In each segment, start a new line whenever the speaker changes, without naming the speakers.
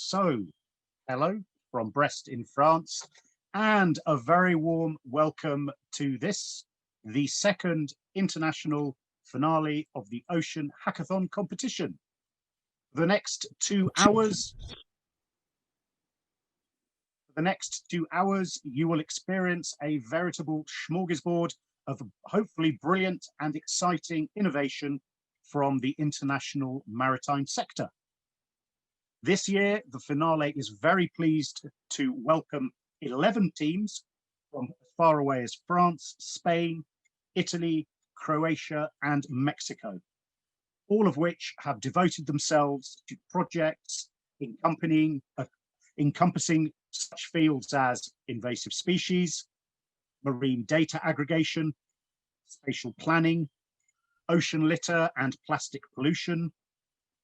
So, hello from Brest in France, and a very warm welcome to this, the second international finale of the Ocean Hackathon competition. For the next 2 hours, you will experience a veritable smorgasbord of hopefully brilliant and exciting innovation from the international maritime sector. This year, the finale is very pleased to welcome 11 teams from as far away as France, Spain, Italy, Croatia, and Mexico, all of which have devoted themselves to projects encompassing such fields as invasive species, marine data aggregation, spatial planning, ocean litter and plastic pollution,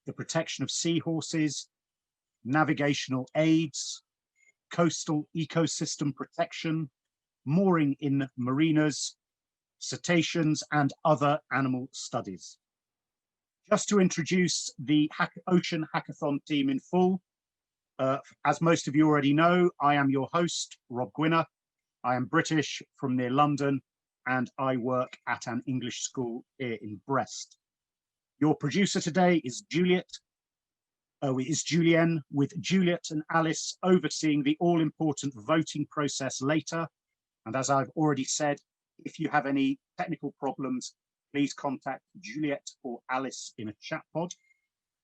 the protection of seahorses, navigational aids, coastal ecosystem protection, mooring in marinas, cetaceans, and other animal studies. Just to introduce the Ocean Hackathon team in full, as most of you already know, I am your host, Rob Gwynner. I am British from near London, and I work at an English school here in Brest. Your producer today is Julienne, with Juliet and Alice overseeing the all-important voting process later. And as I've already said, if you have any technical problems, please contact Juliet or Alice in a chat pod.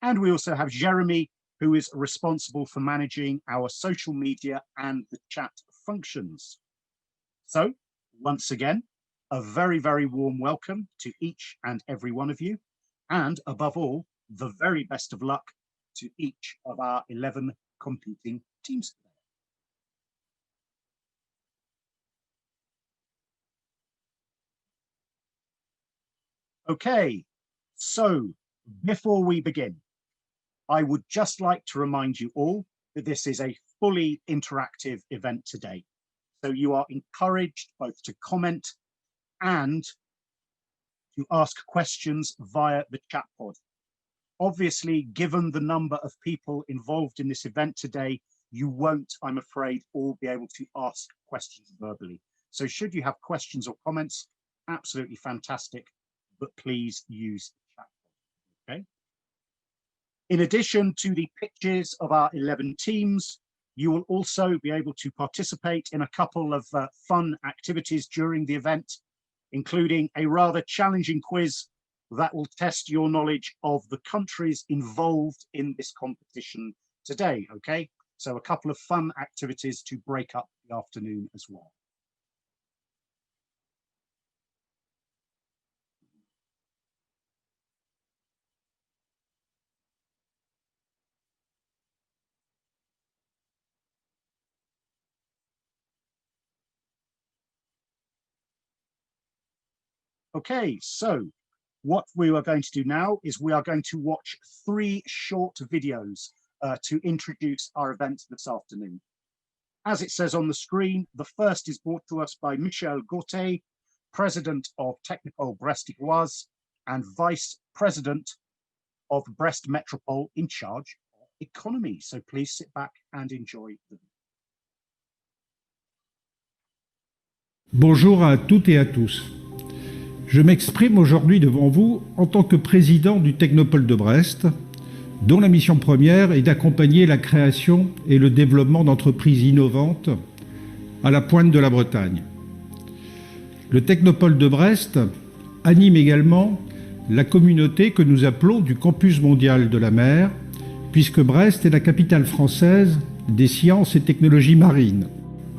And we also have Jeremy, who is responsible for managing our social media and the chat functions. So once again, a very, very warm welcome to each and every one of you. And above all, the very best of luck to each of our 11 competing teams today. Okay, so before we begin, I would just like to remind you all that this is a fully interactive event today. So you are encouraged both to comment and to ask questions via the chat pod. Obviously, given the number of people involved in this event today, you won't, I'm afraid, all be able to ask questions verbally. So should you have questions or comments, absolutely fantastic, but please use the chat pod, okay? In addition to the pictures of our 11 teams, you will also be able to participate in a couple of fun activities during the event, including a rather challenging quiz that will test your knowledge of the countries involved in this competition today, okay? So a couple of fun activities to break up the afternoon as well. Okay, so what we are going to do now is we are going to watch 3 short videos to introduce our event this afternoon. As it says on the screen, the first is brought to us by Michel Gauthier, President of Technopole Brest-Ivoise and Vice President of Brest Metropole in charge of economy. So please sit back and enjoy the video.
Bonjour à toutes et à tous. Je m'exprime aujourd'hui devant vous en tant que président du Technopole de Brest, dont la mission première est d'accompagner la création et le développement d'entreprises innovantes à la pointe de la Bretagne. Le Technopole de Brest anime également la communauté que nous appelons du campus mondial de la mer, puisque Brest est la capitale française des sciences et technologies marines.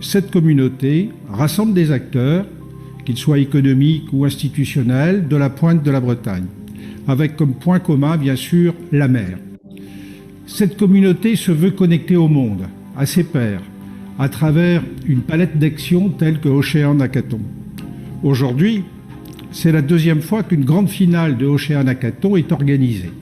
Cette communauté rassemble des acteurs, qu'ils soient économiques ou institutionnels, de la pointe de la Bretagne, avec comme point commun, bien sûr, la mer. Cette communauté se veut connectée au monde, à ses pairs, à travers une palette d'actions telles que Ocean Hackathon. Aujourd'hui, c'est la 2e fois qu'une grande finale de Ocean Hackathon est organisée.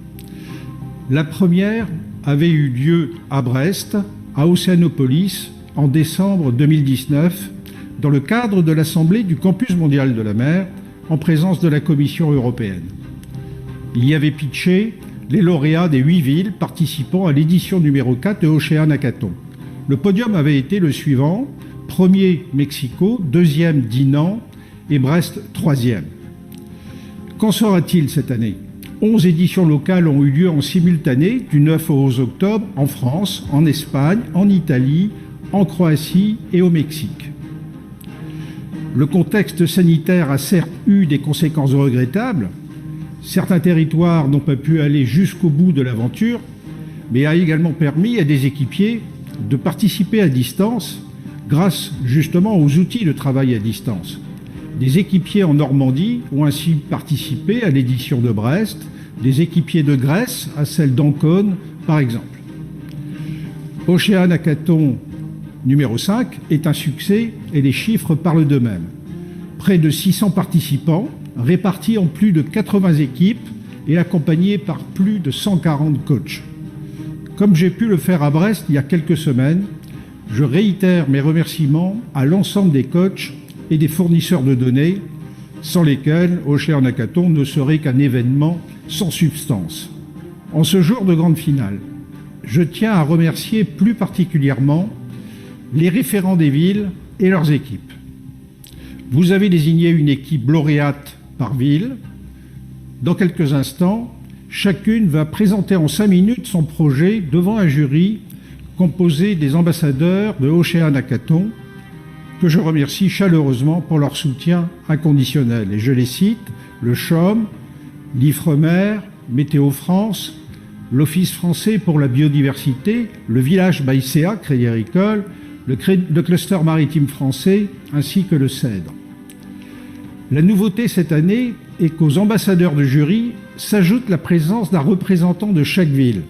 La première avait eu lieu à Brest, à Océanopolis, en décembre 2019, dans le cadre de l'Assemblée du Campus mondial de la mer, en présence de la Commission européenne. Il y avait pitché les lauréats des 8 villes participant à l'édition numéro 4 de Ocean Hackathon. Le podium avait été le suivant: premier Mexico, deuxième Dinan et Brest troisième. Qu'en sera-t-il cette année? 11 éditions locales ont eu lieu en simultané du 9 au 11 octobre en France, en Espagne, en Italie, en Croatie et au Mexique. Le contexte sanitaire a certes eu des conséquences regrettables. Certains territoires n'ont pas pu aller jusqu'au bout de l'aventure, mais a également permis à des équipiers de participer à distance grâce justement aux outils de travail à distance. Des équipiers en Normandie ont ainsi participé à l'édition de Brest, des équipiers de Grèce à celle d'Ancona, par exemple. Ocean Hackathon numéro 5 est un succès et les chiffres parlent d'eux-mêmes. Près de 600 participants, répartis en plus de 80 équipes et accompagnés par plus de 140 coachs. Comme j'ai pu le faire à Brest il y a quelques semaines, je réitère mes remerciements à l'ensemble des coachs et des fournisseurs de données, sans lesquels Ocean Hackathon ne serait qu'un événement sans substance. En ce jour de grande finale, je tiens à remercier plus particulièrement les référents des villes et leurs équipes. Vous avez désigné une équipe lauréate par ville. Dans quelques instants, chacune va présenter en 5 minutes son projet devant un jury composé des ambassadeurs de Ocean Hackathon, que je remercie chaleureusement pour leur soutien inconditionnel. Et je les cite: le CHOM, l'Ifremer, Météo France, l'Office français pour la biodiversité, le village Baïséa, Crédit Agricole, le cluster maritime français, ainsi que le CEDRE. La nouveauté cette année est qu'aux ambassadeurs de jury s'ajoute la présence d'un représentant de chaque ville.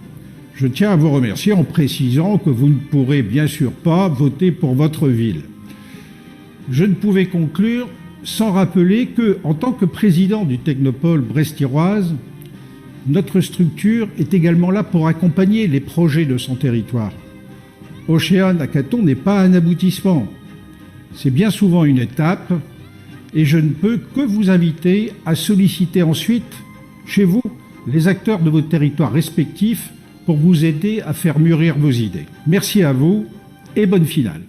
Je tiens à vous remercier en précisant que vous ne pourrez bien sûr pas voter pour votre ville. Je ne pouvais conclure sans rappeler que, en tant que président du Technopôle brest-iroise, notre structure est également là pour accompagner les projets de son territoire. Ocean Hackathon n'est pas un aboutissement, c'est bien souvent une étape, et je ne peux que vous inviter à solliciter ensuite, chez vous, les acteurs de vos territoires respectifs pour vous aider à faire mûrir vos idées. Merci à vous et bonne finale.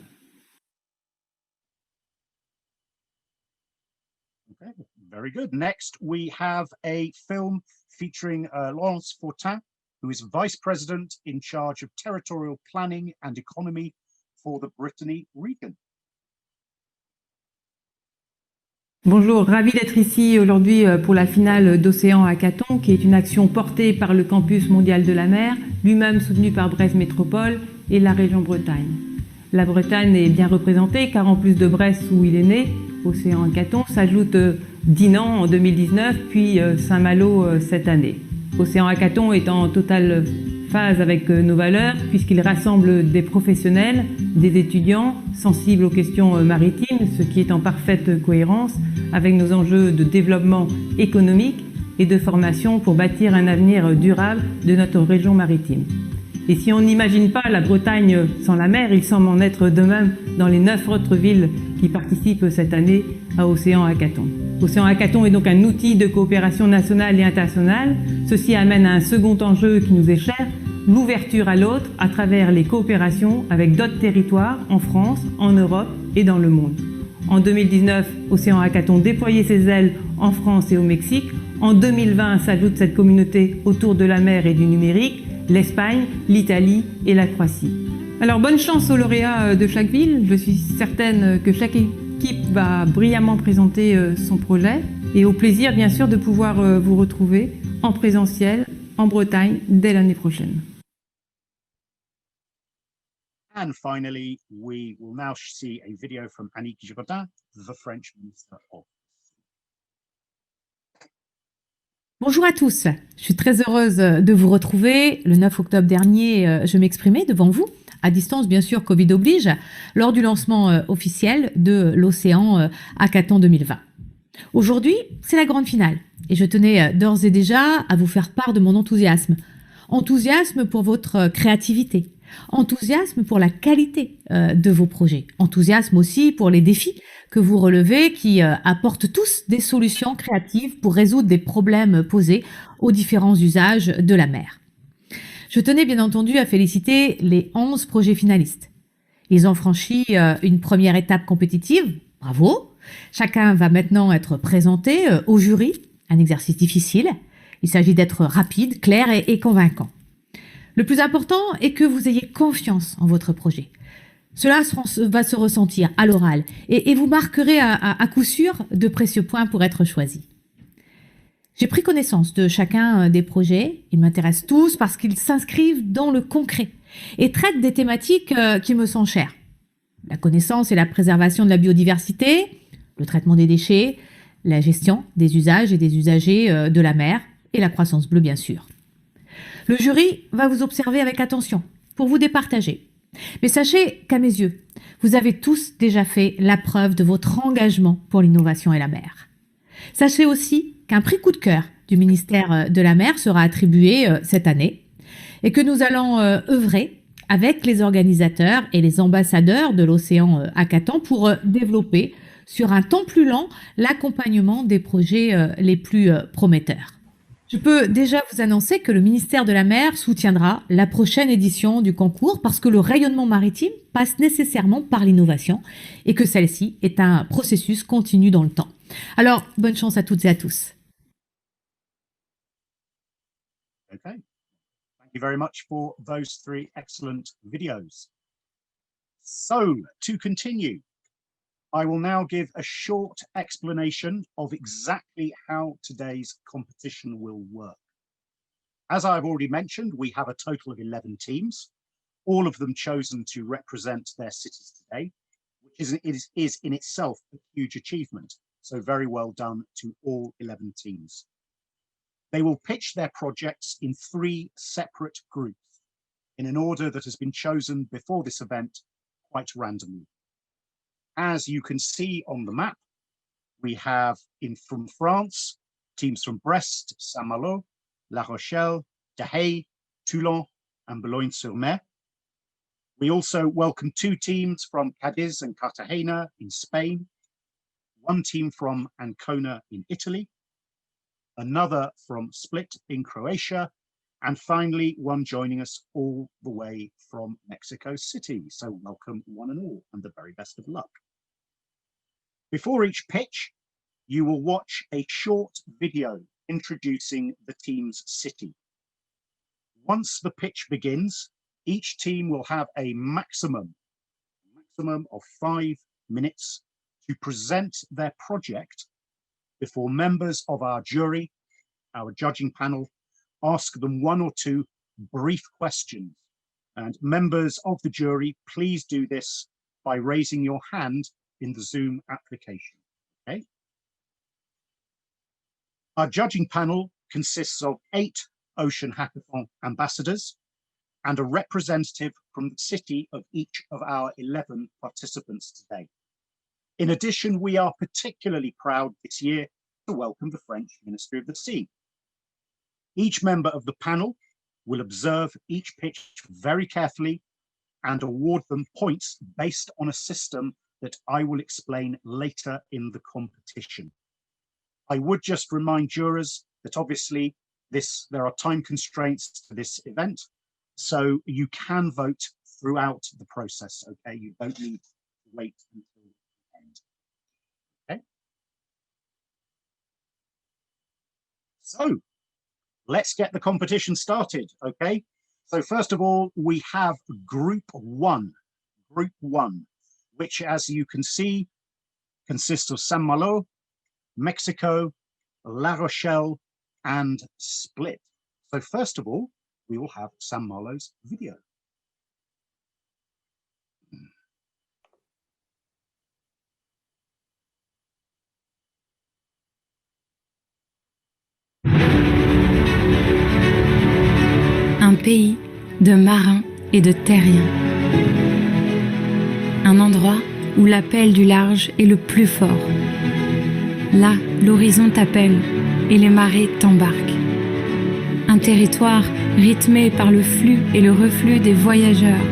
Okay, very good. Next, we have a film featuring Laurence Fortin, who is Vice President in charge of Territorial Planning and Economy for the Brittany region.
Bonjour, ravi d'être ici aujourd'hui pour la finale d'Ocean Hackathon, qui est une action portée par le campus mondial de la mer, lui-même soutenu par Brest Métropole et la région Bretagne. La Bretagne est bien représentée car en plus de Brest où il est né, Ocean Hackathon, s'ajoute Dinan en 2019 puis Saint-Malo cette année. Ocean Hackathon est en totale phase avec nos valeurs puisqu'il rassemble des professionnels, des étudiants sensibles aux questions maritimes, ce qui est en parfaite cohérence avec nos enjeux de développement économique et de formation pour bâtir un avenir durable de notre région maritime. Et si on n'imagine pas la Bretagne sans la mer, il semble en être de même dans les 9 autres villes qui participent cette année à Ocean Hackathon. Ocean Hackathon est donc un outil de coopération nationale et internationale. Ceci amène à un second enjeu qui nous est cher, l'ouverture à l'autre à travers les coopérations avec d'autres territoires en France, en Europe et dans le monde. En 2019, Ocean Hackathon déployait ses ailes en France et au Mexique. En 2020 s'ajoute cette communauté autour de la mer et du numérique, l'Espagne, l'Italie et la Croatie. Alors bonne chance aux lauréats de chaque ville. Je suis certaine que chaque équipe va brillamment présenter son projet et au plaisir bien sûr de pouvoir vous retrouver en présentiel en Bretagne dès l'année prochaine.
And finally, we will now see a video from Annick Girardin, the French Minister of.
Bonjour à tous, je suis très heureuse de vous retrouver. Le 9 octobre dernier, je m'exprimais devant vous, à distance bien sûr, Covid oblige, lors du lancement officiel de l'Ocean Hackathon 2020. Aujourd'hui, c'est la grande finale et je tenais d'ores et déjà à vous faire part de mon enthousiasme. Enthousiasme pour votre créativité, enthousiasme pour la qualité de vos projets, enthousiasme aussi pour les défis que vous relevez qui apportent tous des solutions créatives pour résoudre des problèmes posés aux différents usages de la mer. Je tenais bien entendu à féliciter les 11 projets finalistes. Ils ont franchi une première étape compétitive, bravo. Chacun va maintenant être présenté au jury, un exercice difficile. Il s'agit d'être rapide, clair et convaincant. Le plus important est que vous ayez confiance en votre projet. Cela va se ressentir à l'oral et vous marquerez à coup sûr de précieux points pour être choisi. J'ai pris connaissance de chacun des projets. Ils m'intéressent tous parce qu'ils s'inscrivent dans le concret et traitent des thématiques qui me sont chères. La connaissance et la préservation de la biodiversité, le traitement des déchets, la gestion des usages et des usagers de la mer et la croissance bleue, bien sûr. Le jury va vous observer avec attention pour vous départager. Mais sachez qu'à mes yeux, vous avez tous déjà fait la preuve de votre engagement pour l'innovation et la mer. Sachez aussi qu'un prix coup de cœur du ministère de la Mer sera attribué cette année et que nous allons œuvrer avec les organisateurs et les ambassadeurs de l'Océan Hackathon pour développer sur un temps plus lent l'accompagnement des projets les plus prometteurs. Je peux déjà vous annoncer que le ministère de la Mer soutiendra la prochaine édition du concours parce que le rayonnement maritime passe nécessairement par l'innovation et que celle-ci est un processus continu dans le temps. Alors, bonne chance à toutes et à tous.
Okay. Thank you very much for those 3 excellent videos. So, to continue, I will now give a short explanation of exactly how today's competition will work. As I've already mentioned, we have a total of 11 teams, all of them chosen to represent their cities today, which is in itself a huge achievement. So very well done to all 11 teams. They will pitch their projects in 3 separate groups in an order that has been chosen before this event quite randomly. As you can see on the map, we have from France, teams from Brest, Saint-Malo, La Rochelle, Deshaies, Toulon, and Boulogne-sur-Mer. We also welcome 2 teams from Cadiz and Cartagena in Spain, 1 team from Ancona in Italy, another from Split in Croatia, and finally 1 joining us all the way from Mexico City. So welcome one and all, and the very best of luck. Before each pitch, you will watch a short video introducing the team's city. Once the pitch begins, each team will have a maximum of 5 minutes to present their project before members of our jury, our judging panel, ask them 1 or 2 brief questions. And members of the jury, please do this by raising your hand in the Zoom application, okay? Our judging panel consists of 8 Ocean Hackathon ambassadors and a representative from the city of each of our 11 participants today. In addition, we are particularly proud this year to welcome the French Ministry of the Sea. Each member of the panel will observe each pitch very carefully and award them points based on a system that I will explain later in the competition. I would just remind jurors that obviously there are time constraints to this event, so you can vote throughout the process, okay? You don't need to wait until the end, okay? So let's get the competition started, okay? So first of all, we have Group 1, which, as you can see, consists of Saint-Malo, Mexico, La Rochelle, and Split. So first of all, we will have Saint-Malo's video.
Un pays de marins et de terriens. Un endroit où l'appel du large est le plus fort. Là, l'horizon t'appelle et les marées t'embarquent. Un territoire rythmé par le flux et le reflux des voyageurs,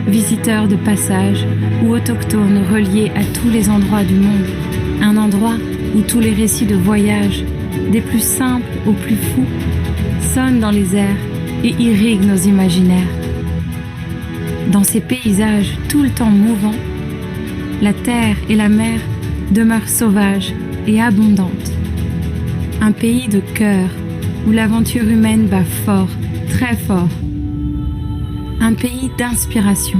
visiteurs de passage ou autochtones reliés à tous les endroits du monde. Un endroit où tous les récits de voyage, des plus simples aux plus fous, sonnent dans les airs et irriguent nos imaginaires. Dans ces paysages tout le temps mouvants, la terre et la mer demeurent sauvages et abondantes. Un pays de cœur où l'aventure humaine bat fort, très fort. Un pays d'inspiration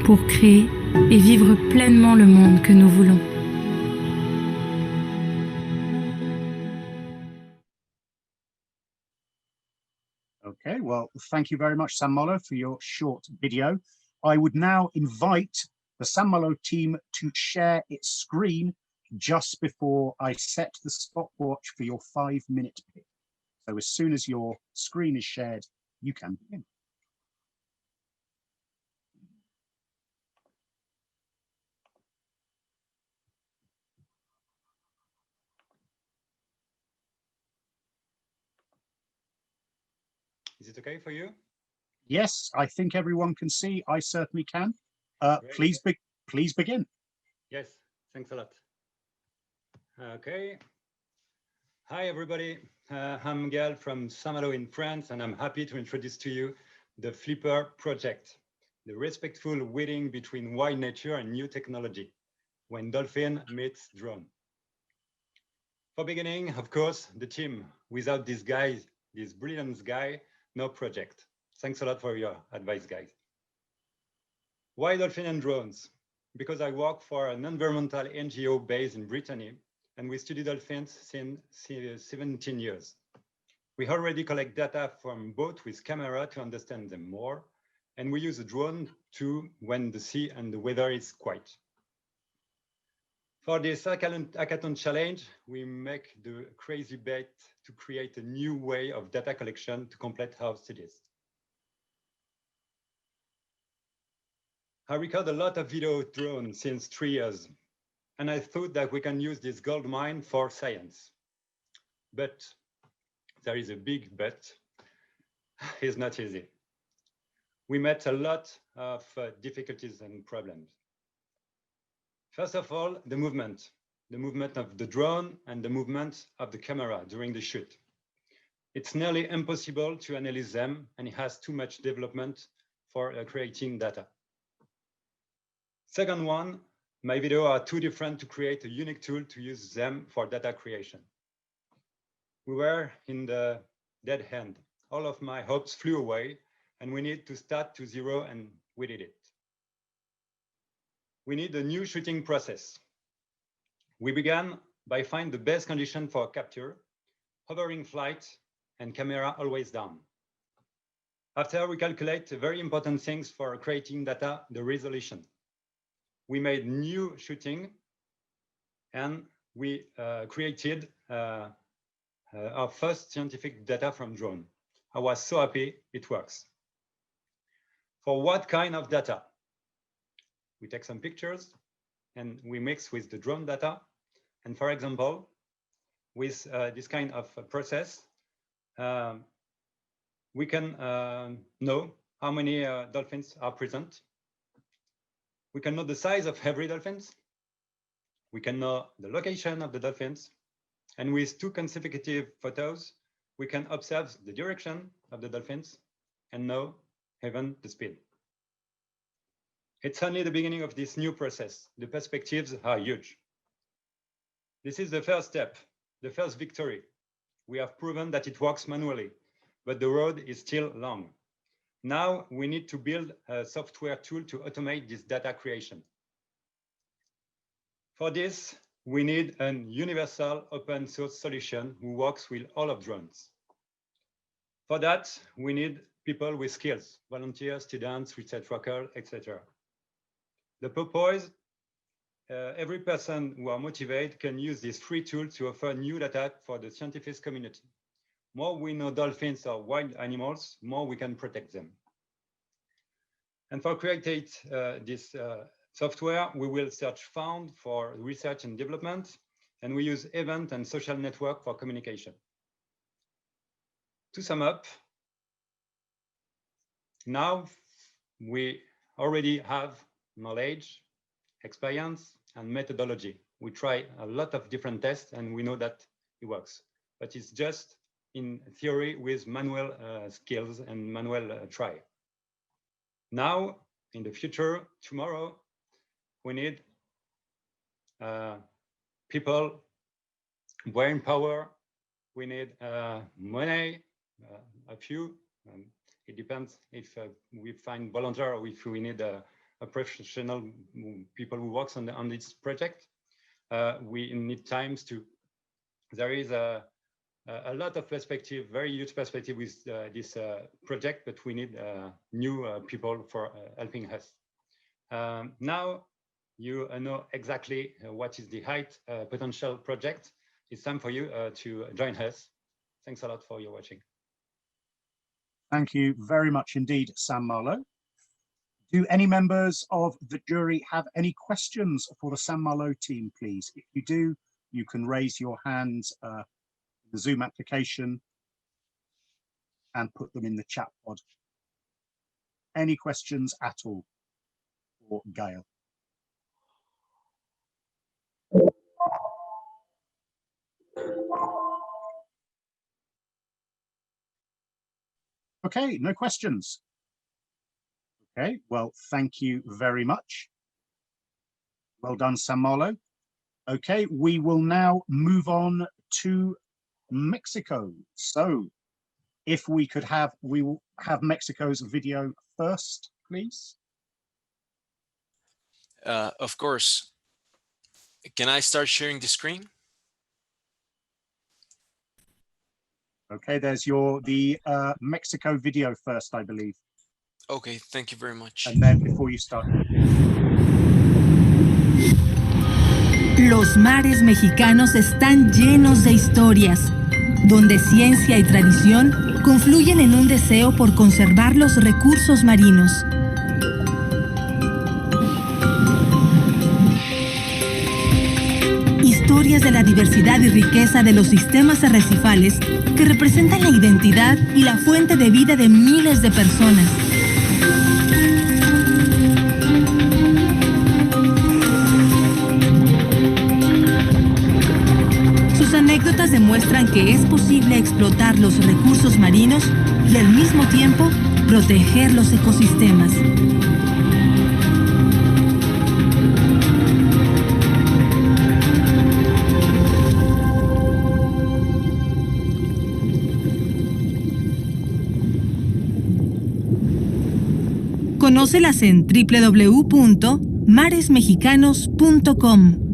pour créer et vivre pleinement le monde que nous voulons.
Okay, well, thank you very much, San Malo, for your short video. I would now invite the San Malo team to share its screen just before I set the stopwatch for your 5-minute pick. So as soon as your screen is shared, you can begin.
Is it okay for you?
Yes, I think everyone can see. I certainly can. Please begin.
Yes, thanks a lot. Okay. Hi, everybody. I'm Miguel from San Malo in France, and I'm happy to introduce to you the Flipper project, the respectful wedding between wild nature and new technology, when dolphin meets drone. For beginning, of course, the team. Without this guy, this brilliant guy, no project. Thanks a lot for your advice, guys. Why dolphin and drones? Because I work for an environmental NGO based in Brittany, and we study dolphins since 17 years. We already collect data from boats with camera to understand them more, and we use a drone too when the sea and the weather is quiet. For this hackathon challenge, we make the crazy bet to create a new way of data collection to complete our studies. I record a lot of video drones since 3 years, and I thought that we can use this gold mine for science. But there is a big but. It's not easy. We met a lot of difficulties and problems. First of all, the movement of the drone and the movement of the camera during the shoot. It's nearly impossible to analyze them, and it has too much development for creating data. Second one, my videos are too different to create a unique tool to use them for data creation. We were in the dead end. All of my hopes flew away, and we need to start to zero, and we did it. We need a new shooting process. We began by finding the best condition for capture, hovering flight, and camera always down. After we calculate very important things for creating data, the resolution. We made new shooting, and we created our first scientific data from drone. I was so happy it works. For what kind of data? We take some pictures and we mix with the drone data. And for example, with this kind of process, we can know how many dolphins are present. We can know the size of every dolphin. We can know the location of the dolphins. And with 2 consecutive photos, we can observe the direction of the dolphins and know even the speed. It's only the beginning of this new process. The perspectives are huge. This is the first step, the first victory. We have proven that it works manually, but the road is still long. Now we need to build a software tool to automate this data creation. For this, we need a universal open source solution who works with all of drones. For that, we need people with skills, volunteers, students, research workers, etc. The purpose, every person who are motivated can use this free tool to offer new data for the scientific community. More we know dolphins or wild animals, more we can protect them. And for creating this software, we will search fund for research and development, and we use event and social network for communication. To sum up, Now we already have knowledge, experience, and methodology. We try a lot of different tests and we know that it works, but it's just in theory with manual skills and manual try. Now, in the future, tomorrow, we need people brain power. We need money, a few. It depends if we find volunteer or if we need a professional people who works on this project. We need times to. There is a lot of perspective, very huge perspective with this project, but we need new people for helping us. Now you know exactly what is the height potential project. It's time for you to join us. Thanks a lot for your watching.
Thank you very much indeed, Sam Malo. Do any members of the jury have any questions for the Sam Malo team, please? If you do, you can raise your hands in the Zoom application and put them in the chat pod. Any questions at all for Gail? Okay, no questions. Okay, well, thank you very much. Well done, Sam Malo. Okay, we will now move on to Mexico. So if we could have, we will have Mexico's video first, please.
Of course. Can I start sharing the screen?
Okay, there's the Mexico video first, I believe.
Okay, thank you very much.
And then before you start.
Los mares mexicanos están llenos de historias, donde ciencia y tradición confluyen en un deseo por conservar los recursos marinos. Historias de la diversidad y riqueza de los sistemas arrecifales que representan la identidad y la fuente de vida de miles de personas. Sus anécdotas demuestran que es posible explotar los recursos marinos y al mismo tiempo proteger los ecosistemas. Conócelas en www.maresmexicanos.com.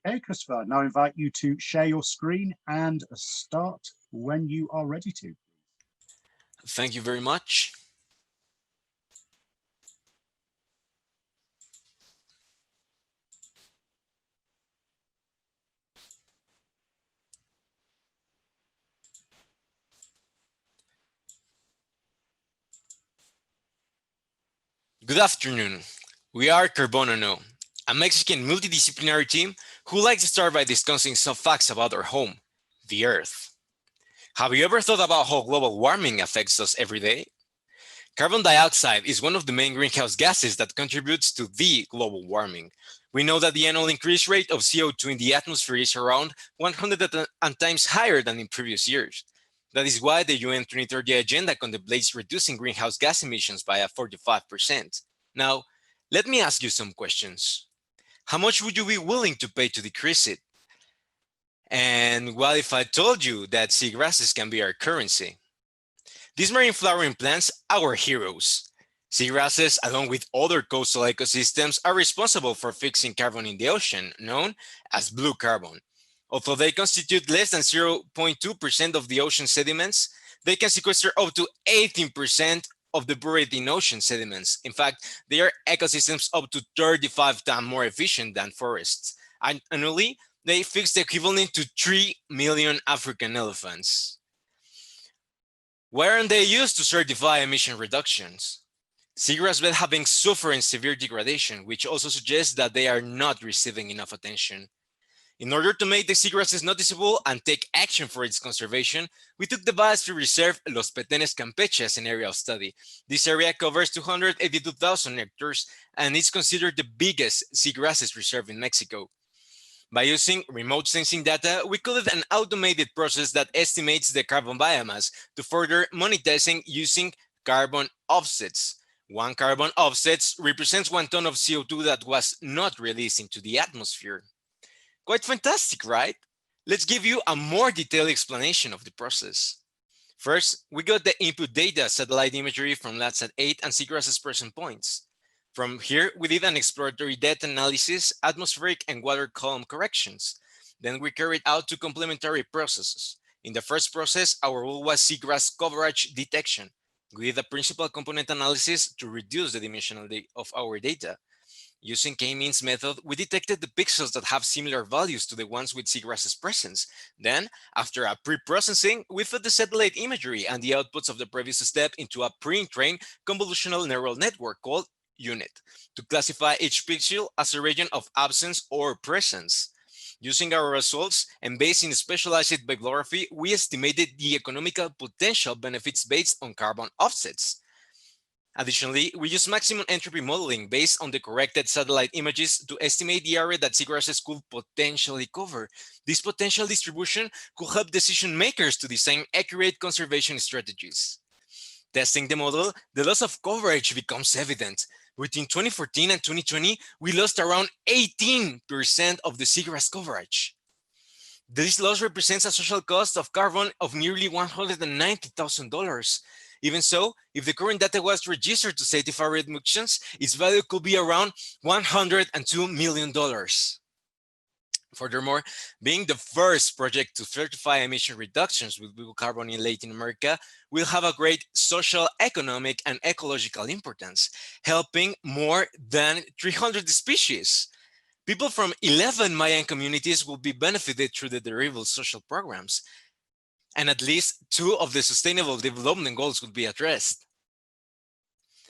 Okay, Christopher, I now invite you to share your screen and start when you are ready to.
Thank you very much. Good afternoon. We are Carbono No, a Mexican multidisciplinary team who likes to start by discussing some facts about our home, the Earth. Have you ever thought about how global warming affects us every day? Carbon dioxide is one of the main greenhouse gases that contributes to the global warming. We know that the annual increase rate of CO2 in the atmosphere is around 100 times higher than in previous years. That is why the UN 2030 agenda contemplates reducing greenhouse gas emissions by 45%. Now, let me ask you some questions. How much would you be willing to pay to decrease it? And what if I told you that seagrasses can be our currency? These marine flowering plants are our heroes. Seagrasses, along with other coastal ecosystems, are responsible for fixing carbon in the ocean, known as blue carbon. Although they constitute less than 0.2% of the ocean sediments, they can sequester up to 18% of the buried in ocean sediments. In fact, they are ecosystems up to 35 times more efficient than forests. And annually, they fix the equivalent to 3 million African elephants. Why aren't they used to certify emission reductions? Seagrass beds have been suffering severe degradation, which also suggests that they are not receiving enough attention. In order to make the seagrasses noticeable and take action for its conservation, we took the biosphere reserve Los Petenes Campeche as an area of study. This area covers 282,000 hectares and is considered the biggest seagrasses reserve in Mexico. By using remote sensing data, we coded an automated process that estimates the carbon biomass to further monetizing using carbon offsets. One carbon offset represents 1 ton of CO2 that was not released into the atmosphere. Quite fantastic, right? Let's give you a more detailed explanation of the process. First, we got the input data, satellite imagery from Landsat 8 and seagrasses present points. From here, we did an exploratory data analysis, atmospheric and water column corrections. Then we carried out 2 complementary processes. In the first process, our role was seagrass coverage detection. We did a principal component analysis to reduce the dimensionality of our data. Using K-means method, we detected the pixels that have similar values to the ones with seagrasses presence. Then, after a pre-processing, we fed the satellite imagery and the outputs of the previous step into a pre-trained convolutional neural network called UNIT to classify each pixel as a region of absence or presence. Using our results and based in specialized bibliography, we estimated the economical potential benefits based on carbon offsets. Additionally, we use maximum entropy modeling based on the corrected satellite images to estimate the area that seagrasses could potentially cover. This potential distribution could help decision makers to design accurate conservation strategies. Testing the model, the loss of coverage becomes evident. Between 2014 and 2020, we lost around 18% of the seagrass coverage. This loss represents a social cost of carbon of nearly $190,000. Even so, if the current data was registered to certify reductions, its value could be around $102 million. Furthermore, being the first project to certify emission reductions with blue carbon in Latin America will have a great social, economic, and ecological importance, helping more than 300 species. People from 11 Mayan communities will be benefited through the derivable social programs, and at least 2 of the Sustainable Development Goals would be addressed.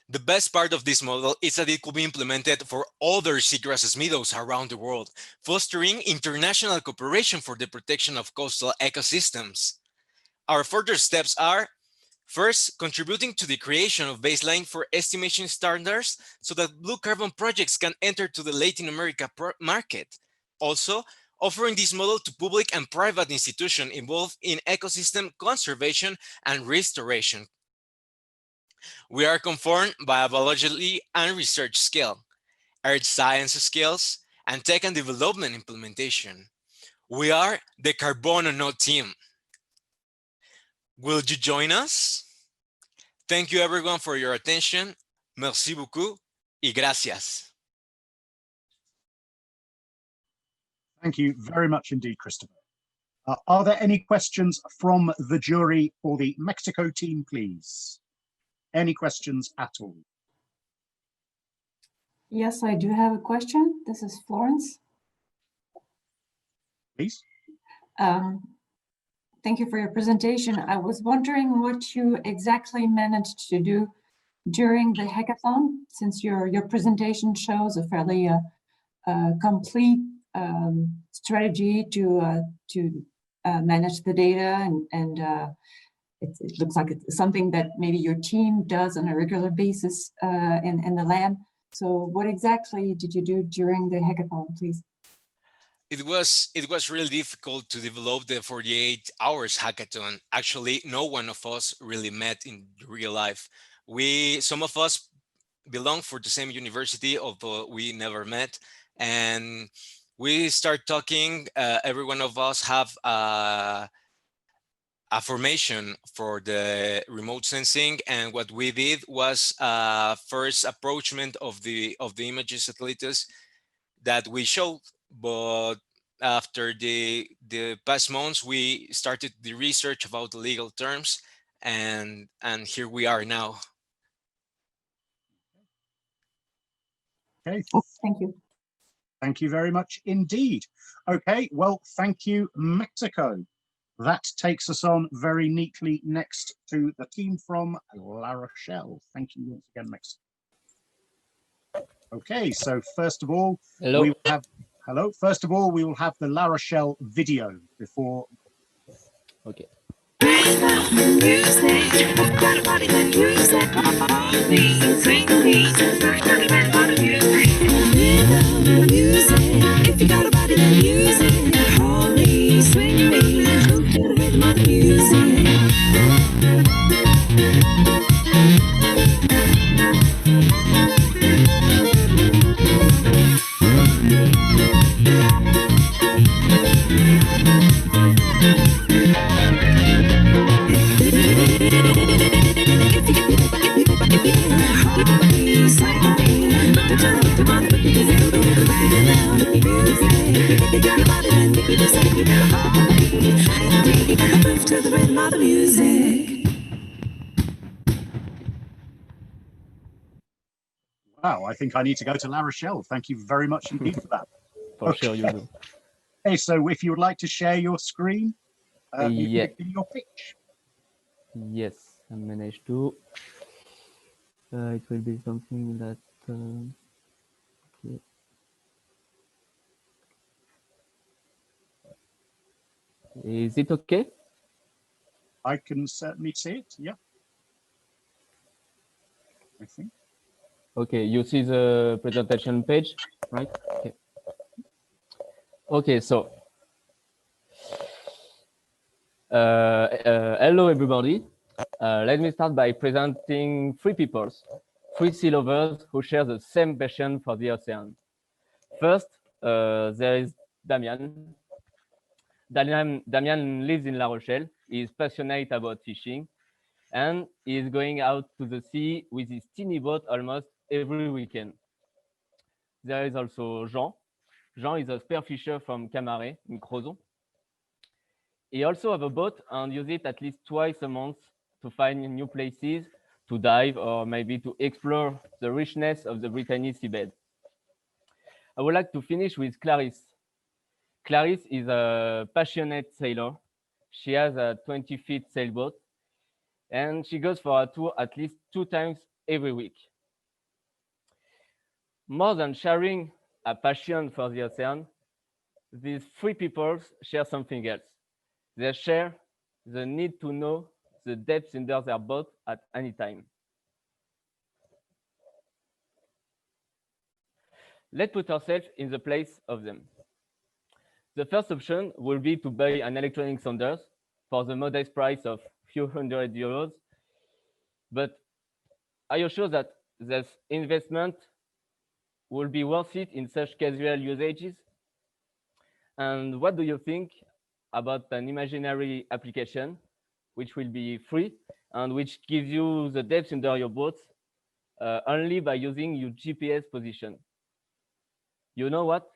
The best part of this model is that it could be implemented for other seagrasses meadows around the world, fostering international cooperation for the protection of coastal ecosystems. Our further steps are, first, contributing to the creation of baseline for estimation standards so that blue carbon projects can enter to the Latin America market. Also, offering this model to public and private institutions involved in ecosystem conservation and restoration. We are conformed by a biology and research scale, earth science skills, and tech and development implementation. We are the Carbono No team. Will you join us? Thank you everyone for your attention. Merci beaucoup y gracias.
Thank you very much indeed, Christopher. Are there any questions from the jury for the Mexico team, please? Any questions at all?
Yes, I do have a question. This is Florence.
Please.
Thank you for your presentation. I was wondering what you exactly managed to do during the hackathon, since your presentation shows a fairly complete strategy to manage the data, and it looks like it's something that maybe your team does on a regular basis in the lab. So what exactly did you do during the hackathon, please?
It was really difficult to develop the 48 hours hackathon. Actually, no one of us really met in real life. Some of us belong for the same university, although we never met. And we start talking, every one of us have a formation for the remote sensing, and what we did was first approachment of the images satellites that we showed, but after the past months we started the research about the legal terms, and here we are now.
Okay.
Thank you.
Thank you very much indeed. Okay, well, thank you, Mexico. That takes us on very neatly next to the team from La Rochelle. Thank you once again, Mexico. Okay, so first of all,
Hello.
we will have First of all, we will have the La Rochelle video before.
Okay.
If you got a body, then use it. Hold me, swing me, move to the rhythm of the music.
Wow, I think I need to go to La Rochelle. Thank you very much indeed for that.
For sure you do.
Okay, so if you would like to share your screen, you
Yeah.
can begin your pitch.
Yes, I managed to. It will be something that. Okay. Is it okay?
I can certainly see it. Yeah, I think.
Okay, you see the presentation page, right? Okay. Okay, so hello everybody. Let me start by presenting three peoples, three sea lovers who share the same passion for the ocean. First, there is Damian. Damian lives in La Rochelle. He is passionate about fishing, and he is going out to the sea with his teeny boat almost every weekend. There is also Jean. Jean is a spearfisher from Camaret in Crozon. He also has a boat and uses it at least twice a month to find new places, to dive, or maybe to explore the richness of the Brittany seabed. I would like to finish with Clarisse. Clarisse is a passionate sailor. She has a 20-foot sailboat, and she goes for a tour at least 2 times every week. More than sharing a passion for the ocean, these three people share something else. They share the need to know the depths under their boat at any time. Let's put ourselves in the place of them. The first option will be to buy an electronic sounders for the modest price of few €100. But are you sure that this investment will be worth it in such casual usages? And what do you think about an imaginary application which will be free and which gives you the depth under your boat only by using your GPS position? You know what?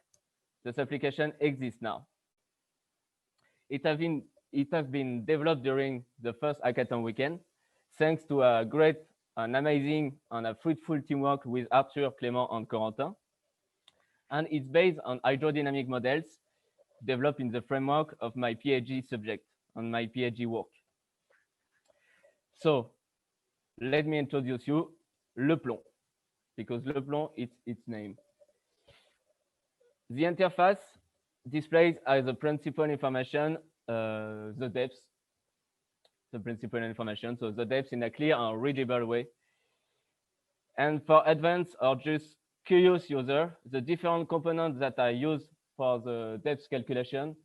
This application exists now. It has been developed during the first hackathon weekend, thanks to a great, an amazing, and a fruitful teamwork with Arthur, Clément, and Corentin. And it's based on hydrodynamic models developed in the framework of my PhD subject, on my PhD work. So let me introduce you Le Plomb, because Le Plomb is its name. The interface displays as the principal information the depth, the principal information, so the depth in a clear and readable way. And for advanced or just curious user, the different components that I use for the depth calculation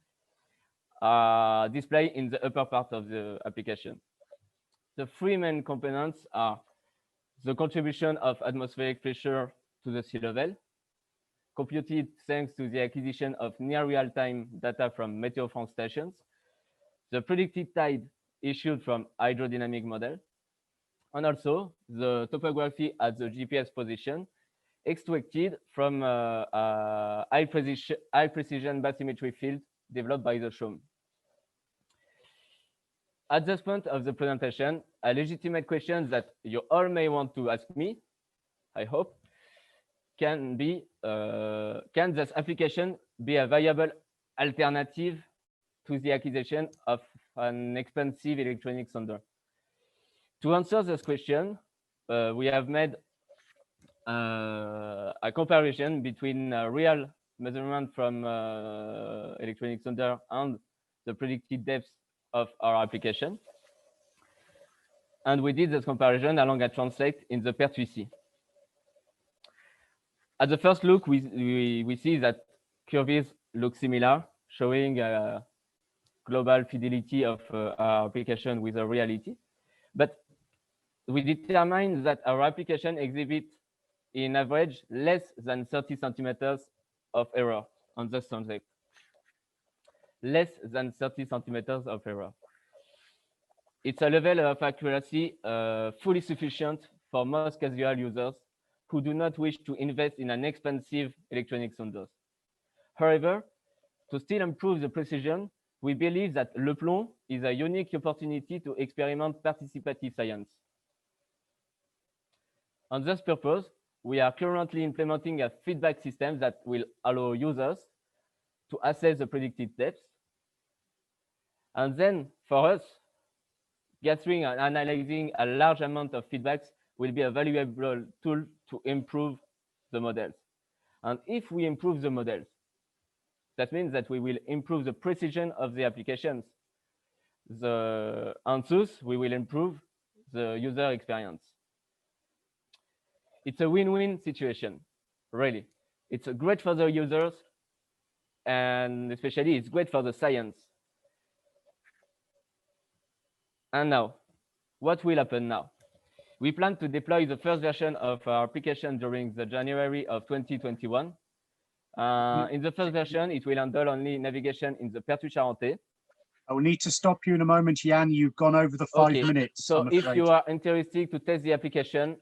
are displayed in the upper part of the application. The three main components are the contribution of atmospheric pressure to the sea level, computed thanks to the acquisition of near real-time data from Meteo France stations, the predicted tide issued from hydrodynamic model, and also the topography at the GPS position extracted from a high precision bathymetry field developed by the SHOM. At this point of the presentation, a legitimate question that you all may want to ask me, I hope, can be, can this application be a viable alternative to the acquisition of an expensive electronic sounder? To answer this question, we have made a comparison between real measurement from electronic sounder and the predicted depth of our application. And we did this comparison along a translate in the PERTUICY. At the first look, we see that curves look similar, showing global fidelity of our application with a reality. But we determined that our application exhibits, in average, less than 30 centimeters of error on the translate. Less than 30 centimeters of error. It's a level of accuracy fully sufficient for most casual users who do not wish to invest in an expensive electronic sounders. However, to still improve the precision, we believe that Le Plomb is a unique opportunity to experiment participative science. On this purpose, we are currently implementing a feedback system that will allow users to assess the predicted depth. And then for us, gathering and analyzing a large amount of feedbacks will be a valuable tool to improve the models. And if we improve the models, that means that we will improve the precision of the applications. And thus, we will improve the user experience. It's a win-win situation, really. It's great for the users, and especially it's great for the science. And now, what will happen now? We plan to deploy the first version of our application during the January of 2021. In the first version, it will handle only navigation in the Pertuis-Charentais.
I will need to stop you in a moment, Jan. You've gone over the 5 minutes.
So if you are interested to test the application,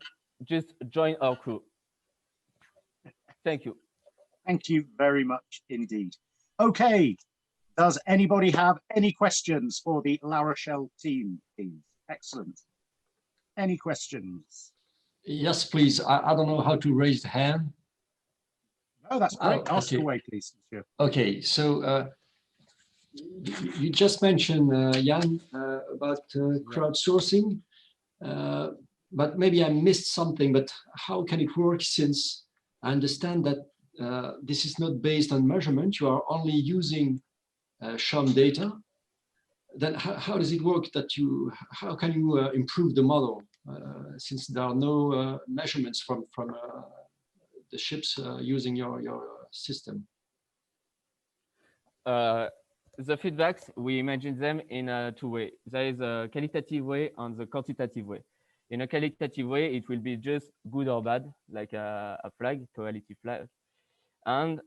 just join our crew. Thank you.
Thank you very much indeed. Okay, does anybody have any questions for the La Rochelle team, please? Excellent. Any questions?
Yes, please. I don't know how to raise the hand.
Oh, that's great.
Oh,
Ask
okay.
away, please. Monsieur.
Okay, so you just mentioned, Jan, about crowdsourcing, but maybe I missed something, but how can it work, since I understand that this is not based on measurement, you are only using SHOM data? Then how does it work that how can you improve the model, since there are no measurements from the ships using your system?
The feedbacks, we imagine them in two ways. There is a qualitative way and the quantitative way. In a qualitative way, it will be just good or bad, like a flag, quality flag. And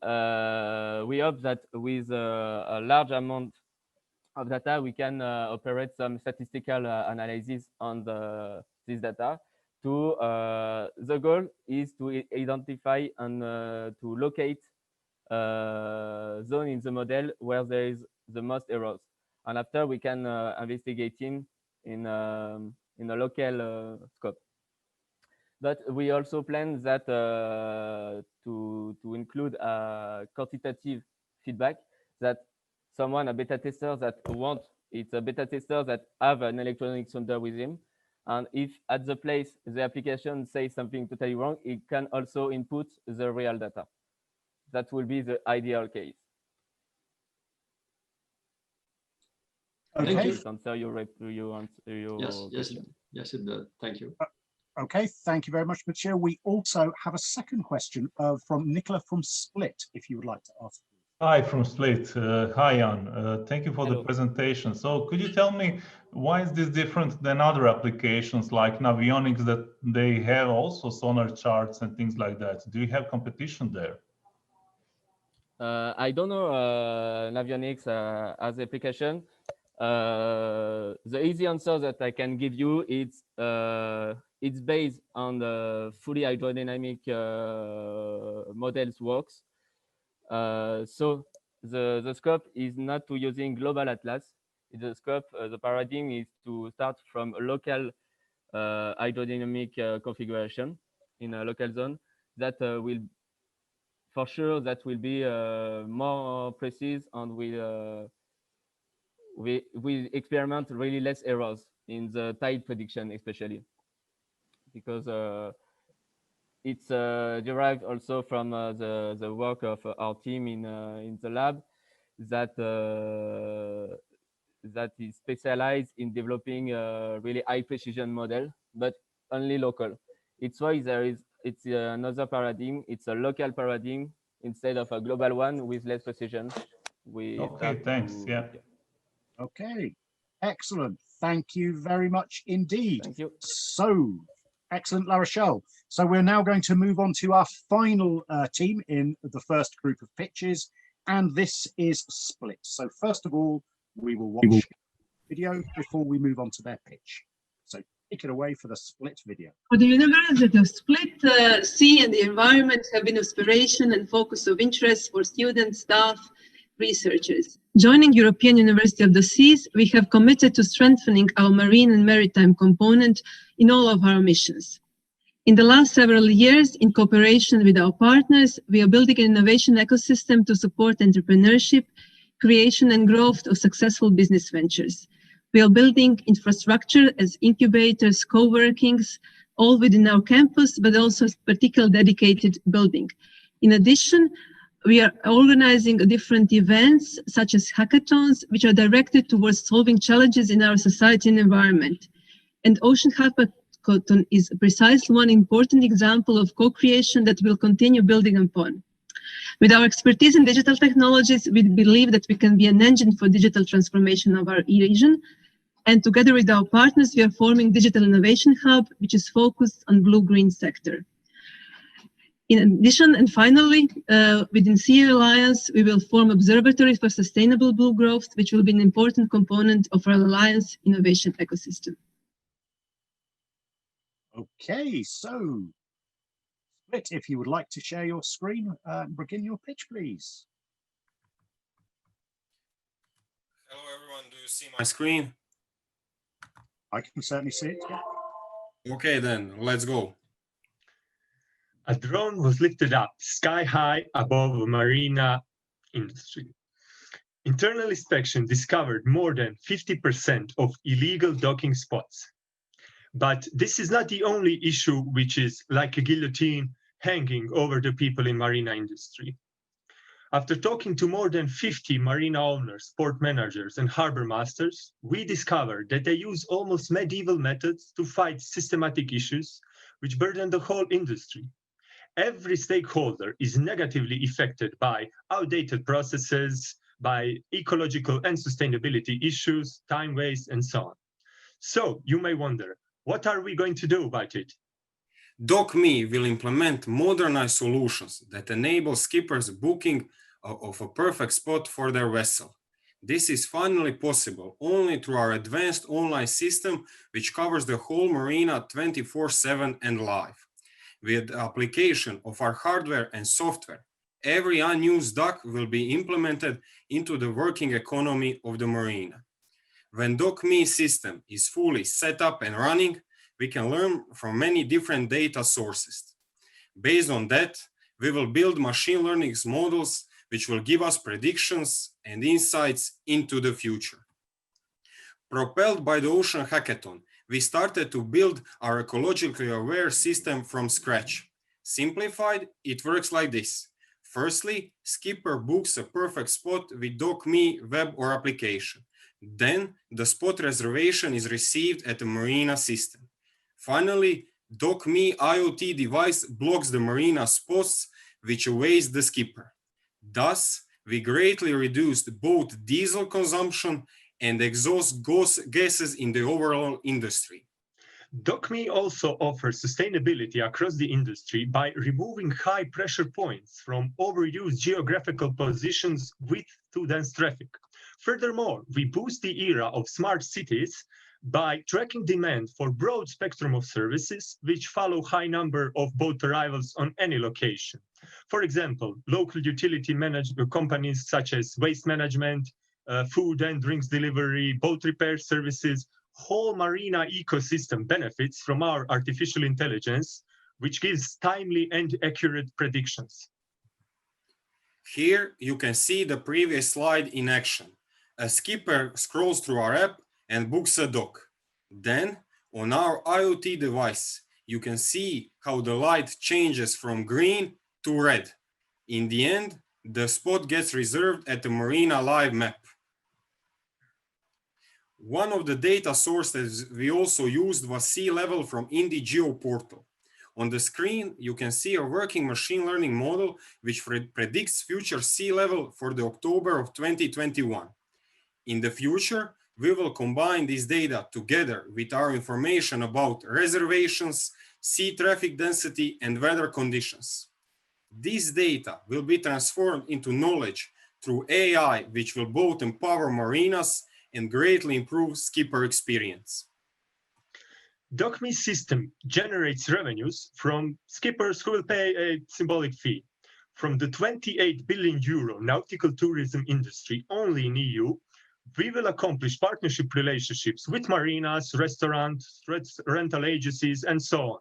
we hope that with a large amount of data, we can operate some statistical analysis on this data. The goal is to identify and to locate zone in the model where there is the most errors, and after we can investigate in a local scope. But we also plan that to include a quantitative feedback, that a beta tester that it's a beta tester that have an electronic sounder with him, and if at the place the application says something totally wrong, it can also input the real data. That will be the ideal case.
Okay.
Thank you. Answer your
Yes,
question.
yes, it does. Thank you.
Okay, thank you very much, Mathieu. We also have a second question from Nicola from Split, if you would like to ask.
Hi, from Split. Hi, Jan. Thank you for
Hello.
the presentation. So could you tell me, why is this different than other applications like Navionics, that they have also sonar charts and things like that? Do you have competition there?
I don't know Navionics as application. The easy answer that I can give you is it's based on the fully hydrodynamic models works. So the scope is not to using global atlas. The scope, the paradigm is to start from a local hydrodynamic configuration in a local zone that will, for sure, that will be more precise, and we experiment really less errors in the tide prediction, especially because it's derived also from the work of our team in the lab that that is specialized in developing a really high precision model, but only local. It's why it's another paradigm. It's a local paradigm instead of a global one with less precision.
Okay, thanks. Yeah.
Okay, excellent. Thank you very much indeed.
Thank you.
So, excellent, La Rochelle. So we're now going to move on to our final team in the first group of pitches, and this is split. So first of all, we will watch video before we move on to their pitch. So take it away for the split video.
For the University of Split, sea and the environment have been inspiration and focus of interest for students, staff, researchers. Joining European University of the Seas, we have committed to strengthening our marine and maritime component in all of our missions. In the last several years, in cooperation with our partners, we are building an innovation ecosystem to support entrepreneurship, creation and growth of successful business ventures. We are building infrastructure as incubators, co-workings, all within our campus, but also a particular dedicated building. In addition, we are organizing different events, such as hackathons, which are directed towards solving challenges in our society and environment. And Ocean Hackathon is precisely one important example of co-creation that we'll continue building upon. With our expertise in digital technologies, we believe that we can be an engine for digital transformation of our region. And together with our partners, we are forming Digital Innovation Hub, which is focused on blue-green sector. In addition, and finally, within Sea Alliance, we will form Observatory for Sustainable Blue Growth, which will be an important component of our Alliance innovation ecosystem.
Okay, so Split, if you would like to share your screen, begin your pitch, please.
Hello, everyone. Do you see my screen?
I can certainly see it. Yeah.
Okay, then let's go.
A drone was lifted up sky high above the marina industry. Internal inspection discovered more than 50% of illegal docking spots. But this is not the only issue which is like a guillotine hanging over the people in marina industry. After talking to more than 50 marina owners, port managers, and harbor masters, we discovered that they use almost medieval methods to fight systematic issues which burden the whole industry. Every stakeholder is negatively affected by outdated processes, by ecological and sustainability issues, time waste, and so on. So you may wonder, what are we going to do about it?
DocMe will implement modernized solutions that enable skippers booking of a perfect spot for their vessel. This is finally possible only through our advanced online system, which covers the whole marina 24/7 and live. With the application of our hardware and software, every unused dock will be implemented into the working economy of the marina. When DocMe system is fully set up and running, we can learn from many different data sources. Based on that, we will build machine learning models which will give us predictions and insights into the future. Propelled by the Ocean Hackathon, we started to build our ecologically aware system from scratch. Simplified, it works like this. Firstly, skipper books a perfect spot with DocMe web or application. Then the spot reservation is received at the marina system. Finally, DocMe IoT device blocks the marina spots which awaits the skipper. Thus, we greatly reduced both diesel consumption and exhaust gases in the overall industry.
DocMe also offers sustainability across the industry by removing high pressure points from overused geographical positions with too dense traffic. Furthermore, we boost the era of smart cities by tracking demand for broad spectrum of services which follow high number of boat arrivals on any location. For example, local utility companies such as waste management, food and drinks delivery, boat repair services, whole marina ecosystem benefits from our artificial intelligence, which gives timely and accurate predictions.
Here you can see the previous slide in action. A skipper scrolls through our app and books a dock. Then, on our IoT device, you can see how the light changes from green to red. In the end, the spot gets reserved at the Marina Live map. One of the data sources we also used was sea level from IndiGeo portal. On the screen, you can see a working machine learning model which predicts future sea level for the October of 2021. In the future, we will combine this data together with our information about reservations, sea traffic density, and weather conditions. This data will be transformed into knowledge through AI, which will both empower marinas and greatly improve skipper experience.
DocMe's system generates revenues from skippers who will pay a symbolic fee. From the 28 billion euro nautical tourism industry only in EU, we will accomplish partnership relationships with marinas, restaurants, rental agencies, and so on.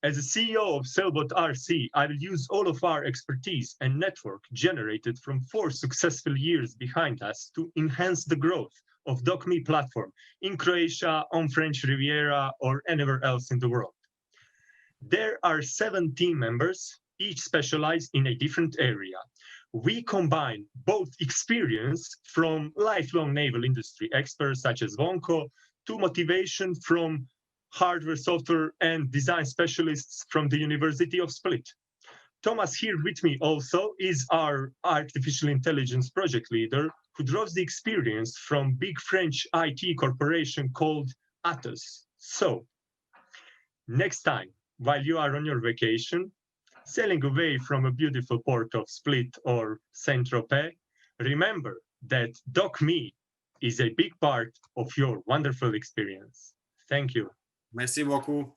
As a CEO of Sailboat RC, I will use all of our expertise and network generated from 4 successful years behind us to enhance the growth of DocMe platform in Croatia, on French Riviera, or anywhere else in the world. There are 7 team members, each specialized in a different area. We combine both experience from lifelong naval industry experts such as Vonko to motivation from hardware, software, and design specialists from the University of Split. Thomas here with me also is our artificial intelligence project leader who draws the experience from big French IT corporation called Atos. So, next time, while you are on your vacation, sailing away from a beautiful port of Split or Saint-Tropez, remember that DocMe is a big part of your wonderful experience. Thank you.
Merci beaucoup.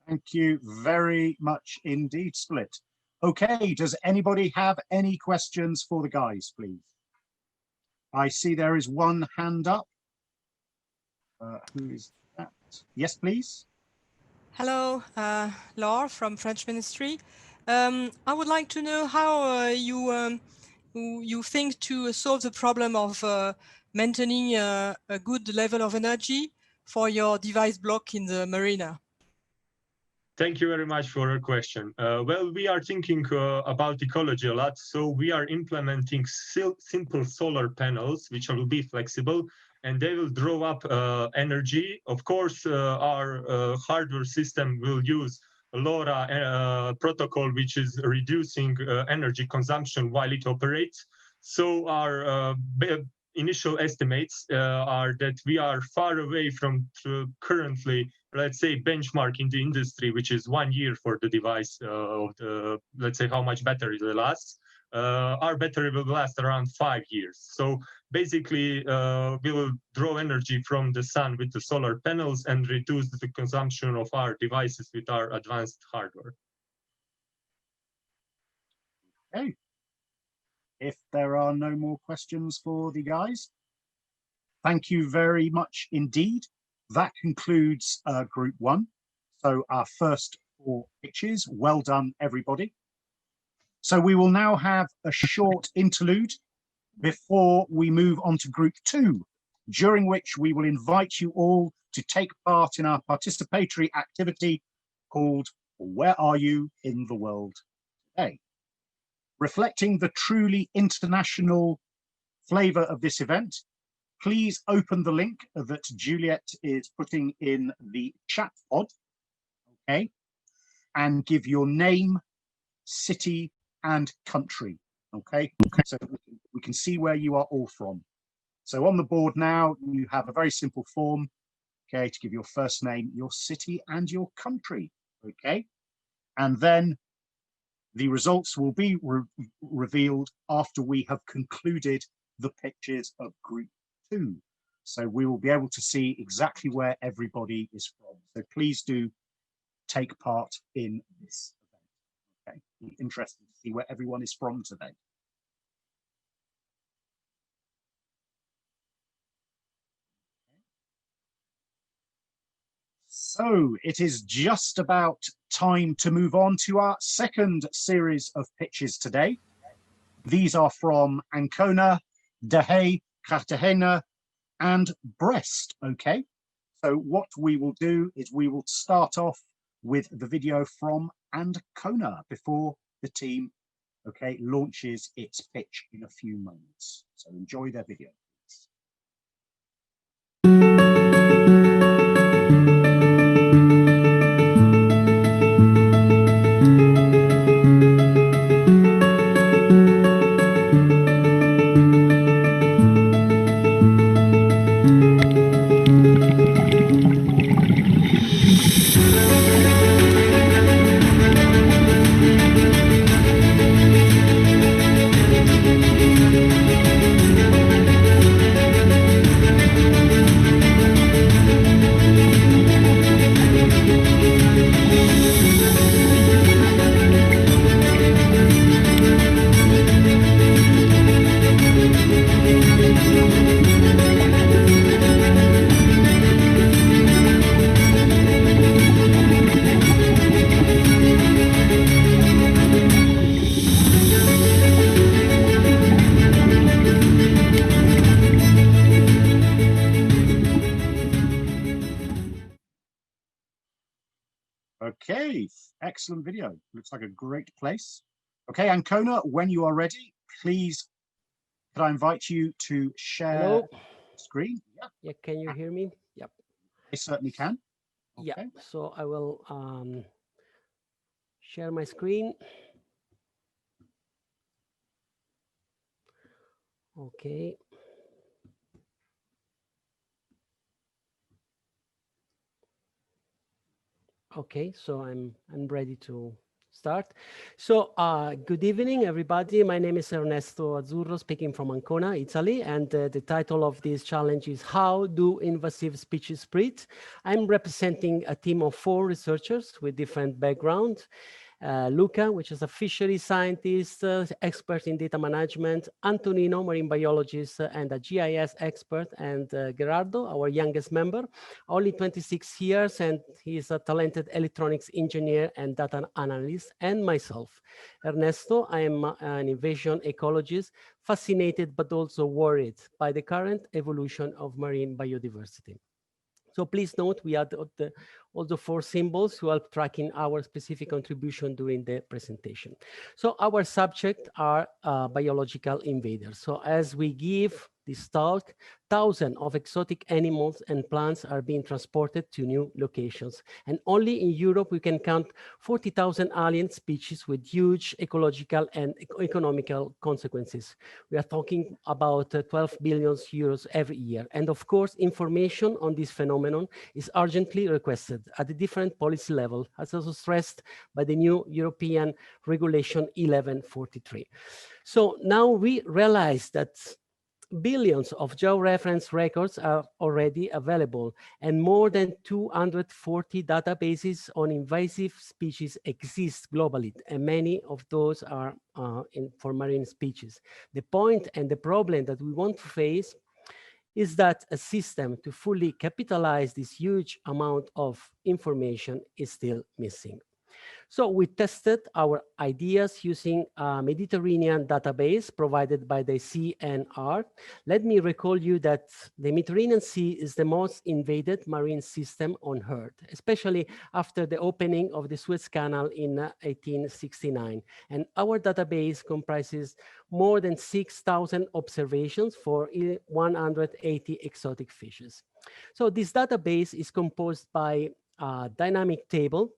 Thank you very much indeed, Split. Okay, does anybody have any questions for the guys, please? I see there is one hand up. Who is that? Yes, please.
Hello, Laure from French Ministry. I would like to know how you think to solve the problem of maintaining a good level of energy for your device block in the marina.
Thank you very much for your question. Well, we are thinking about ecology a lot, so we are implementing simple solar panels, which will be flexible, and they will draw up energy. Of course, our hardware system will use LoRa protocol, which is reducing energy consumption while it operates. So our initial estimates are that we are far away from currently, let's say, benchmark in the industry, which is 1 year for the device of the, let's say, how much battery it lasts. Our battery will last around 5 years. So basically, we will draw energy from the sun with the solar panels and reduce the consumption of our devices with our advanced hardware.
Okay. If there are no more questions for the guys, thank you very much indeed. That concludes group 1. So our first 4 pitches. Well done, everybody. So we will now have a short interlude before we move on to group 2, during which we will invite you all to take part in our participatory activity called Where Are You in the World Today? Reflecting the truly international flavor of this event, please open the link that Juliet is putting in the chat pod, okay, and give your name, city, and country, okay? So we can see where you are all from. So on the board now, you have a very simple form, okay, to give your first name, your city, and your country, okay? And then the results will be revealed after we have concluded the pitches of group 2. So we will be able to see exactly where everybody is from. So please do take part in this event. Okay, be interesting to see where everyone is from today. So it is just about time to move on to our second series of pitches today. These are from Ancona, Deshaies, Cartagena, and Brest, okay? So what we will do is we will start off with the video from Ancona before the team, okay, launches its pitch in a few moments. So enjoy their video. Okay, excellent video. Looks like a great place. Okay, Ancona, when you are ready, please, could I invite you to share
Hello.
screen? Yeah.
Yeah, can you hear me? Yep.
I certainly can.
Yeah, so I will share my screen. Okay. Okay, so I'm ready to start. So good evening, everybody. My name is Ernesto Azzurro, speaking from Ancona, Italy, and the title of this challenge is How Do Invasive Species Spread? I'm representing a team of 4 researchers with different backgrounds. Luca, which is a fisheries scientist, expert in data management, Antonino, marine biologist and a GIS expert, and Gerardo, our youngest member, only 26 years, and he's a talented electronics engineer and data analyst, and myself, Ernesto. I am an invasion ecologist, fascinated but also worried by the current evolution of marine biodiversity. So please note, we add all the 4 symbols to help tracking our specific contribution during the presentation. So our subject are biological invaders. So as we give this talk, thousands of exotic animals and plants are being transported to new locations. And only in Europe, we can count 40,000 alien species with huge ecological and economical consequences. We are talking about 12 billion euros every year. And of course, information on this phenomenon is urgently requested at a different policy level, as also stressed by the new European Regulation 1143. So now we realize that billions of georeference records are already available, and more than 240 databases on invasive species exist globally, and many of those are for marine species. The point and the problem that we want to face is that a system to fully capitalize this huge amount of information is still missing. So we tested our ideas using a Mediterranean database provided by the CNR. Let me recall you that the Mediterranean Sea is the most invaded marine system on Earth, especially after the opening of the Suez Canal in 1869. And our database comprises more than 6,000 observations for 180 exotic fishes. So this database is composed by a dynamic table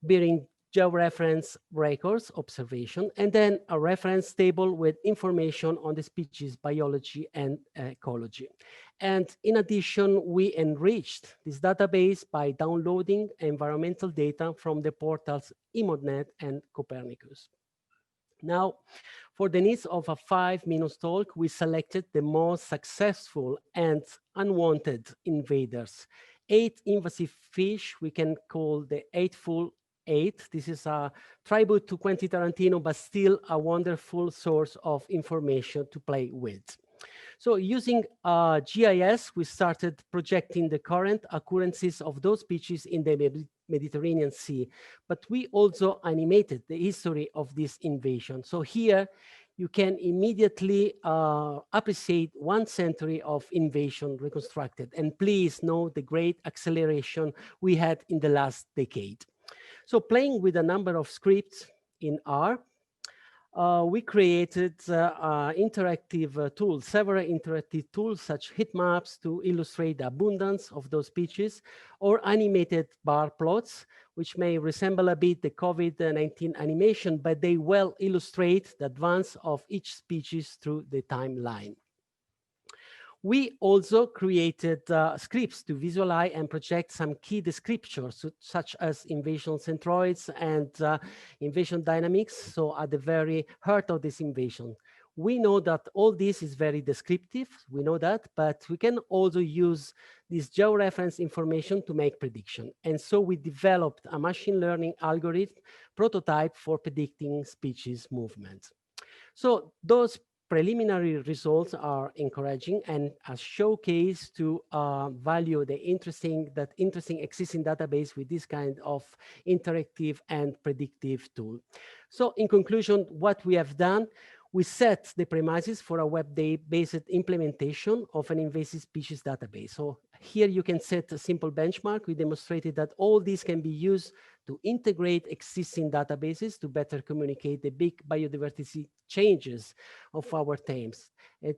bearing georeference records observation, and then a reference table with information on the species biology and ecology. And in addition, we enriched this database by downloading environmental data from the portals IMODNet and Copernicus. Now, for the needs of a 5-minute talk, we selected the most successful and unwanted invaders. 8 invasive fish we can call the 8-full 8. This is a tribute to Quentin Tarantino, but still a wonderful source of information to play with. So using GIS, we started projecting the current occurrences of those species in the Mediterranean Sea, but we also animated the history of this invasion. So here you can immediately appreciate 1 century of invasion reconstructed. And please know the great acceleration we had in the last decade. So playing with a number of scripts in R, we created interactive tools, several interactive tools such heat maps to illustrate the abundance of those species, or animated bar plots, which may resemble a bit the COVID-19 animation, but they well illustrate the advance of each species through the timeline. We also created scripts to visualize and project some key descriptors, such as invasion centroids and invasion dynamics, so at the very heart of this invasion. We know that all this is very descriptive, we know that, but we can also use this georeference information to make prediction. And so we developed a machine learning algorithm prototype for predicting species movement. So those preliminary results are encouraging and a showcase to value the interesting existing database with this kind of interactive and predictive tool. So in conclusion, what we have done, we set the premises for a web-based implementation of an invasive species database. So here you can set a simple benchmark. We demonstrated that all these can be used to integrate existing databases to better communicate the big biodiversity changes of our themes.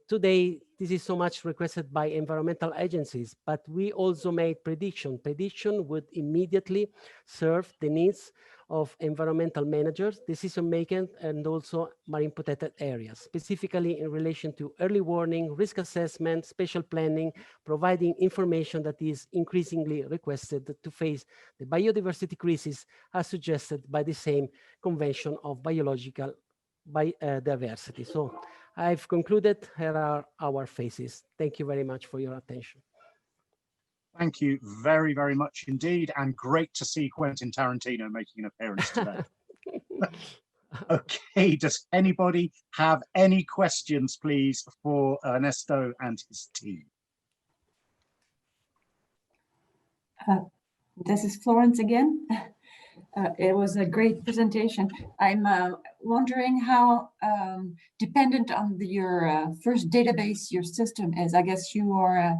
Today, this is so much requested by environmental agencies, but we also made prediction. Prediction would immediately serve the needs of environmental managers, decision makers, and also marine protected areas, specifically in relation to early warning, risk assessment, spatial planning, providing information that is increasingly requested to face the biodiversity crisis as suggested by the same Convention of Biological Diversity. So I've concluded. Here are our faces. Thank you very much for your attention.
Thank you very, very much indeed. And great to see Quentin Tarantino making an appearance today. Okay, does anybody have any questions, please, for Ernesto and his team?
This is Florence again. It was a great presentation. I'm wondering how dependent on your first database your system is. I guess you are,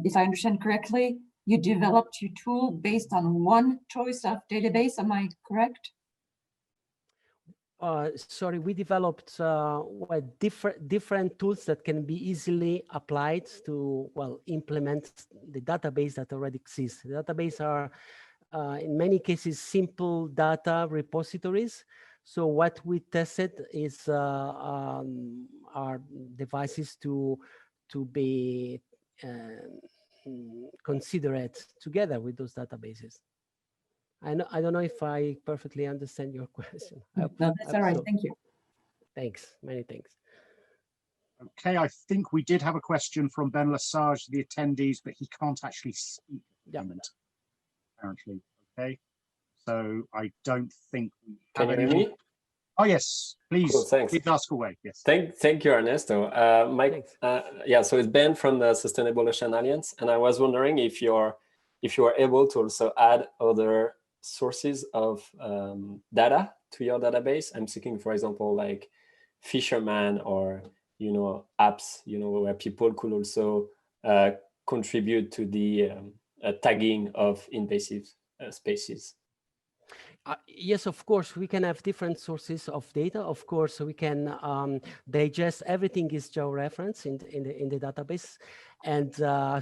if I understand correctly, you developed your tool based on one choice of database. Am I correct?
Sorry, we developed different tools that can be easily applied to, well, implement the database that already exists. The database are, in many cases, simple data repositories. So what we tested is our devices to be considered together with those databases. I don't know if I perfectly understand your question.
No, that's all right.
So.
Thank you.
Thanks. Many thanks.
Okay, I think we did have a question from Ben Lesage, the attendees, but he can't actually speak at the moment, apparently. Okay, so I don't think we have.
Can you hear me?
Oh yes, please.
Cool, thanks.
Please ask away. Yes.
Thank you, Ernesto. Yeah, so it's Ben from the Sustainable Ocean Alliance, and I was wondering if you are able to also add other sources of data to your database. I'm thinking, for example, like fisherman or apps, where people could also contribute to the tagging of invasive species.
Yes, of course, we can have different sources of data. Of course, we can digest everything is georeferenced in the database. And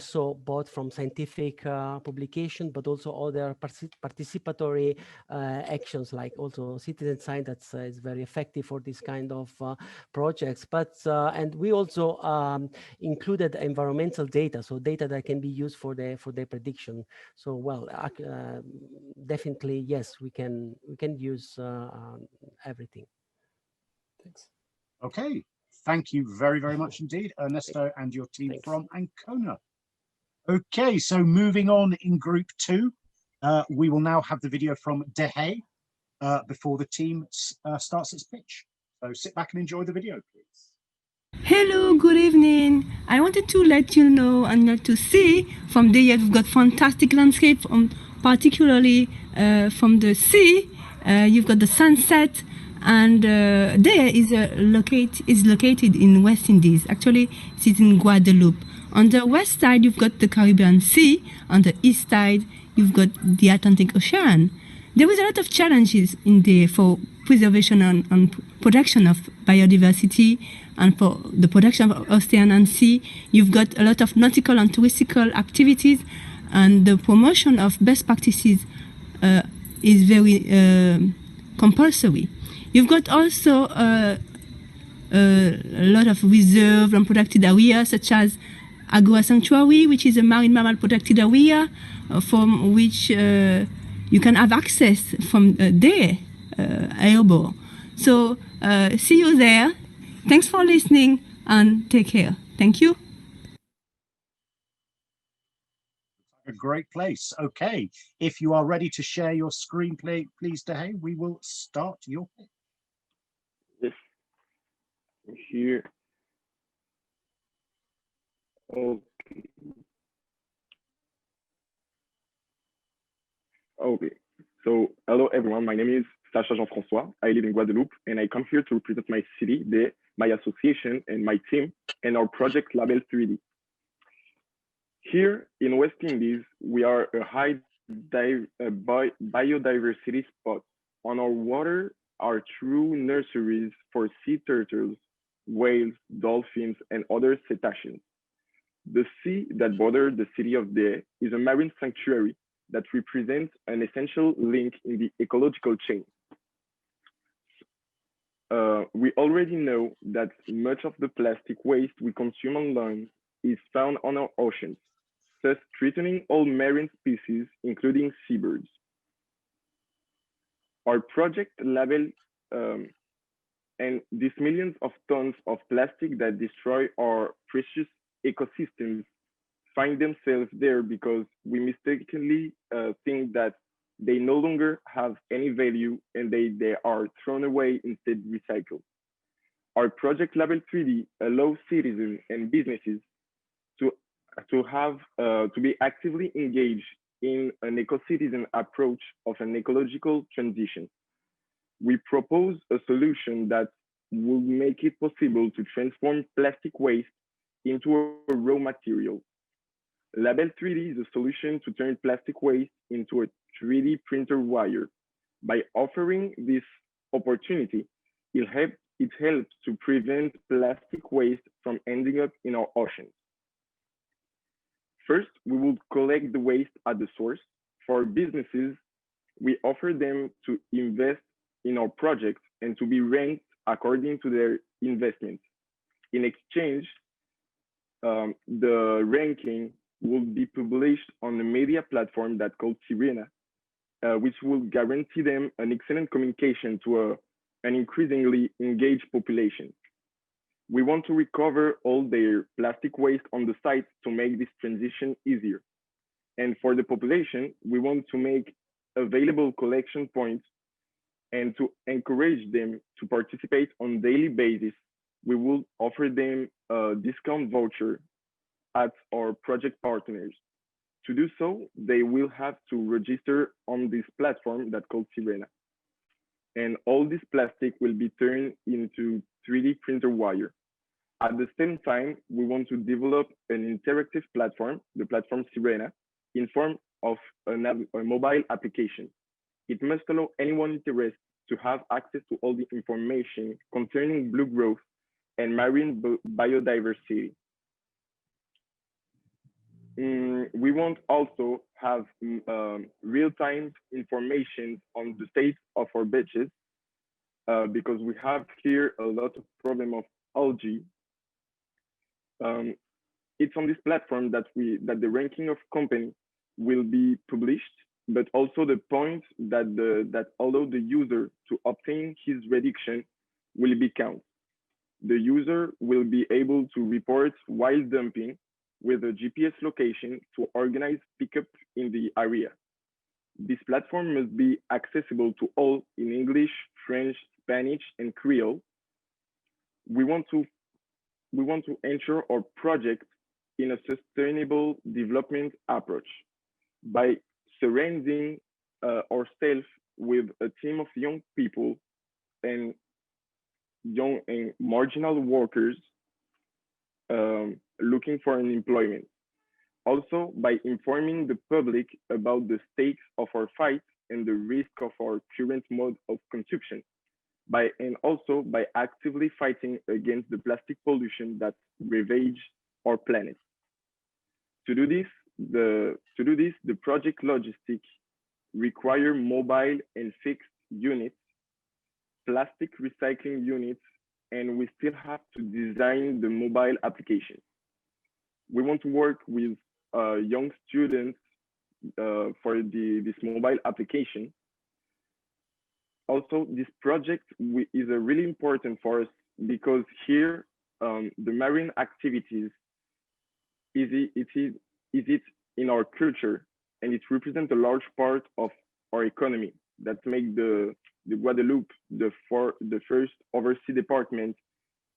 so both from scientific publication, but also other participatory actions, like also citizen science that is very effective for this kind of projects. But and we also included environmental data, so data that can be used for the prediction. So well, definitely yes, we can use everything.
Thanks.
Okay. Thank you very, very much indeed, Ernesto and your team from Ancona. Okay, so moving on in group 2, we will now have the video from Deshaies before the team starts its pitch. So sit back and enjoy the video, please.
Hello, good evening. I wanted to let you know and let to see from Deshaies we've got fantastic landscape, particularly from the sea. You've got the sunset And there is located in West Indies. Actually, it's in Guadeloupe. On the west side, you've got the Caribbean Sea. On the east side, you've got the Atlantic Ocean. There is a lot of challenges in there for preservation and protection of biodiversity and for the production of ocean and sea. You've got a lot of nautical and touristical activities, and the promotion of best practices is very compulsory. You've got also a lot of reserve and protected areas, such as Agua Sanctuary, which is a marine mammal protected area from which you can have access from there, airborne. So see you there. Thanks for listening and take care. Thank you.
A great place. Okay, if you are ready to share your screenplay, please, Deshaies, we will start your pitch.
Yes, here. Okay. Okay. So, hello everyone. My name is Sacha Jean-François. I live in Guadeloupe, and I come here to represent my city, my association, and my team, and our project Label 3D. Here in West Indies, we are a high biodiversity spot. On our water are true nurseries for sea turtles, whales, dolphins, and other cetaceans. The sea that borders the city of Deshaies is a marine sanctuary that represents an essential link in the ecological chain. We already know that much of the plastic waste we consume on land is found on our oceans, thus threatening all marine species, including seabirds. Our project Label and these millions of tons of plastic that destroy our precious ecosystems find themselves there because we mistakenly think that they no longer have any value and they are thrown away instead recycled. Our project Label 3D allows citizens and businesses to be actively engaged in an eco-citizen approach of an ecological transition. We propose a solution that will make it possible to transform plastic waste into a raw material. Label 3D is a solution to turn plastic waste into a 3D printer wire. By offering this opportunity, it helps to prevent plastic waste from ending up in our oceans. First, we will collect the waste at the source. For businesses, we offer them to invest in our project and to be ranked according to their investment. In exchange, the ranking will be published on a media platform that's called Sirena, which will guarantee them an excellent communication to an increasingly engaged population. We want to recover all their plastic waste on the site to make this transition easier. And for the population, we want to make available collection points and to encourage them to participate on a daily basis. We will offer them a discount voucher at our project partners. To do so, they will have to register on this platform that's called Sirena. And all this plastic will be turned into 3D printer wire. At the same time, we want to develop an interactive platform, the platform Sirena, in form of a mobile application. It must allow anyone interested to have access to all the information concerning blue growth and marine biodiversity. We want also have real-time information on the state of our beaches because we have here a lot of problem of algae. It's on this platform that the ranking of company will be published, but also the points that allow the user to obtain his reduction will be counted. The user will be able to report wild dumping with a GPS location to organize pickup in the area. This platform must be accessible to all in English, French, Spanish, and Creole. We want to ensure our project in a sustainable development approach by surrounding ourselves with a team of young people and young and marginal workers looking for an employment. Also, by informing the public about the stakes of our fight and the risk of our current mode of consumption, and also by actively fighting against the plastic pollution that ravages our planet. To do this, the project logistic require mobile and fixed units, plastic recycling units, and we still have to design the mobile application. We want to work with young students for this mobile application. Also, this project is really important for us because here the marine activities is it in our culture, and it represents a large part of our economy that make the Guadeloupe the first overseas department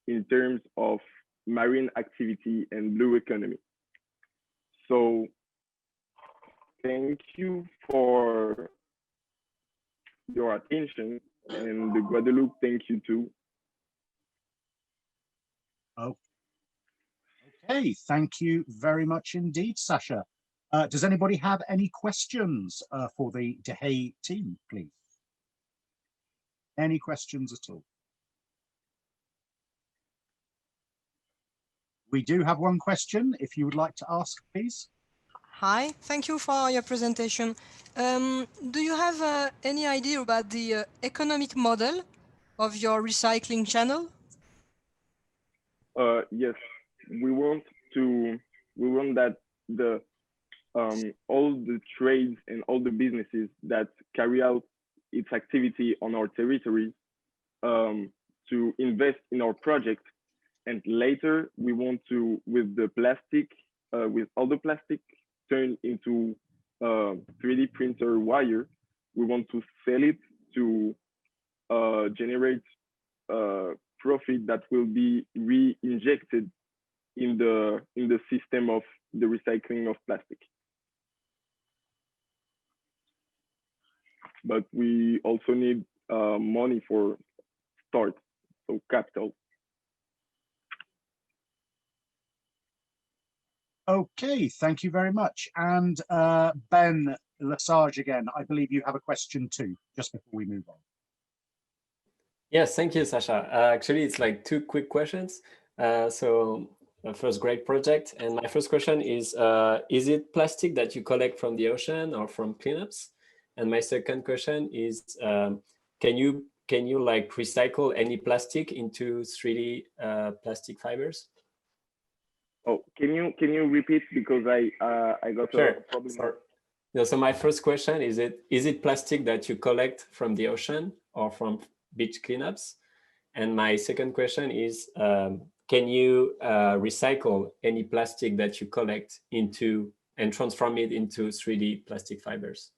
in terms of marine activity and blue economy. So thank you for your attention, and the Guadeloupe thank you too.
Okay, thank you very much indeed, Sasha. Does anybody have any questions for the Deshaies team, please? Any questions at all? We do have one question, if you would like to ask, please.
Hi, thank you for your presentation. Do you have any idea about the economic model of your recycling channel?
Yes, we want that all the trades and all the businesses that carry out its activity on our territory to invest in our project, and later we want to, with all the plastic turned into 3D printer wire, we want to sell it to generate profit that will be re-injected in the system of the recycling of plastic. But we also need money for start, so capital.
Okay, thank you very much. And Ben Lesage again, I believe you have a question too, just before we move on.
Yes, thank you, Sasha. Actually, it's like two quick questions. So first, great project. And my first question is it plastic that you collect from the ocean or from cleanups? And my second question is, can you like recycle any plastic into 3D plastic fibers?
Oh, can you repeat, because I got
Sure.
a problem.
Sorry. No, so my first question is it plastic that you collect from the ocean or from beach cleanups? And my second question is, can you recycle any plastic that you collect into and transform it into 3D plastic fibers?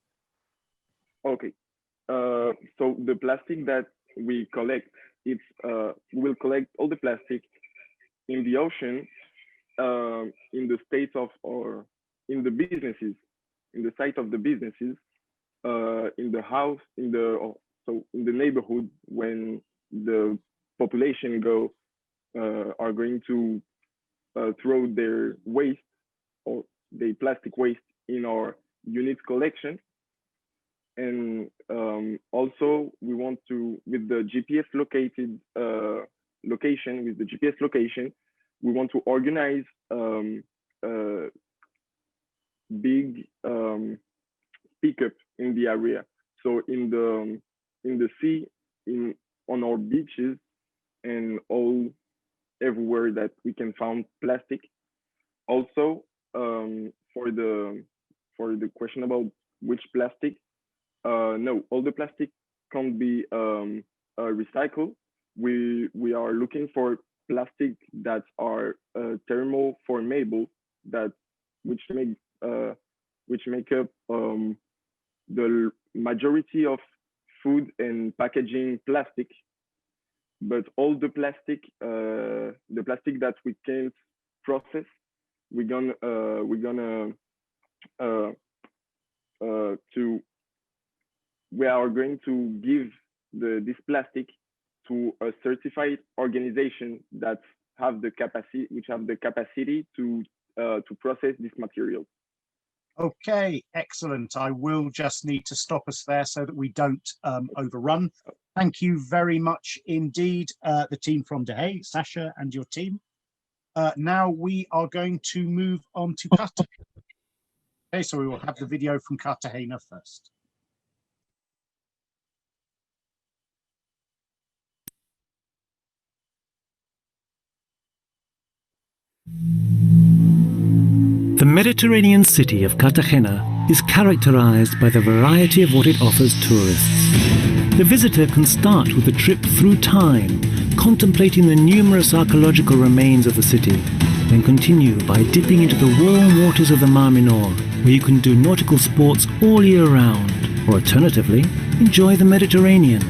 Okay. So the plastic that we collect, we will collect all the plastic in the ocean, in the states of, or in the businesses, in the site of the businesses, in the house, so in the neighborhood, when the population are going to throw their waste or the plastic waste in our unit collection. And also we want to, with the GPS located location, we want to organize big pickup in the area. So in the sea, on our beaches, and everywhere that we can find plastic. Also, for the question about which plastic, no, all the plastic can't be recycled. We are looking for plastic that are thermoformable, which make up the majority of food and packaging plastic. But all the plastic that we can't process, we are going to give this plastic to a certified organization that have the capacity to process this material.
Okay, excellent. I will just need to stop us there so that we don't overrun. Thank you very much indeed, the team from Deshaies, Sasha and your team. Now we are going to move on to Cartagena. Okay, so we will have the video from Cartagena first.
The Mediterranean city of Cartagena is characterized by the variety of what it offers tourists. The visitor can start with a trip through time, contemplating the numerous archaeological remains of the city, then continue by dipping into the warm waters of the Mar Menor, where you can do nautical sports all year round, or alternatively, enjoy the Mediterranean.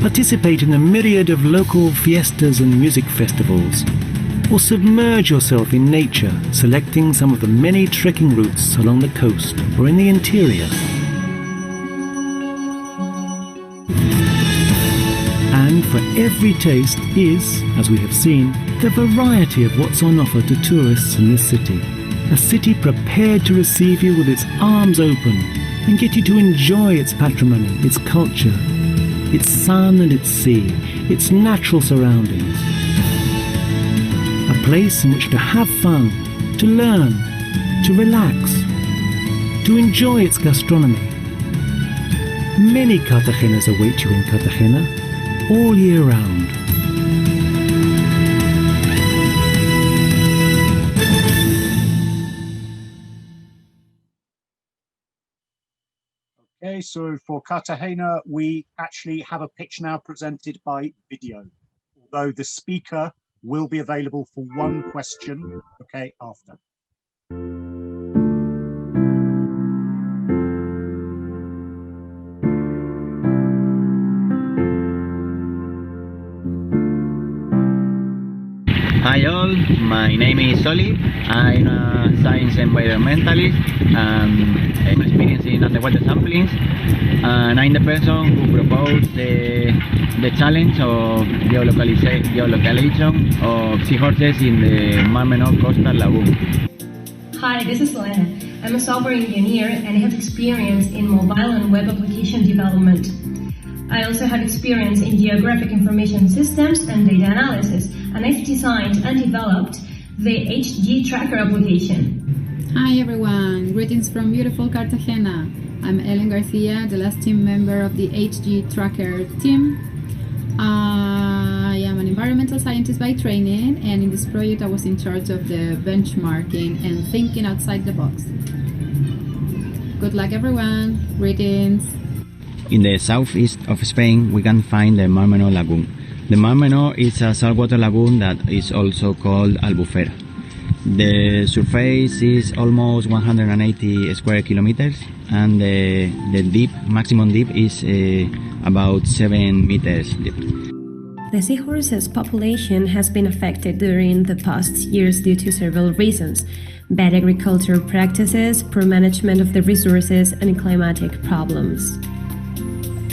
Participate in a myriad of local fiestas and music festivals, or submerge yourself in nature, selecting some of the many trekking routes along the coast or in the interior. And for every taste is, as we have seen, the variety of what's on offer to tourists in this city. A city prepared to receive you with its arms open and get you to enjoy its patrimony, its culture, its sun and its sea, its natural surroundings. A place in which to have fun, to learn, to relax, to enjoy its gastronomy. Many Cartagenas await you in Cartagena all year round.
Okay, so for Cartagena, we actually have a pitch now presented by video, although the speaker will be available for one question, okay, after.
Hi all, my name is Oli. I'm a science environmentalist. I'm experiencing underwater samplings, and I'm the person who proposed the challenge of geolocalization of seahorses in the Mar Menor coastal lagoon.
Hi, this is Lena. I'm a software engineer and I have experience in mobile and web application development. I also have experience in geographic information systems and data analysis, and I've designed and developed the HG Tracker application.
Hi everyone, greetings from beautiful Cartagena. I'm Ellen Garcia, the last team member of the HG Tracker team. I am an environmental scientist by training, and in this project I was in charge of the benchmarking and thinking outside the box. Good luck everyone, greetings.
In the southeast of Spain, we can find the Mar Menor lagoon. The Mar Menor is a saltwater lagoon that is also called Albufera. The surface is almost 180 square kilometers, and the maximum deep is about 7 meters deep.
The seahorses population has been affected during the past years due to several reasons: bad agricultural practices, poor management of the resources, and climatic problems.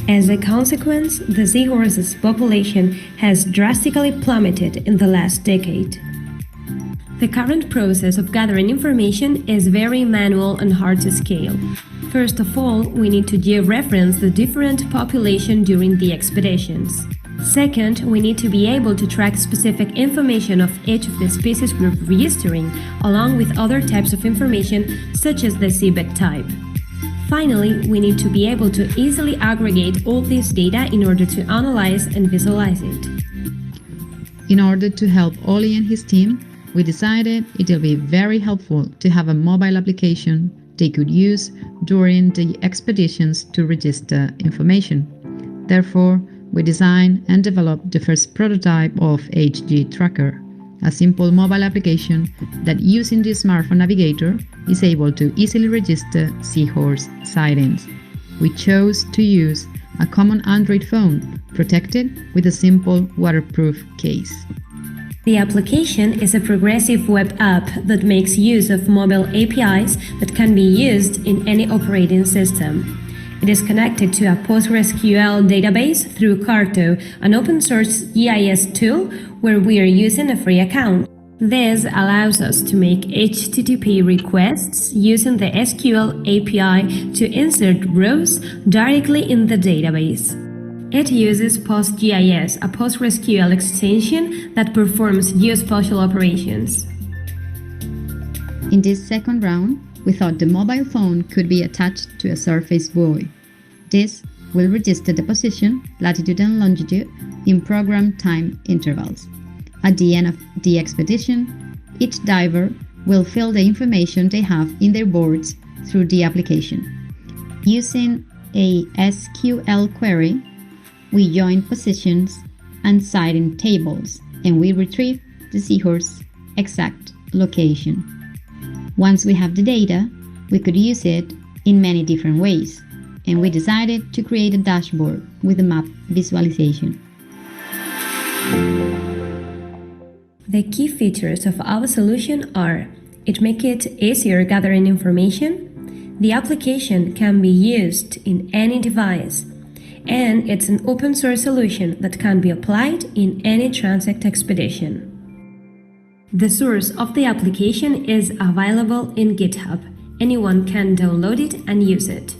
As a consequence, the seahorses population has drastically plummeted in the last decade. The current process of gathering information is very manual and hard to scale. First of all, we need to georeference the different population during the expeditions. Second, we need to be able to track specific information of each of the species we're registering, along with other types of information such as the seabed type. Finally, we need to be able to easily aggregate all this data in order to analyze and visualize it.
In order to help Oli and his team, we decided it will be very helpful to have a mobile application they could use during the expeditions to register information. Therefore, we designed and developed the first prototype of HG Tracker, a simple mobile application that, using the smartphone navigator, is able to easily register seahorse sightings. We chose to use a common Android phone, protected with a simple waterproof case.
The application is a progressive web app that makes use of mobile APIs that can be used in any operating system. It is connected to a PostgreSQL database through Carto, an open source GIS tool where we are using a free account. This allows us to make HTTP requests using the SQL API to insert rows directly in the database. It uses PostGIS, a PostgreSQL extension that performs geospatial operations.
In this second round, we thought the mobile phone could be attached to a surface buoy. This will register the position, latitude and longitude in program time intervals. At the end of the expedition, each diver will fill the information they have in their boards through the application. Using a SQL query, we join positions and sighting tables, and we retrieve the seahorse's exact location. Once we have the data, we could use it in many different ways, and we decided to create a dashboard with a map visualization.
The key features of our solution are: it makes it easier gathering information, the application can be used in any device, and it's an open source solution that can be applied in any transect expedition. The source of the application is available in GitHub. Anyone can download it and use it.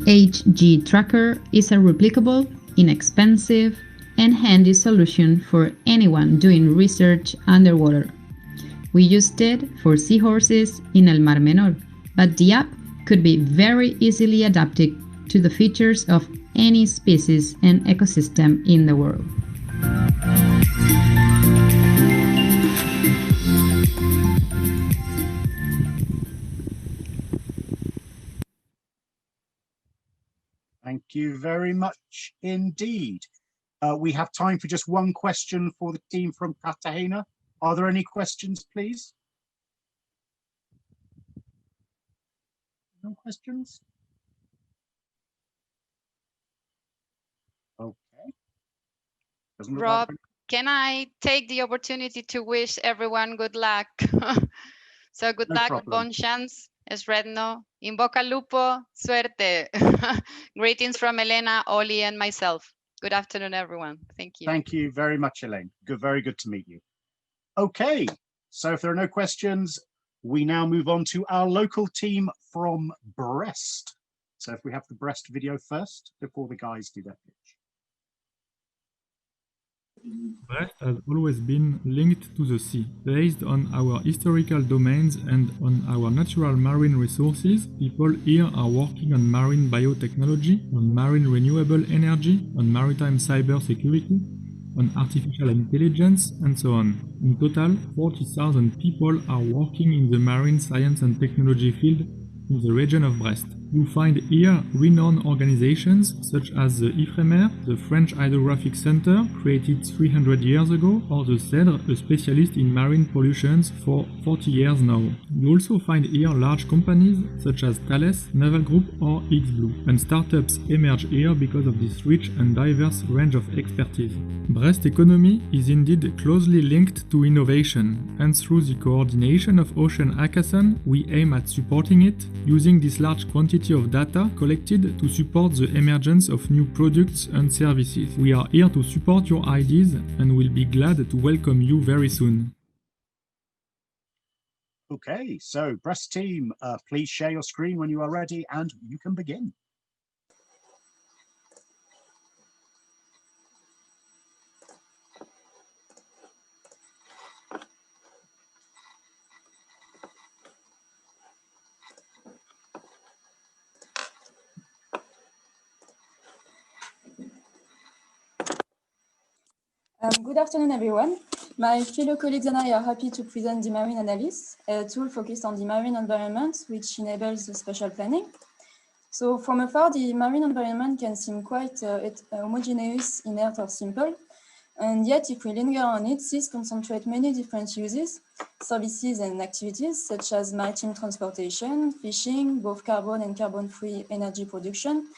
HG Tracker is a replicable, inexpensive, and handy solution for anyone doing research underwater. We used it for seahorses in El Mar Menor, but the app could be very easily adapted to the features of any species and ecosystem in the world.
Thank you very much indeed. We have time for just one question for the team from Cartagena. Are there any questions, please? No questions? Okay. Doesn't look
Rob,
like...
can I take the opportunity to wish everyone good luck? So good
No
luck,
problem.
bon chance, esredno, in boca lupo, suerte. Greetings from Elena, Oli, and myself. Good afternoon, everyone. Thank you.
Thank you very much, Elaine. Good, very good to meet you. Okay, so if there are no questions, we now move on to our local team from Brest. So if we have the Brest video first, before the guys do their pitch.
Brest has always been linked to the sea. Based on our historical domains and on our natural marine resources, people here are working on marine biotechnology, on marine renewable energy, on maritime cyber security, on artificial intelligence, and so on. In total, 40,000 people are working in the marine science and technology field in the region of Brest. You find here renowned organizations such as the IFREMER, the French Hydrographic Center, created 300 years ago, or the CEDRE, a specialist in marine pollutions for 40 years now. You also find here large companies such as Thales, Naval Group, or XBlue, and startups emerge here because of this rich and diverse range of expertise. Brest economy is indeed closely linked to innovation, and through the coordination of Ocean Hackathon, we aim at supporting it, using this large quantity of data collected to support the emergence of new products and services. We are here to support your ideas and will be glad to welcome you very soon.
Okay, so Brest team, please share your screen when you are ready and you can begin.
Good afternoon, everyone. My fellow colleagues and I are happy to present the Marine Analyst, a tool focused on the marine environment, which enables spatial planning. So from afar, the marine environment can seem quite homogeneous, inert, or simple. And yet, if we linger on it, seas concentrate many different uses, services, and activities, such as maritime transportation, fishing, both carbon and carbon-free energy production,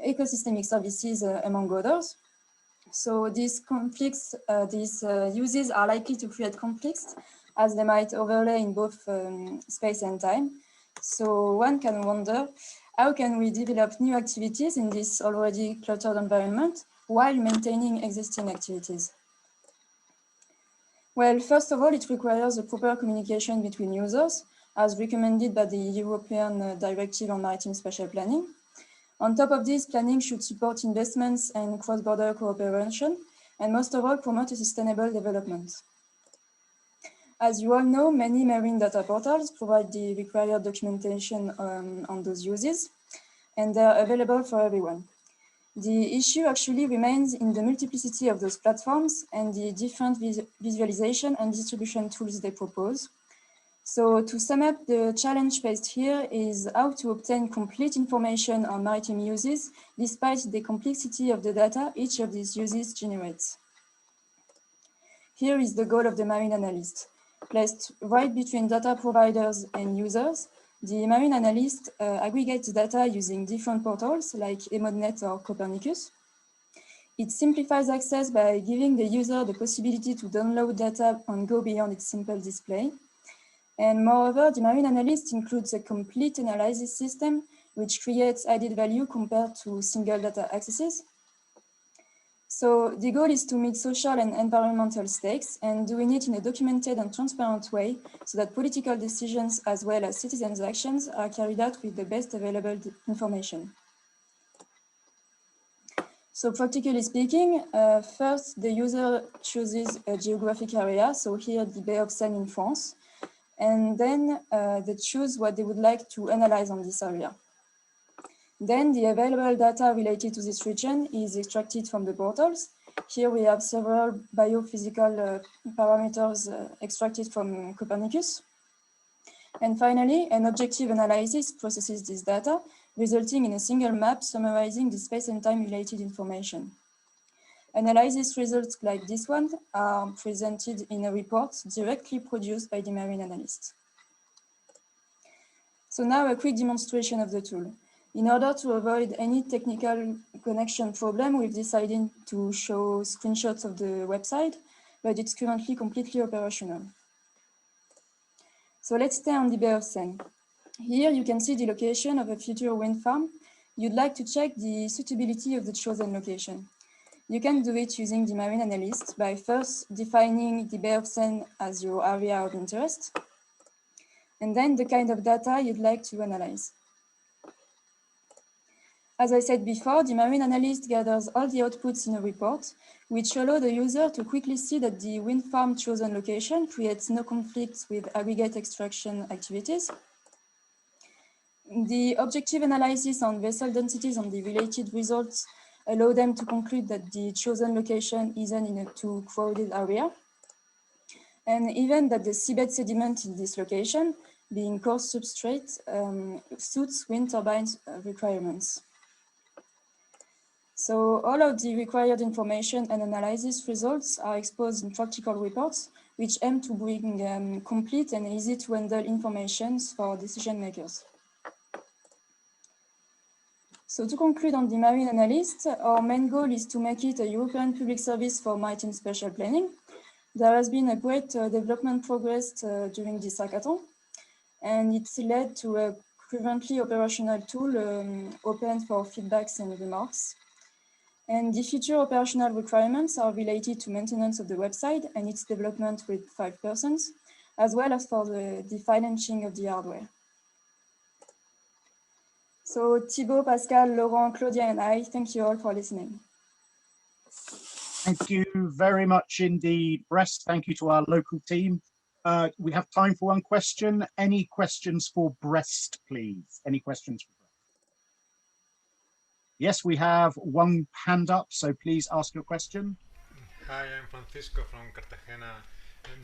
ecosystemic services, among others. So these conflicts, these uses are likely to create conflicts as they might overlay in both space and time. So one can wonder, how can we develop new activities in this already cluttered environment while maintaining existing activities? Well, first of all, it requires a proper communication between users, as recommended by the European Directive on Maritime Spatial Planning. On top of this, planning should support investments and cross-border cooperation, and most of all, promote a sustainable development. As you all know, many marine data portals provide the required documentation on those uses, and they are available for everyone. The issue actually remains in the multiplicity of those platforms and the different visualization and distribution tools they propose. So to sum up, the challenge faced here is how to obtain complete information on maritime uses despite the complexity of the data each of these uses generates. Here is the goal of the marine analyst. Placed right between data providers and users, the marine analyst aggregates data using different portals like EMODNet or Copernicus. It simplifies access by giving the user the possibility to download data and go beyond its simple display. And moreover, the marine analyst includes a complete analysis system, which creates added value compared to single data accesses. So the goal is to meet social and environmental stakes and doing it in a documented and transparent way so that political decisions as well as citizens' actions are carried out with the best available information. So practically speaking, first the user chooses a geographic area, so here the Bay of Seine in France, and then they choose what they would like to analyze on this area. Then the available data related to this region is extracted from the portals. Here we have several biophysical parameters extracted from Copernicus. And finally, an objective analysis processes this data, resulting in a single map summarizing the space and time related information. Analysis results like this one are presented in a report directly produced by the marine analyst. So now a quick demonstration of the tool. In order to avoid any technical connection problem, we've decided to show screenshots of the website, but it's currently completely operational. So let's stay on the Bay of Seine. Here you can see the location of a future wind farm. You'd like to check the suitability of the chosen location. You can do it using the marine analyst by first defining the Bay of Seine as your area of interest, and then the kind of data you'd like to analyze. As I said before, the marine analyst gathers all the outputs in a report, which allow the user to quickly see that the wind farm chosen location creates no conflicts with aggregate extraction activities. The objective analysis on vessel densities and the related results allow them to conclude that the chosen location isn't in a too crowded area, and even that the seabed sediment in this location, being coarse substrate, suits wind turbines requirements. So all of the required information and analysis results are exposed in practical reports, which aim to bring complete and easy to handle information for decision makers. So to conclude on the marine analyst, our main goal is to make it a European public service for maritime spatial planning. There has been a great development progress during this hackathon, and it's led to a currently operational tool open for feedbacks and remarks. And the future operational requirements are related to maintenance of the website and its development with 5 persons, as well as for the financing of the hardware. So Thibaut, Pascal, Laurent, Claudia, and I thank you all for listening.
Thank you very much indeed, Brest. Thank you to our local team. We have time for one question. Any questions for Brest, please? Any questions for Brest? Yes, we have one hand up, so please ask your question.
Hi, I'm Francisco from Cartagena.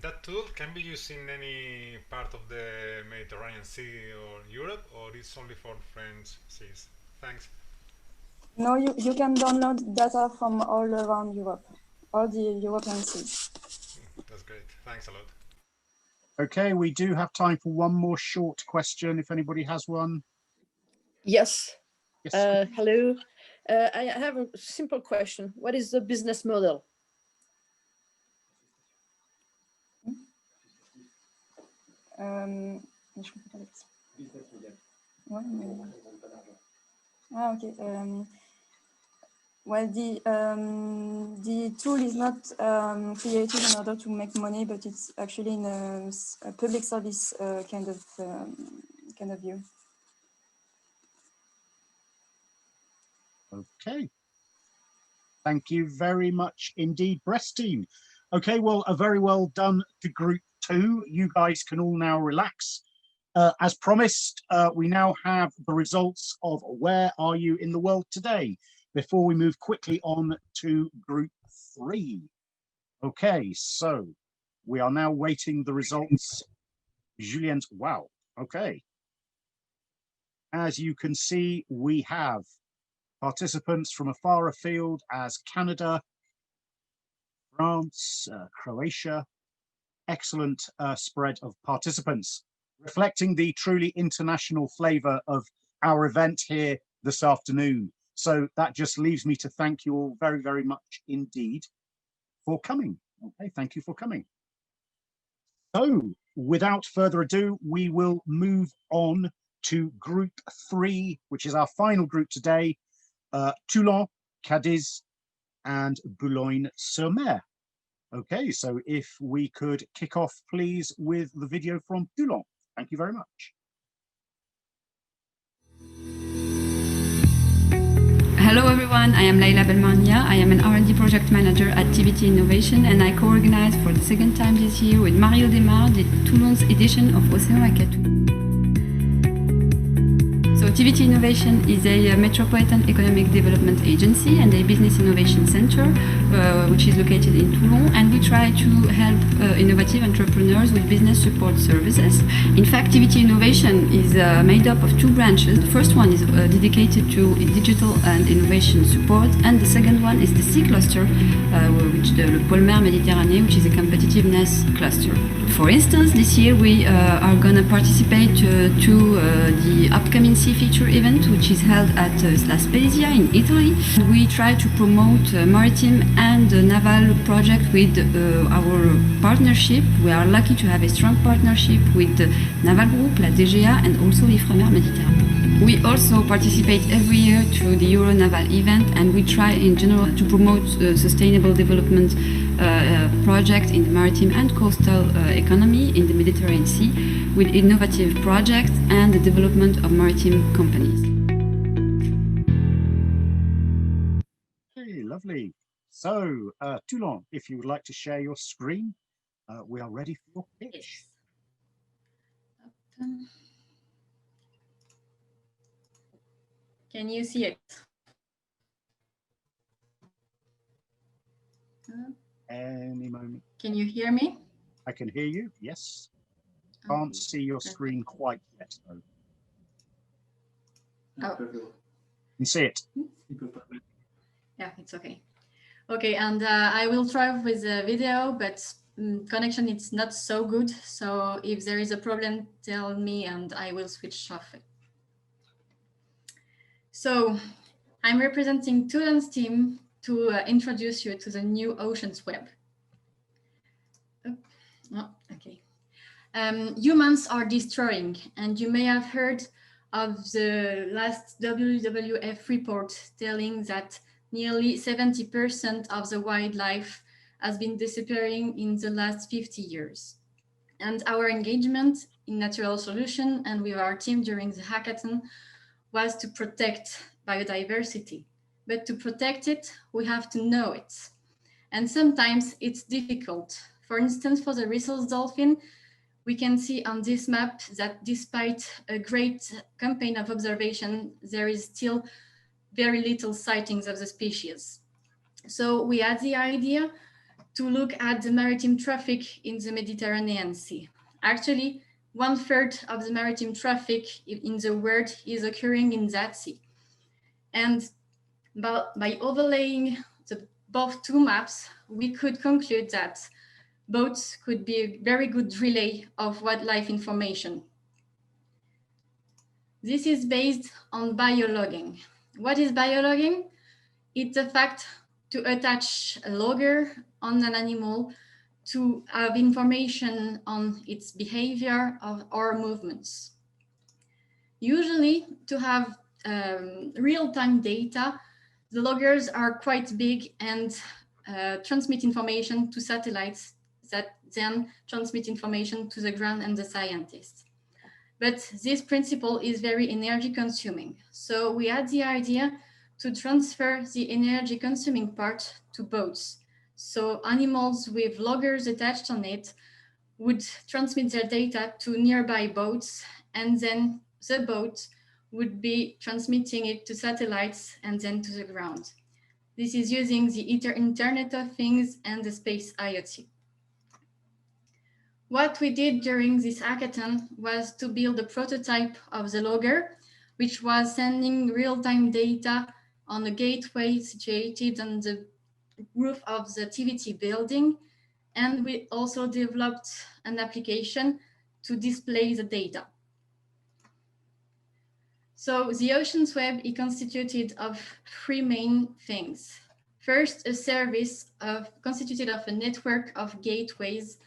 That tool can be used in any part of the Mediterranean Sea or Europe, or it's only for French seas? Thanks.
No, you can download data from all around Europe, all the European seas.
That's great. Thanks a lot.
Okay, we do have time for one more short question, if anybody has one.
Yes.
Yes.
Hello. I have a simple question. What is the business model?
Okay. Well, the tool is not created in order to make money, but it's actually in a public service kind of view.
Okay. Thank you very much indeed, Brest team. Okay, well, a very well done to group 2. You guys can all now relax. As promised, we now have the results of Where Are You in the World Today, before we move quickly on to group 3. Okay, so we are now waiting the results. Julien's, wow, okay. As you can see, we have participants from afar afield as Canada, France, Croatia. Excellent spread of participants, reflecting the truly international flavour of our event here this afternoon. So that just leaves me to thank you all very, very much indeed for coming. Okay, thank you for coming. So without further ado, we will move on to group 3, which is our final group today. Toulon, Cadiz, and Boulogne-sur-Mer. Okay, so if we could kick off, please, with the video from Toulon. Thank you very much.
Hello everyone, I am Leila Belmania. I am an R&D project manager at TVT Innovation, and I co-organize for the second time this year with Mario Demar the Toulon's edition of Ocean Hackathon. So TVT Innovation is a metropolitan economic development agency and a business innovation center, which is located in Toulon, and we try to help innovative entrepreneurs with business support services. In fact, TVT Innovation is made up of 2 branches. The first one is dedicated to digital and innovation support, and the second one is the C cluster, which the Pôle Mer Méditerranée, which is a competitiveness cluster. For instance, this year we are going to participate to the upcoming Sea Feature event, which is held at La Spezia in Italy. We try to promote maritime and naval project with our partnership. We are lucky to have a strong partnership with the Naval Group, La Deshaies, and also Ifremer Méditerranée. We also participate every year to the Euro Naval event, and we try in general to promote sustainable development projects in the maritime and coastal economy in the Mediterranean Sea, with innovative projects and the development of maritime companies.
Okay, lovely. So, Toulon, if you would like to share your screen, we are ready for your pitch.
Can you see it?
Any moment.
Can you hear me?
I can hear you, yes. Can't see your screen quite yet, though.
Oh.
You can see it.
Yeah, it's okay. Okay, and I will try with the video, but connection is not so good. So if there is a problem, tell me and I will switch off it. So I'm representing Toulon's team to introduce you to the new Oceans Web. Oh, okay. Humans are destroying, and you may have heard of the last WWF report telling that nearly 70% of the wildlife has been disappearing in the last 50 years. And our engagement in natural solution and with our team during the hackathon was to protect biodiversity. But to protect it, we have to know it. And sometimes it's difficult. For instance, for the resource dolphin, we can see on this map that despite a great campaign of observation, there is still very little sightings of the species. So we had the idea to look at the maritime traffic in the Mediterranean Sea. Actually, 1/3 of the maritime traffic in the world is occurring in that sea. And by overlaying both 2 maps, we could conclude that boats could be a very good relay of wildlife information. This is based on biologging. What is biologging? It's the fact to attach a logger on an animal to have information on its behavior or movements.
Usually, to have real-time data, the loggers are quite big and transmit information to satellites that then transmit information to the ground and the scientists. But this principle is very energy consuming. So we had the idea to transfer the energy consuming part to boats. So animals with loggers attached on it would transmit their data to nearby boats, and then the boat would be transmitting it to satellites and then to the ground. This is using the Internet of Things and the space IoT. What we did during this hackathon was to build a prototype of the logger, which was sending real-time data on a gateway situated on the roof of the TVT building. And we also developed an application to display the data. So the Ocean's Web is constituted of three main things. First, a service constituted of a network of gateways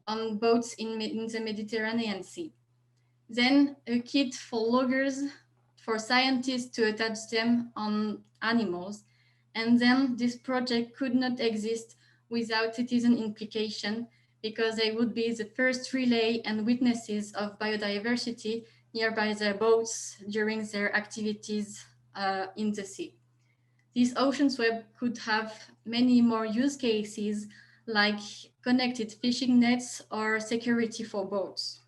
on boats in the Mediterranean Sea. Then a kit for loggers, for scientists to attach them on animals. And then this project could not exist without citizen implication, because they would be the first relay and witnesses of biodiversity nearby their boats during their activities in the sea. This Ocean's Web could have many more use cases, like connected fishing nets or security for boats.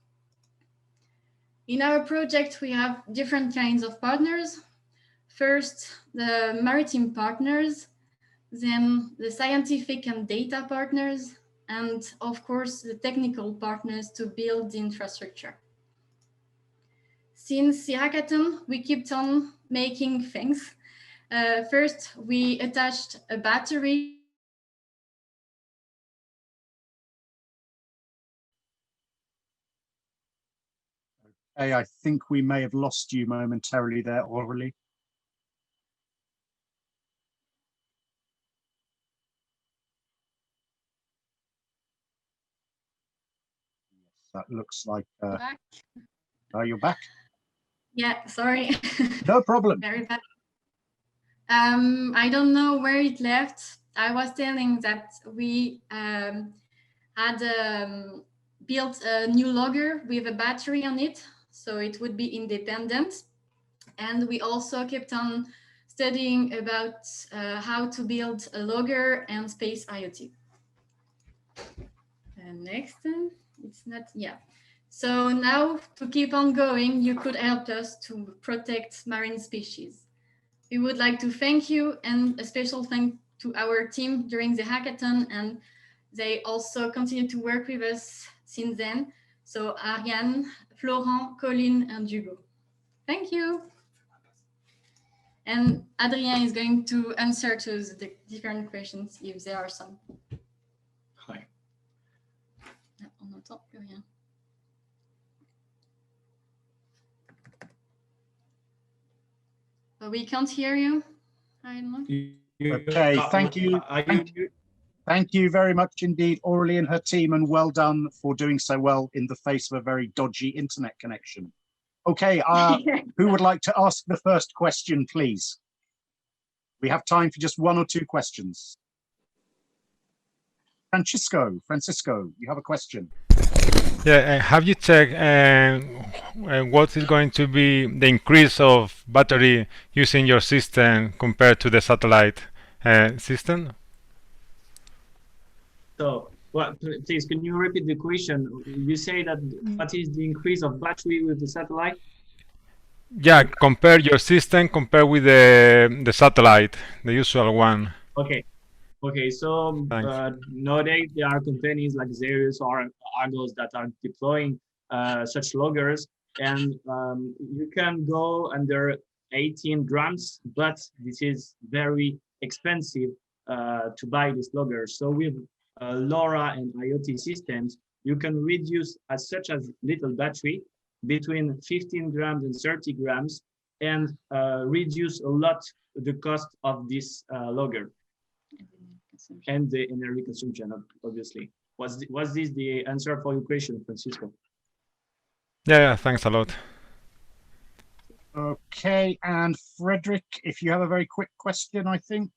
In our project, we have different kinds of partners. First, the maritime partners, then the scientific and data partners, and of course, the technical partners to build the infrastructure. Since the hackathon, we kept on making things. First, we attached a battery.
Hey, I think we may have lost you momentarily there, Aurélie. Yes, that looks like...
Back.
Oh, you're back?
Yeah, sorry.
No problem.
Very bad. I don't know where it left. I was telling that we had built a new logger with a battery on it, so it would be independent. And we also kept on studying about how to build a logger and space IoT. Next, it's not, yeah. So now, to keep on going, you could help us to protect marine species. We would like to thank you, and a special thank to our team during the hackathon, and they also continue to work with us since then. So Ariane, Florent, Colin, and Hugo. Thank you. And Adrien is going to answer to the different questions if there are some.
Hi.
On n'entend plus rien. But we can't hear you. I don't know.
Okay, thank you. Thank you very much indeed, Aurélie and her team, and well done for doing so well in the face of a very dodgy internet connection. Okay, who would like to ask the first question, please? We have time for just one or two questions. Francisco, you have a question.
Yeah, have you checked what is going to be the increase of battery using your system compared to the satellite system?
So, well, please, can you repeat the question? You say that what is the increase of battery with the satellite?
Yeah, compare your system with the satellite, the usual one.
Okay, so nowadays there are companies like Xerius or Argos that are deploying such loggers, and you can go under 18 grams, but this is very expensive to buy these loggers. So with LoRa and IoT systems, you can reduce as such as little battery between 15 grams and 30 grams and reduce a lot the cost of this logger and the energy consumption, obviously. Was this the answer for your question, Francisco?
Yeah, thanks a lot.
Okay, and Frederick, if you have a very quick question, I think.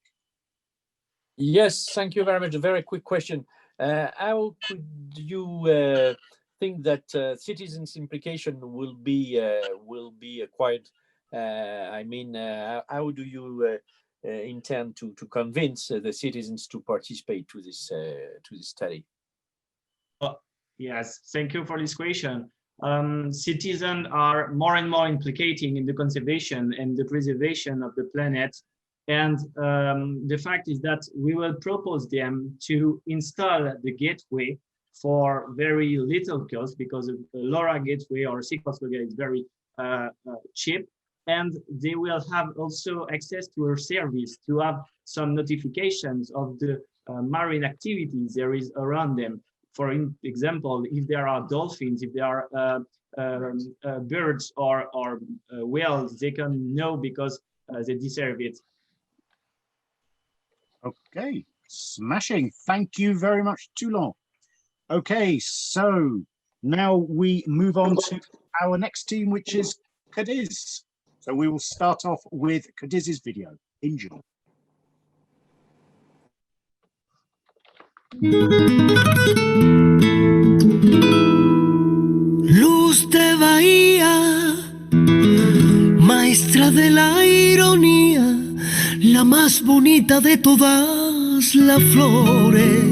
Yes, thank you very much. A very quick question. How could you think that citizens' implication will be acquired? I mean, how do you intend to convince the citizens to participate to this study?
Oh, yes, thank you for this question. Citizens are more and more implicating in the conservation and the preservation of the planet. And the fact is that we will propose them to install the gateway for very little cost, because the LoRa gateway or CCOS gateway is very cheap. And they will have also access to our service to have some notifications of the marine activities there is around them. For example, if there are dolphins, if there are birds or whales, they can know because they deserve it.
Okay, smashing. Thank you very much, Toulon. Okay, so now we move on to our next team, which is Cadiz. So we will start off with Cadiz's video. Enjoy.
Luz de bahía, maestra de la ironía, la más bonita de todas las flores,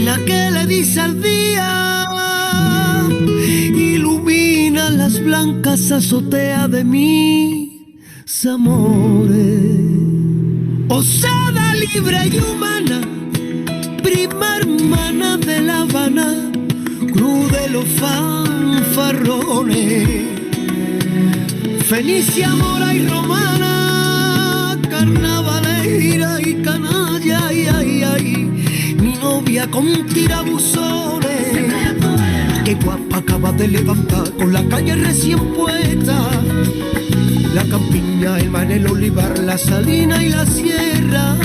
la que le dice al día, ilumina las blancas azoteas de mis amores. Osada, libre y humana, prima hermana de La Habana, cruz de los fanfarrones, Fenicia, mora y romana, carnavalera y canalla, ay, ay, ay, mi novia con tirabuzones, que guapa acaba de levantar con la calle recién puesta, la campiña, el mar, el olivar, la salina y la sierra.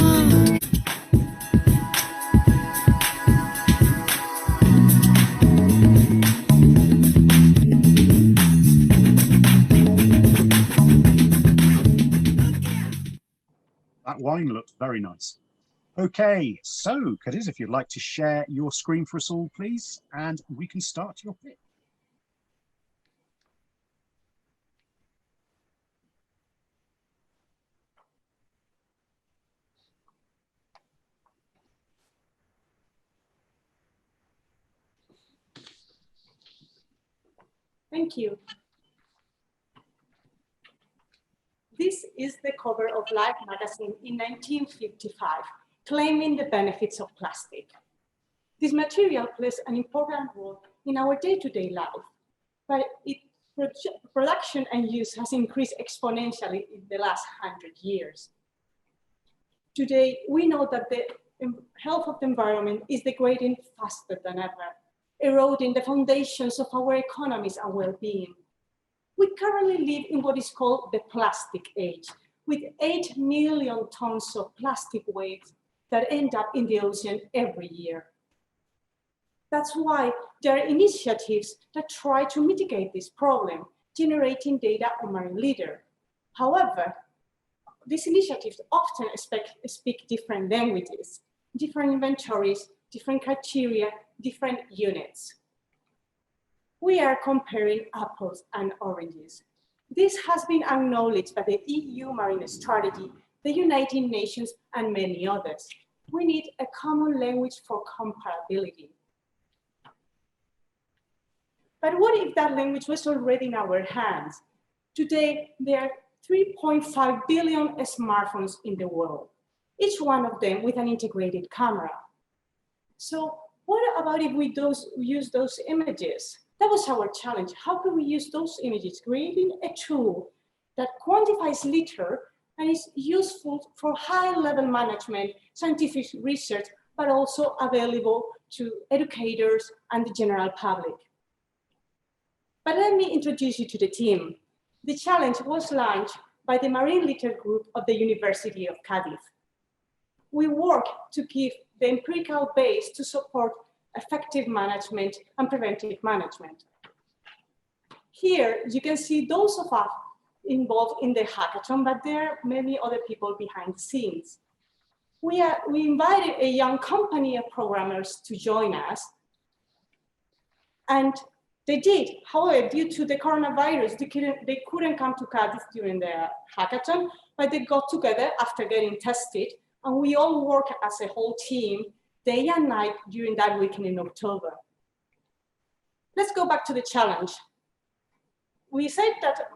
That wine looks very nice. Okay, so Cadiz, if you'd like to share your screen for us all, please, and we can start your pitch.
Thank you. This is the cover of Life magazine in 1955, claiming the benefits of plastic. This material plays an important role in our day-to-day life, but its production and use has increased exponentially in the last 100 years. Today, we know that the health of the environment is degrading faster than ever, eroding the foundations of our economies and well-being. We currently live in what is called the plastic age, with 8 million tons of plastic waste that end up in the ocean every year. That's why there are initiatives that try to mitigate this problem, generating data on marine litter. However, these initiatives often speak different languages, different inventories, different criteria, different units. We are comparing apples and oranges. This has been acknowledged by the EU Marine Strategy, the United Nations, and many others. We need a common language for comparability. But what if that language was already in our hands? Today, there are 3.5 billion smartphones in the world, each one of them with an integrated camera. So what about if we use those images? That was our challenge. How can we use those images, creating a tool that quantifies litter and is useful for high-level management, scientific research, but also available to educators and the general public. But let me introduce you to the team. The challenge was launched by the Marine Litter Group of the University of Cadiz. We work to give the empirical base to support effective management and preventive management. Here, you can see those of us involved in the hackathon, but there are many other people behind the scenes. We invited a young company of programmers to join us, and they did. However, due to the coronavirus, they couldn't come to Cadiz during the hackathon, but they got together after getting tested, and we all worked as a whole team, day and night during that weekend in October. Let's go back to the challenge. We said that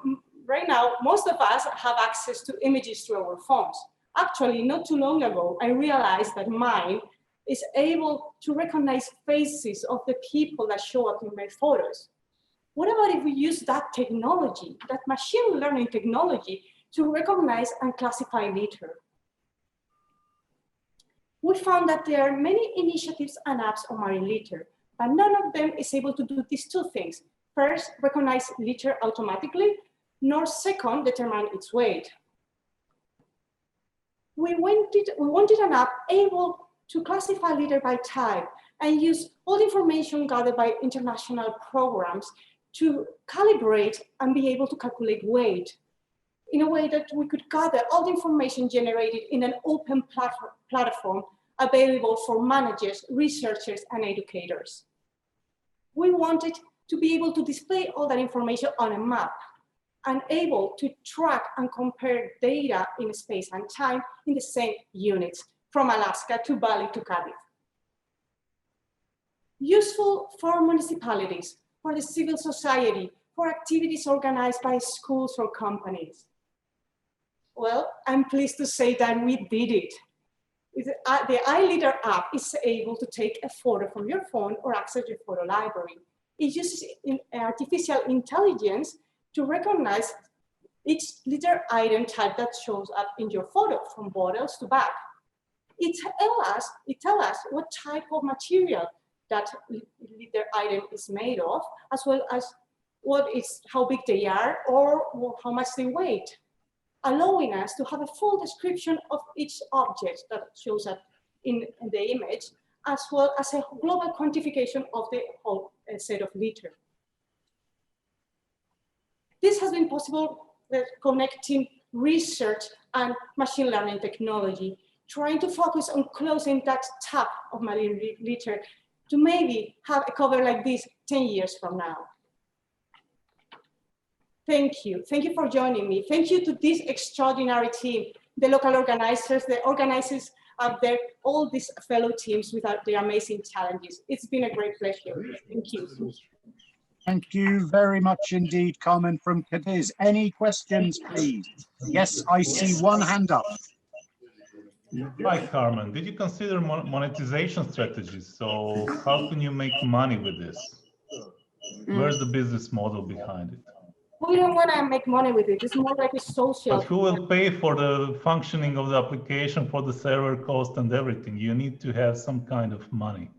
right now, most of us have access to images through our phones. Actually, not too long ago, I realized that mine is able to recognize faces of the people that show up in my photos. What about if we use that technology, that machine learning technology, to recognize and classify litter? We found that there are many initiatives and apps on marine litter, but none of them is able to do these two things. First, recognize litter automatically, nor second, determine its weight. We wanted an app able to classify litter by type and use all the information gathered by international programs to calibrate and be able to calculate weight in a way that we could gather all the information generated in an open platform available for managers, researchers, and educators. We wanted to be able to display all that information on a map and able to track and compare data in space and time in the same units, from Alaska to Bali to Cadiz. Useful for municipalities, for the civil society, for activities organized by schools or companies. Well, I'm pleased to say that we did it. The iLeader app is able to take a photo from your phone or access your photo library. It uses artificial intelligence to recognize each litter item type that shows up in your photo, from bottles to bag. It tells us what type of material that litter item is made of, as well as how big they are or how much they weigh, allowing us to have a full description of each object that shows up in the image, as well as a global quantification of the whole set of litter. This has been possible connecting research and machine learning technology, trying to focus on closing that tap of marine litter to maybe have a cover like this 10 years from now. Thank you. Thank you for joining me. Thank you to this extraordinary team, the local organizers, the organizers out there, all these fellow teams with their amazing challenges. It's been a great pleasure. Thank you.
Thank you very much indeed, Carmen from Cadiz. Any questions, please? Yes, I see one hand up.
Hi, Carmen. Did you consider monetization strategies? So how can you make money with this? Where's the business model behind it?
We don't want to make money with it. It's more like a social.
But who will pay for the functioning of the application, for the server cost and everything? You need to have some kind of money.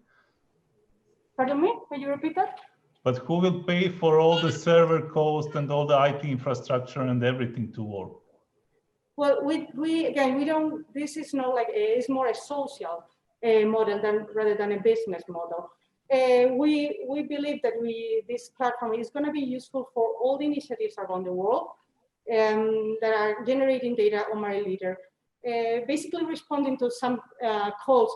Pardon me? Can you repeat that?
But who will pay for all the server cost and all the IT infrastructure and everything to work?
Well, we don't, this is not like, it's more a social model rather than a business model. We believe that this platform is going to be useful for all the initiatives around the world that are generating data on marine litter, basically responding to some calls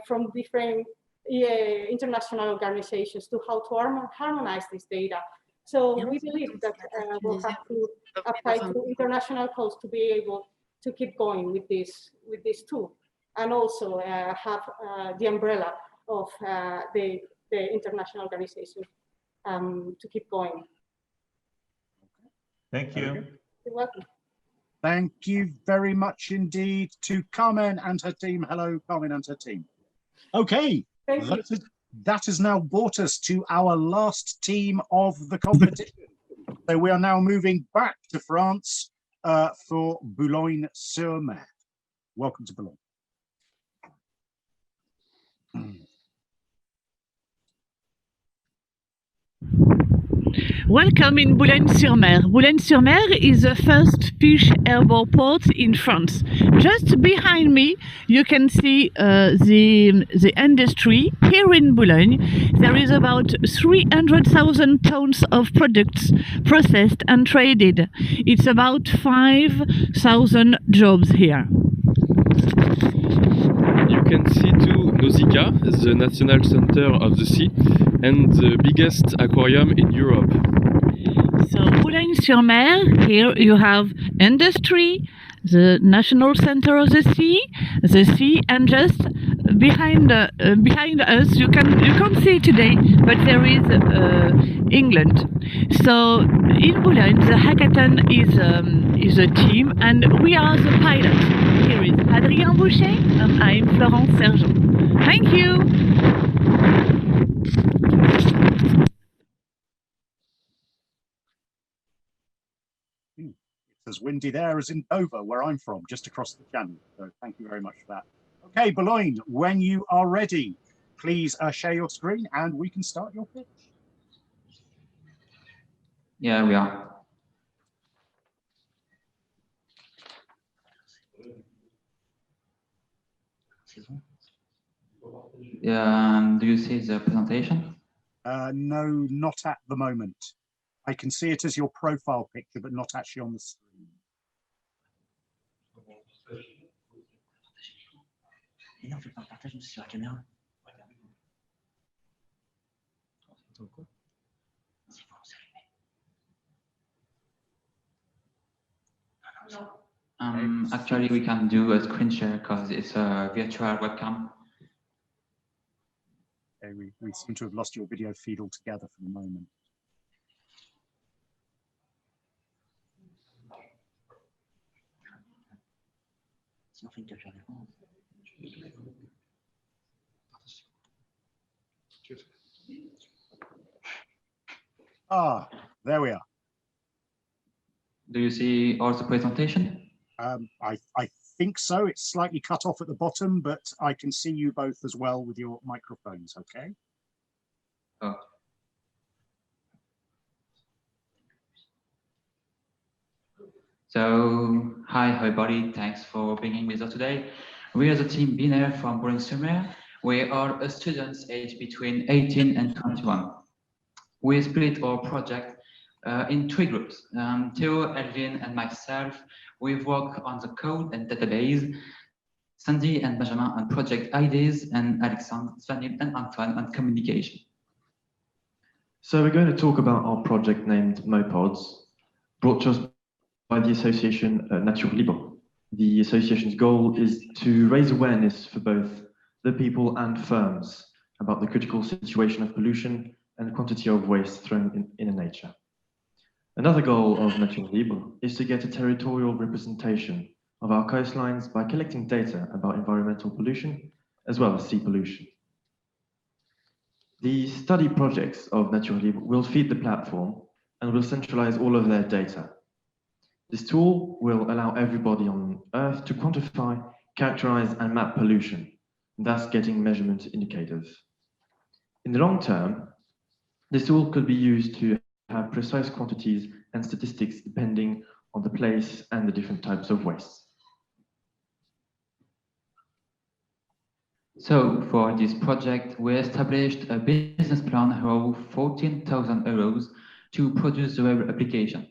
from different international organizations to how to harmonize this data. So we believe that we'll have to apply to international calls to be able to keep going with this tool, and also have the umbrella of the international organization to keep going.
Thank you.
You're welcome.
Thank you very much indeed to Carmen and her team. Hello, Carmen and her team. Okay, that has now brought us to our last team of the competition. So we are now moving back to France for Boulogne-sur-Mer. Welcome to Boulogne.
Welcome in Boulogne-sur-Mer. Boulogne-sur-Mer is the first fish airborne port in France. Just behind me, you can see the industry. Here in Boulogne, there is about 300,000 tons of products processed and traded. It's about 5,000 jobs here.
You can see too Nausicaa, the National Center of the Sea, and the biggest aquarium in Europe.
So Boulogne-sur-Mer, here you have industry, the National Center of the sea, and just behind us you can't see today, but there is England. So in Boulogne, the hackathon is a team, and we are the pilots. Here is Adrien Boucher, and I'm Florence Sergent. Thank you.
It's as windy there as in Dover, where I'm from, just across the channel. So thank you very much for that. Okay, Boulogne, when you are ready, please share your screen and we can start your pitch.
Yeah, we are. Do you see the presentation?
No, not at the moment. I can see it as your profile picture, but not actually on the screen.
Actually, we can do a screen share because it's a virtual webcam.
Okay, we seem to have lost your video feed altogether for the moment. Ah, there we are.
Do you see also presentation?
I think so. It's slightly cut off at the bottom, but I can see you both as well with your microphones, okay?
Oh. So, hi everybody, thanks for being with us today. We are the team Binaire from Boulogne-sur-Mer. We are students aged between 18 and 21. We split our project in 3 groups. Theo, Elvin, and myself, we've worked on the code and database. Sandy and Benjamin on project ideas, and Alexandre, Svanil, and Antoine on communication.
So we're going to talk about our project named Mopods, brought to us by the association Nature Libre. The association's goal is to raise awareness for both the people and firms about the critical situation of pollution and quantity of waste thrown in nature. Another goal of Nature Libre is to get a territorial representation of our coastlines by collecting data about environmental pollution as well as sea pollution. The study projects of Nature Libre will feed the platform and will centralize all of their data. This tool will allow everybody on Earth to quantify, characterize, and map pollution, thus getting measurement indicators. In the long term, this tool could be used to have precise quantities and statistics depending on the place and the different types of waste.
So for this project, we established a business plan of 14,000 euros to produce the web application.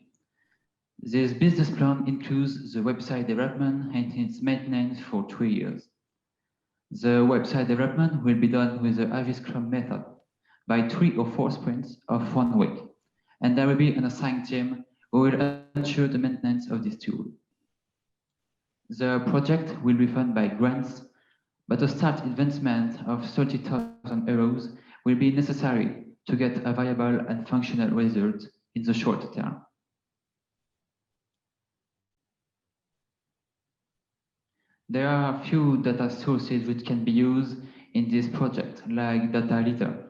This business plan includes the website development and its maintenance for 3 years. The website development will be done with the Ivy Scrum method by 3 or 4 sprints of 1 week, and there will be an assigned team who will ensure the maintenance of this tool. The project will be funded by grants, but a start investment of 30,000 euros will be necessary to get a viable and functional result in the short term. There are a few data sources which can be used in this project, like Data Liter.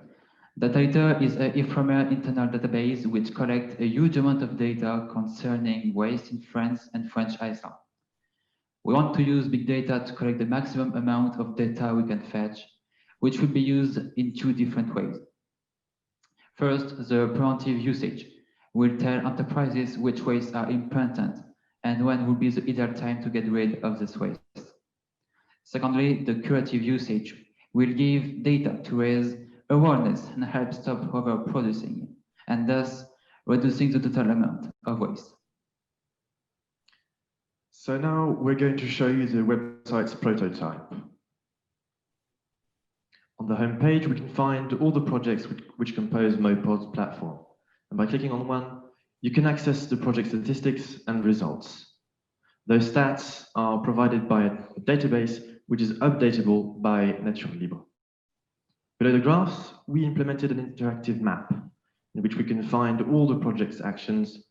Data Liter is a ephemeral internal database which collects a huge amount of data concerning waste in France and French Iceland. We want to use big data to collect the maximum amount of data we can fetch, which will be used in 2 different ways. First, the preemptive usage will tell enterprises which wastes are important and when will be the ideal time to get rid of this waste. Secondly, the curative usage will give data to raise awareness and help stop overproducing, and thus reducing the total amount of waste.
So now we're going to show you the website's prototype. On the home page, we can find all the projects which compose Mopod's platform. And by clicking on one, you can access the project statistics and results. Those stats are provided by a database which is updatable by Nature Libre. Below the graphs, we implemented an interactive map in which we can find all the project's actions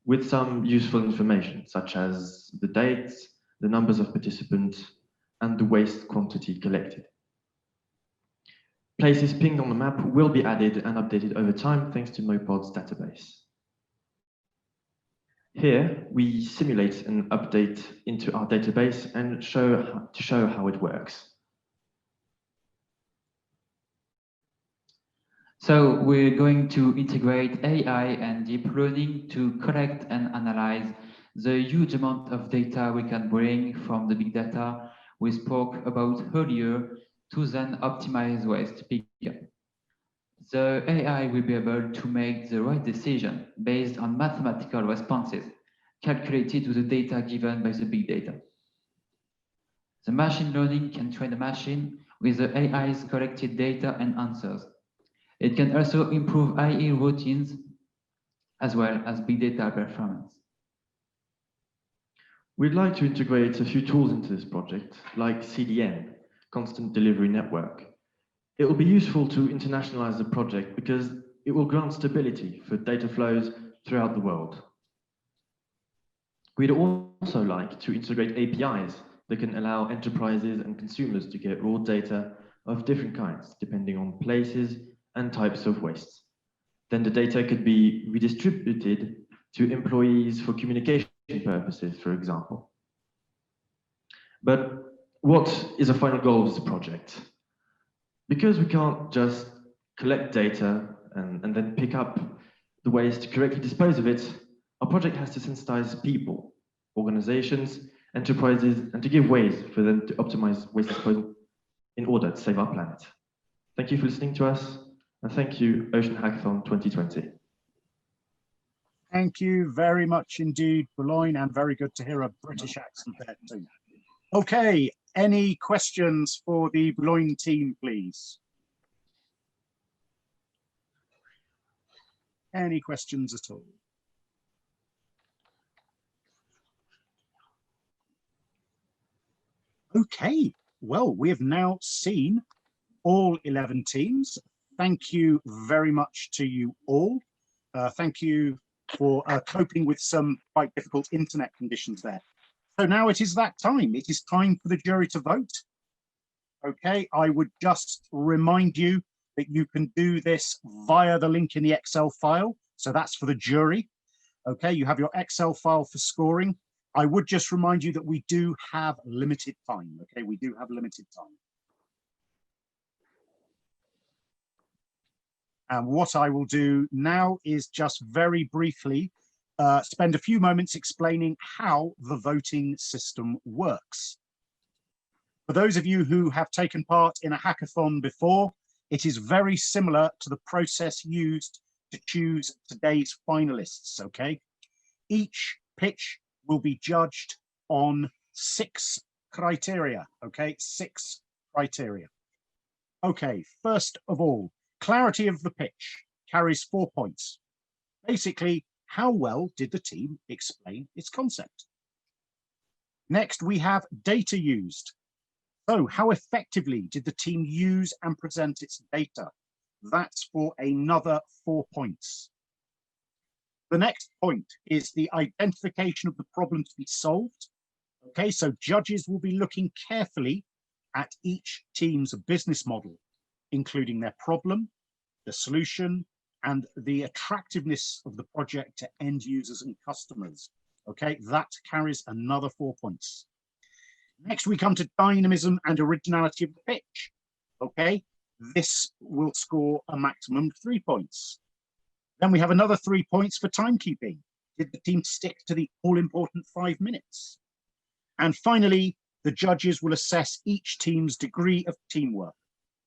with some useful information, such as the dates, the numbers of participants, and the waste quantity collected. Places pinged on the map will be added and updated over time thanks to Mopod's database. Here, we simulate an update into our database and show how it works.
So we're going to integrate AI and deep learning to collect and analyze the huge amount of data we can bring from the big data we spoke about earlier to then optimize waste pickup. The AI will be able to make the right decision based on mathematical responses calculated with the data given by the big data. The machine learning can train the machine with the AI's collected data and answers. It can also improve IE routines as well as big data performance.
We'd like to integrate a few tools into this project, like CDN, Constant Delivery Network. It will be useful to internationalize the project because it will grant stability for data flows throughout the world. We'd also like to integrate APIs that can allow enterprises and consumers to get raw data of different kinds, depending on places and types of wastes. Then the data could be redistributed to employees for communication purposes, for example. But what is the final goal of this project? Because we can't just collect data and then pick up the waste to correctly dispose of it, our project has to sensitize people, organizations, enterprises, and to give ways for them to optimize waste disposal in order to save our planet. Thank you for listening to us, and thank you, Ocean Hackathon 2020.
Thank you very much indeed, Boulogne, and very good to hear a British accent there too. Okay, any questions for the Boulogne team, please? Any questions at all? Okay, well, we have now seen all 11 teams. Thank you very much to you all. Thank you for coping with some quite difficult internet conditions there. So now it is that time. It is time for the jury to vote. Okay, I would just remind you that you can do this via the link in the Excel file. So that's for the jury. Okay, you have your Excel file for scoring. I would just remind you that we do have limited time. Okay, we do have limited time. And what I will do now is just very briefly spend a few moments explaining how the voting system works. For those of you who have taken part in a hackathon before, it is very similar to the process used to choose today's finalists, okay? Each pitch will be judged on 6 criteria, okay? 6 criteria. Okay, first of all, clarity of the pitch carries 4 points. Basically, how well did the team explain its concept? Next, we have data used. So how effectively did the team use and present its data? That's for another 4 points. The next point is the identification of the problem to be solved. Okay, so judges will be looking carefully at each team's business model, including their problem, the solution, and the attractiveness of the project to end users and customers. Okay, that carries another 4 points. Next, we come to dynamism and originality of the pitch. Okay, this will score a maximum of 3 points. Then we have another 3 points for timekeeping. Did the team stick to the all-important 5 minutes? And finally, the judges will assess each team's degree of teamwork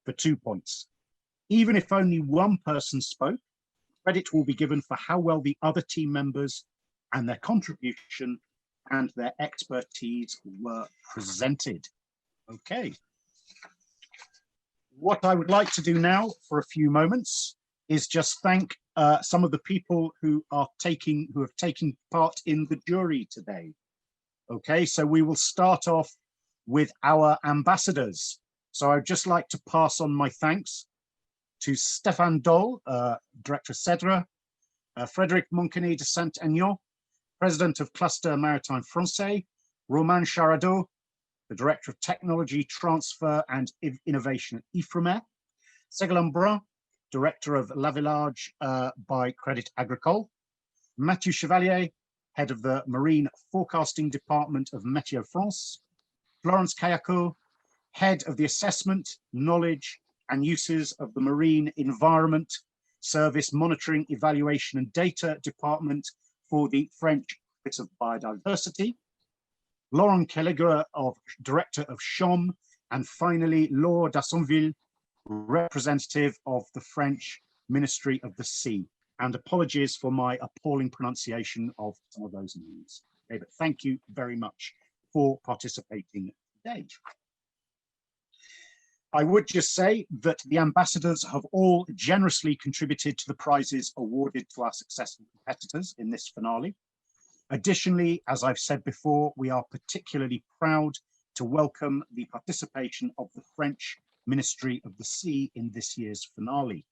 for 2 points. Even if only one person spoke, credit will be given for how well the other team members and their contribution and their expertise were presented. Okay. What I would like to do now for a few moments is just thank some of the people who have taken part in the jury today. Okay, so we will start off with our ambassadors. So I'd just like to pass on my thanks to Stéphane Dole, Director CEDRA, Frédéric Moncanet de Saint-Aignan, President of Cluster Maritime Français, Romain Charadot, the Director of Technology, Transfer and Innovation at Ifremer, Ségolène Brun, Director of La Village by Crédit Agricole, Mathieu Chevalier, Head of the Marine Forecasting Department of Météo France, Florence Kayako, Head of the Assessment, Knowledge and Uses of the Marine Environment Service Monitoring, Evaluation and Data Department for the French Office of Biodiversity, Laurent Kellegre, Director of CHOM, and finally Laure Dassonville, representative of the French Ministry of the Sea. And apologies for my appalling pronunciation of some of those names. Okay, but thank you very much for participating today. I would just say that the ambassadors have all generously contributed to the prizes awarded to our successful competitors in this finale. Additionally, as I've said before, we are particularly proud to welcome the participation of the French Ministry of the Sea in this year's finale.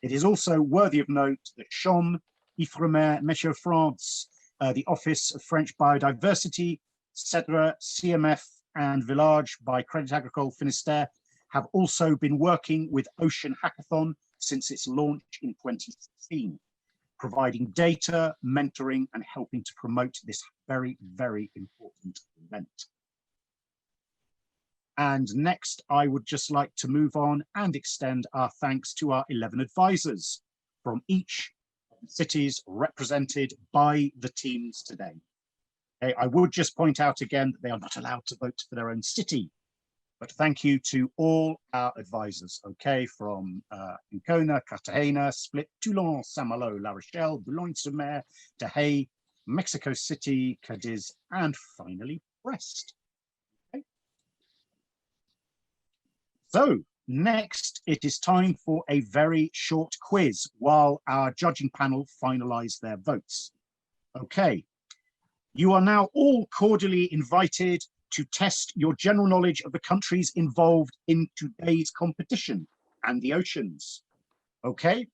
It is also worthy of note that CHOM, Ifremer, Météo France, the Office of French Biodiversity, CEDRA, CMF, and Village by Crédit Agricole Finistère have also been working with Ocean Hackathon since its launch in 2016, providing data, mentoring, and helping to promote this very, very important event. And next, I would just like to move on and extend our thanks to our 11 advisors from each of the cities represented by the teams today. Okay, I would just point out again that they are not allowed to vote for their own city, but thank you to all our advisors, okay, from Ancona, Cartagena, Split, Toulon, Saint-Malo, La Rochelle, Boulogne-sur-Mer, Deshaies, Mexico City, Cadiz, and finally Brest. Okay. So next, it is time for a very short quiz while our judging panel finalize their votes. Okay. You are now all cordially invited to test your general knowledge of the countries involved in today's competition and the oceans. Okay,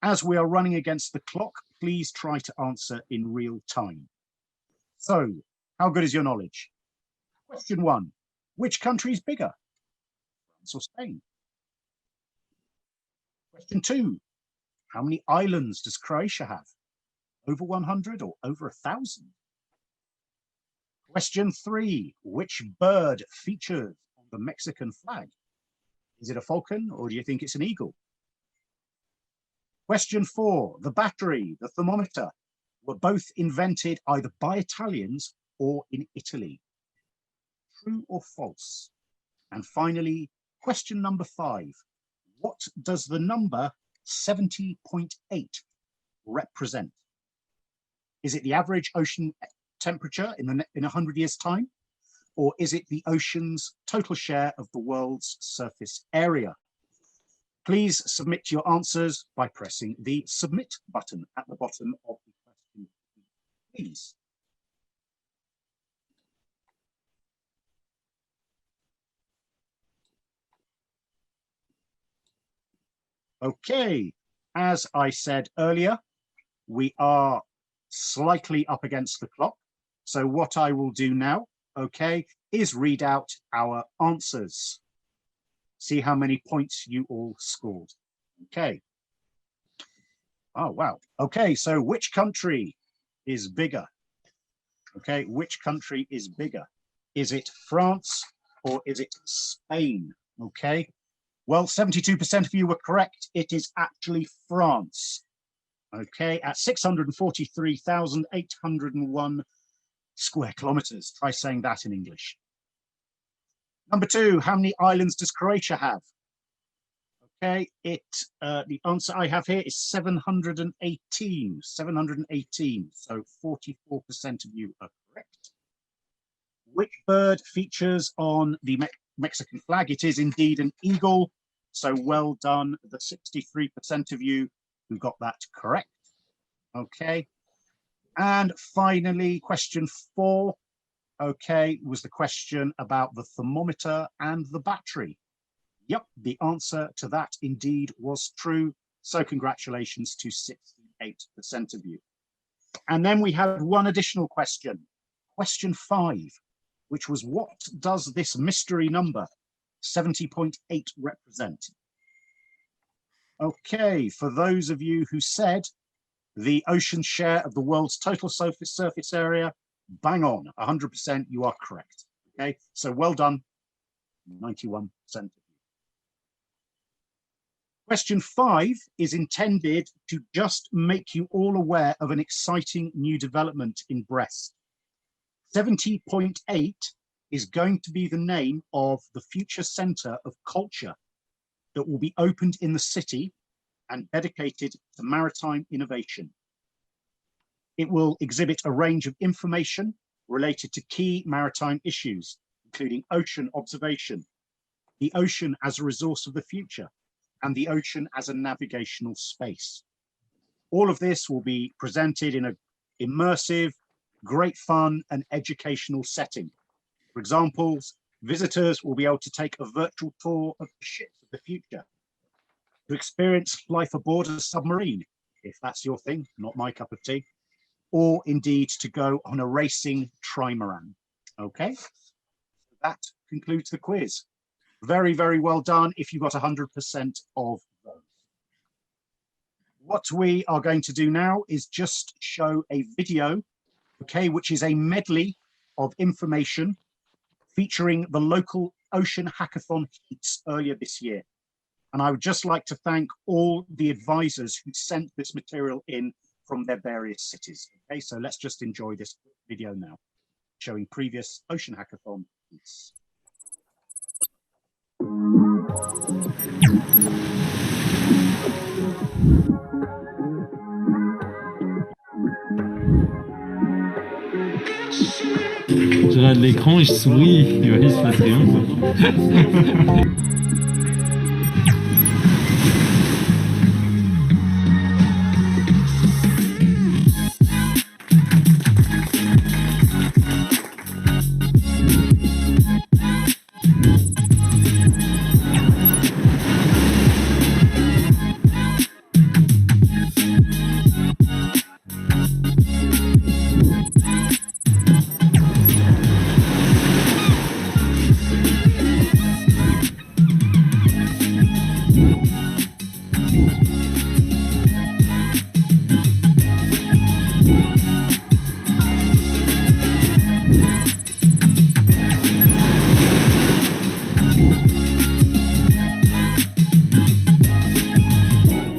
as we are running against the clock, please try to answer in real time. So, how good is your knowledge? Question 1, which country is bigger, France or Spain? Question 2, how many islands does Croatia have? Over 100 or over 1,000? Question 3, which bird features on the Mexican flag? Is it a falcon or do you think it's an eagle? Question 4, the battery, the thermometer, were both invented either by Italians or in Italy. True or false? And finally, question number 5, what does the number 70.8 represent? Is it the average ocean temperature in 100 years' time, or is it the ocean's total share of the world's surface area? Please submit your answers by pressing the submit button at the bottom of the question, please. Okay, as I said earlier, we are slightly up against the clock. So what I will do now, okay, is read out our answers. See how many points you all scored. Okay. Oh, wow. Okay, so which country is bigger? Okay, which country is bigger? Is it France or is it Spain? Okay. Well, 72% of you were correct. It is actually France. Okay, at 643,801 square kilometers. Try saying that in English. Number 2, how many islands does Croatia have? Okay, the answer I have here is 718. 718, so 44% of you are correct. Which bird features on the Mexican flag? It is indeed an eagle, so well done, the 63% of you who got that correct. Okay, and finally, question 4, okay, was the question about the thermometer and the battery. Yep, the answer to that indeed was true. So congratulations to 68% of you. And then we had one additional question, question 5, which was, what does this mystery number 70.8 represent? Okay, for those of you who said the ocean share of the world's total surface area, bang on, 100%, you are correct. Okay, so well done, 91%. Question 5 is intended to just make you all aware of an exciting new development in Brest. 70.8 is going to be the name of the future centre of culture that will be opened in the city and dedicated to maritime innovation. It will exhibit a range of information related to key maritime issues, including ocean observation, the ocean as a resource of the future, and the ocean as a navigational space. All of this will be presented in an immersive, great fun and educational setting. For example, visitors will be able to take a virtual tour of the ships of the future, to experience life aboard a submarine, if that's your thing, not my cup of tea, or indeed to go on a racing trimaran. Okay, that concludes the quiz. Very, very well done if you got 100% of those. What we are going to do now is just show a video, okay, which is a medley of information featuring the local Ocean Hackathon heats earlier this year. And I would just like to thank all the advisors who sent this material in from their various cities. Okay, so let's just enjoy this video now, showing previous Ocean Hackathon heats.
Je regarde l'écran et je souris, et ouais, il se passe rien.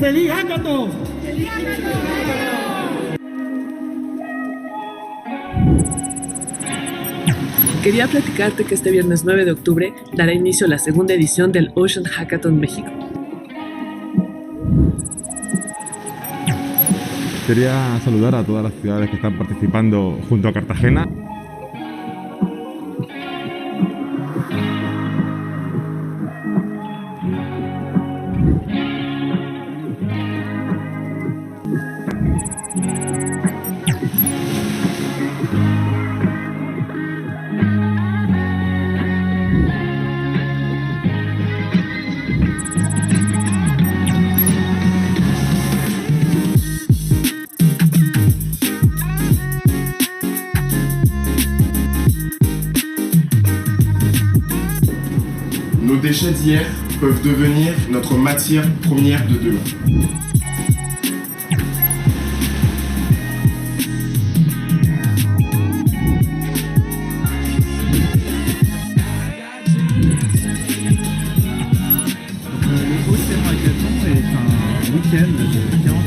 ¡Feliz Hackathon!
Quería platicarte que este viernes 9 de octubre dará inicio la segunda edición del Ocean Hackathon México.
Quería saludar a todas las ciudades que están participando junto a Cartagena.
Nos déchets d'hier peuvent devenir notre matière première de demain.
Le Ocean Hackathon est un week-end de 48 heures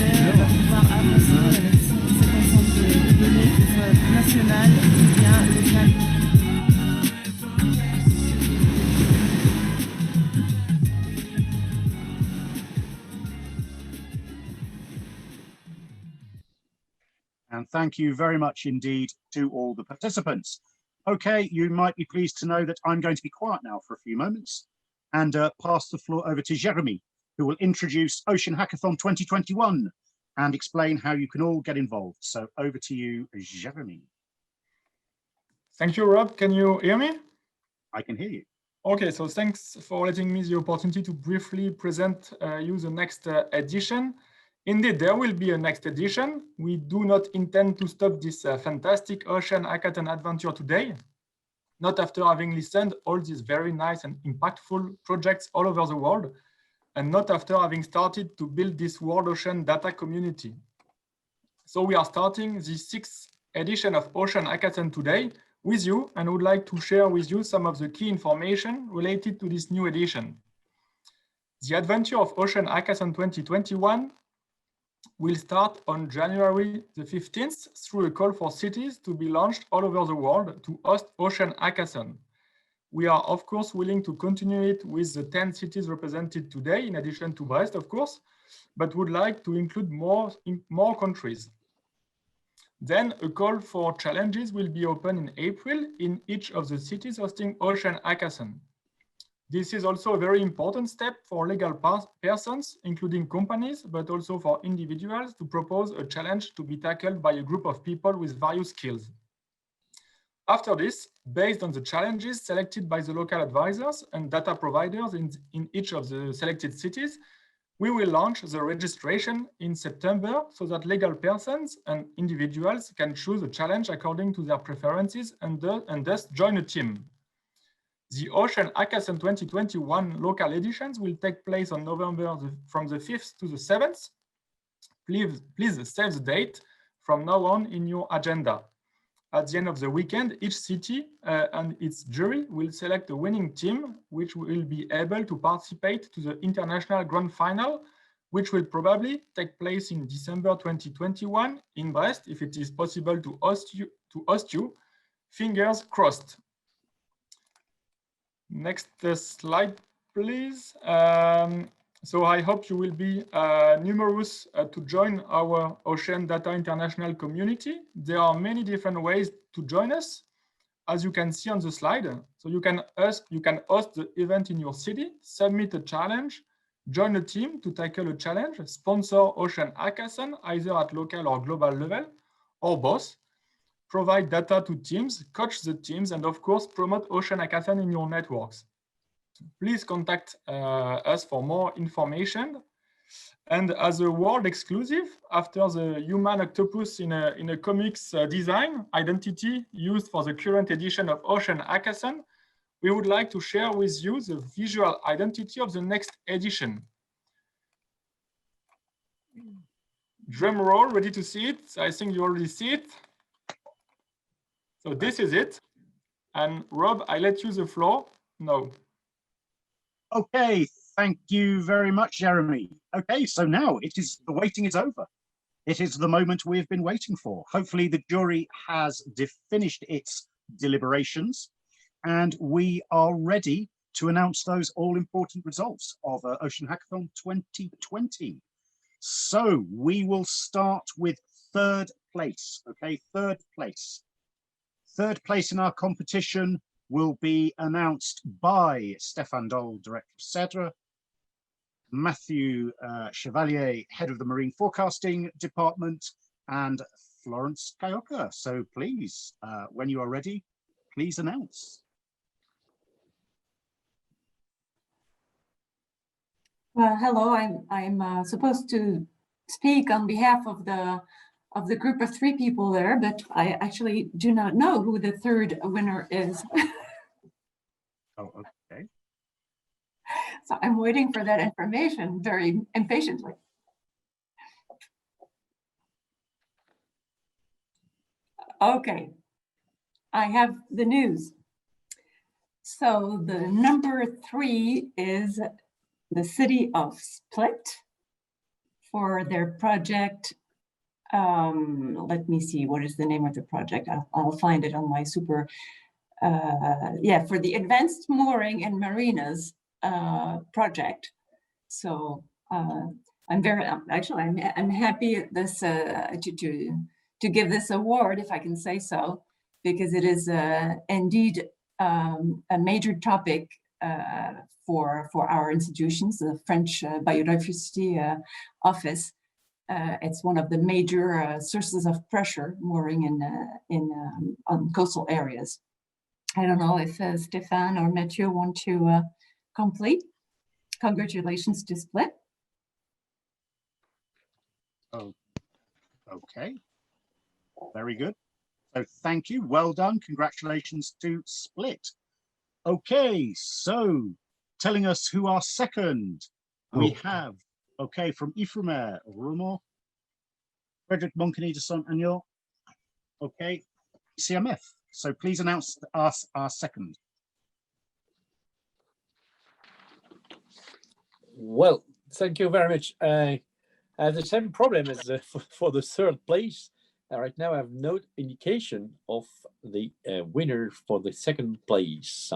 And thank you very much indeed to all the participants. Okay, you might be pleased to know that I'm going to be quiet now for a few moments and pass the floor over to Jeremy, who will introduce Ocean Hackathon 2021 and explain how you can all get involved. So over to you, Jeremy.
Thank you, Rob. Can you hear me?
I can hear you.
Okay, so thanks for letting me the opportunity to briefly present you the next edition. Indeed, there will be a next edition. We do not intend to stop this fantastic Ocean Hackathon adventure today, not after having listened all these very nice and impactful projects all over the world, and not after having started to build this World Ocean data community. So we are starting the 6th edition of Ocean Hackathon today with you, and would like to share with you some of the key information related to this new edition. The adventure of Ocean Hackathon 2021 will start on January the 15th through a call for cities to be launched all over the world to host Ocean Hackathon. We are, of course, willing to continue it with the 10 cities represented today, in addition to Brest, of course, but would like to include more countries. Then a call for challenges will be open in April in each of the cities hosting Ocean Hackathon. This is also a very important step for legal persons, including companies, but also for individuals to propose a challenge to be tackled by a group of people with various skills. After this, based on the challenges selected by the local advisors and data providers in each of the selected cities, we will launch the registration in September so that legal persons and individuals can choose a challenge according to their preferences and thus join a team. The Ocean Hackathon 2021 local editions will take place on November from the 5th to the 7th. Please save the date from now on in your agenda. At the end of the weekend, each city and its jury will select a winning team, which will be able to participate to the international grand final, which will probably take place in December 2021 in Brest, if it is possible to host you. Fingers crossed. Next slide, please. So I hope you will be numerous to join our Ocean Data International community. There are many different ways to join us, as you can see on the slide. So you can host the event in your city, submit a challenge, join a team to tackle a challenge, sponsor Ocean Hackathon, either at local or global level, or both. Provide data to teams, coach the teams, and of course, promote Ocean Hackathon in your networks. Please contact us for more information. And as a world exclusive, after the human octopus in a comics design identity used for the current edition of Ocean Hackathon, we would like to share with you the visual identity of the next edition. Drum roll, ready to see it? I think you already see it. So this is it. And Rob, I let you the floor. No.
Okay, thank you very much, Jeremy. Okay, so now the waiting is over. It is the moment we've been waiting for. Hopefully the jury has finished its deliberations and we are ready to announce those all-important results of Ocean Hackathon 2020. So we will start with third place, okay, third place. Third place in our competition will be announced by Stéphane Dole, Director of CEDRA, Matthew Chevalier, Head of the Marine Forecasting Department, and Florence Kayoka. So please, when you are ready, please announce.
Well, hello, I'm supposed to speak on behalf of the group of 3 people there, but I actually do not know who the third winner is.
Oh, okay.
So I'm waiting for that information very impatiently. Okay, I have the news. So the number 3 is the city of Split for their project. Let me see, what is the name of the project? I'll find it on my super, yeah, for the Advanced Mooring and Marinas project. So I'm very, actually, I'm happy at this, to give this award, if I can say so, because it is indeed a major topic for our institutions, the French Biodiversity Office. It's one of the major sources of pressure mooring on coastal areas. I don't know if Stéphane or Mathieu want to complete. Congratulations to Split.
Oh, okay. Very good. So thank you. Well done. Congratulations to Split. Okay, so telling us who are second, we have, okay, from Ifremer, Romo, Frederic Moncani de Saint-Agnan, okay, CMF. So please announce us our second.
Well, thank you very much. I have the same problem as for the third place. Right now, I have no indication of the winner for the second place.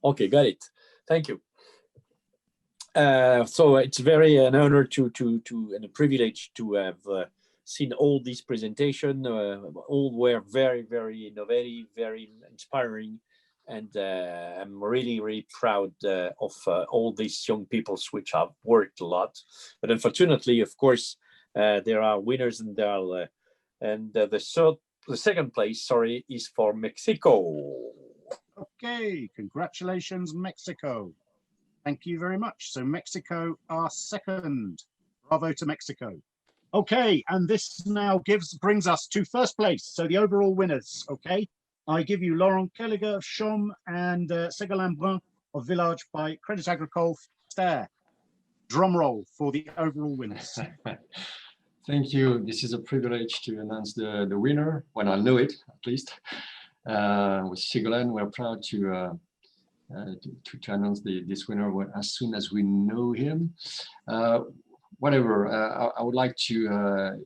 Okay, got it. Thank you. So it's very an honor and a privilege to have seen all these presentations. All were very, very innovative, very inspiring. And I'm really, really proud of all these young people which have worked a lot. But unfortunately, of course, there are winners and the second place, sorry, is for Mexico.
Okay, congratulations, Mexico. Thank you very much. So Mexico are second. Bravo to Mexico. Okay, and this now brings us to first place. So the overall winners, okay? I give you Laurent Kelliger of Chaume and Ségolène Brun of Village by Crédit Agricole Ster. Drum roll for the overall winners.
Thank you. This is a privilege to announce the winner, when I know it, at least. With Ségolène, we're proud to announce this winner as soon as we know him. Whatever, I would like to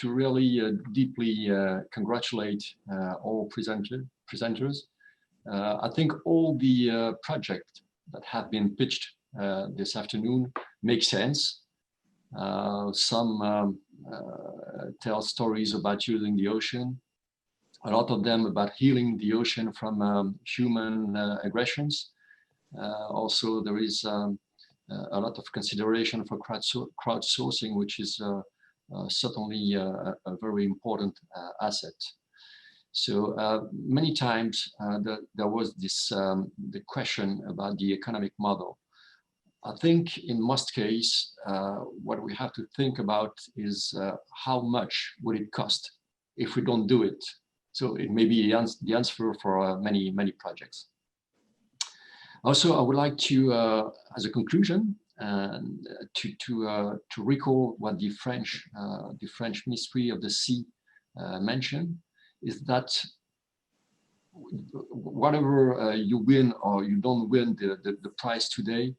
really deeply congratulate all presenters. I think all the projects that have been pitched this afternoon make sense. Some tell stories about using the ocean, a lot of them about healing the ocean from human aggressions. Also, there is a lot of consideration for crowdsourcing, which is certainly a very important asset. So many times there was the question about the economic model. I think in most cases, what we have to think about is how much would it cost if we don't do it. So it may be the answer for many projects. Also, I would like to, as a conclusion, to recall what the French Ministry of the Sea mentioned, is that whatever you win or you don't win the prize today,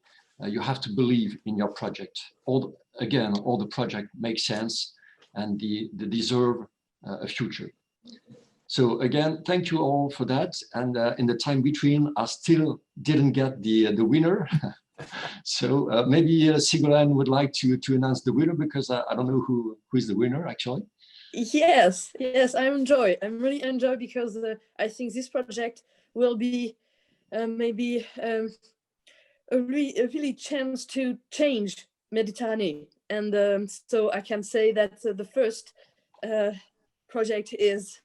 you have to believe in your project. All the project makes sense and they deserve a future. So again, thank you all for that. And in the time between, I still didn't get the winner. So maybe Ségolène would like to announce the winner, because I don't know who is the winner actually.
Yes, I'm really enjoy because I think this project will be maybe a really chance to change Mediterranean. And so I can say that the first project is,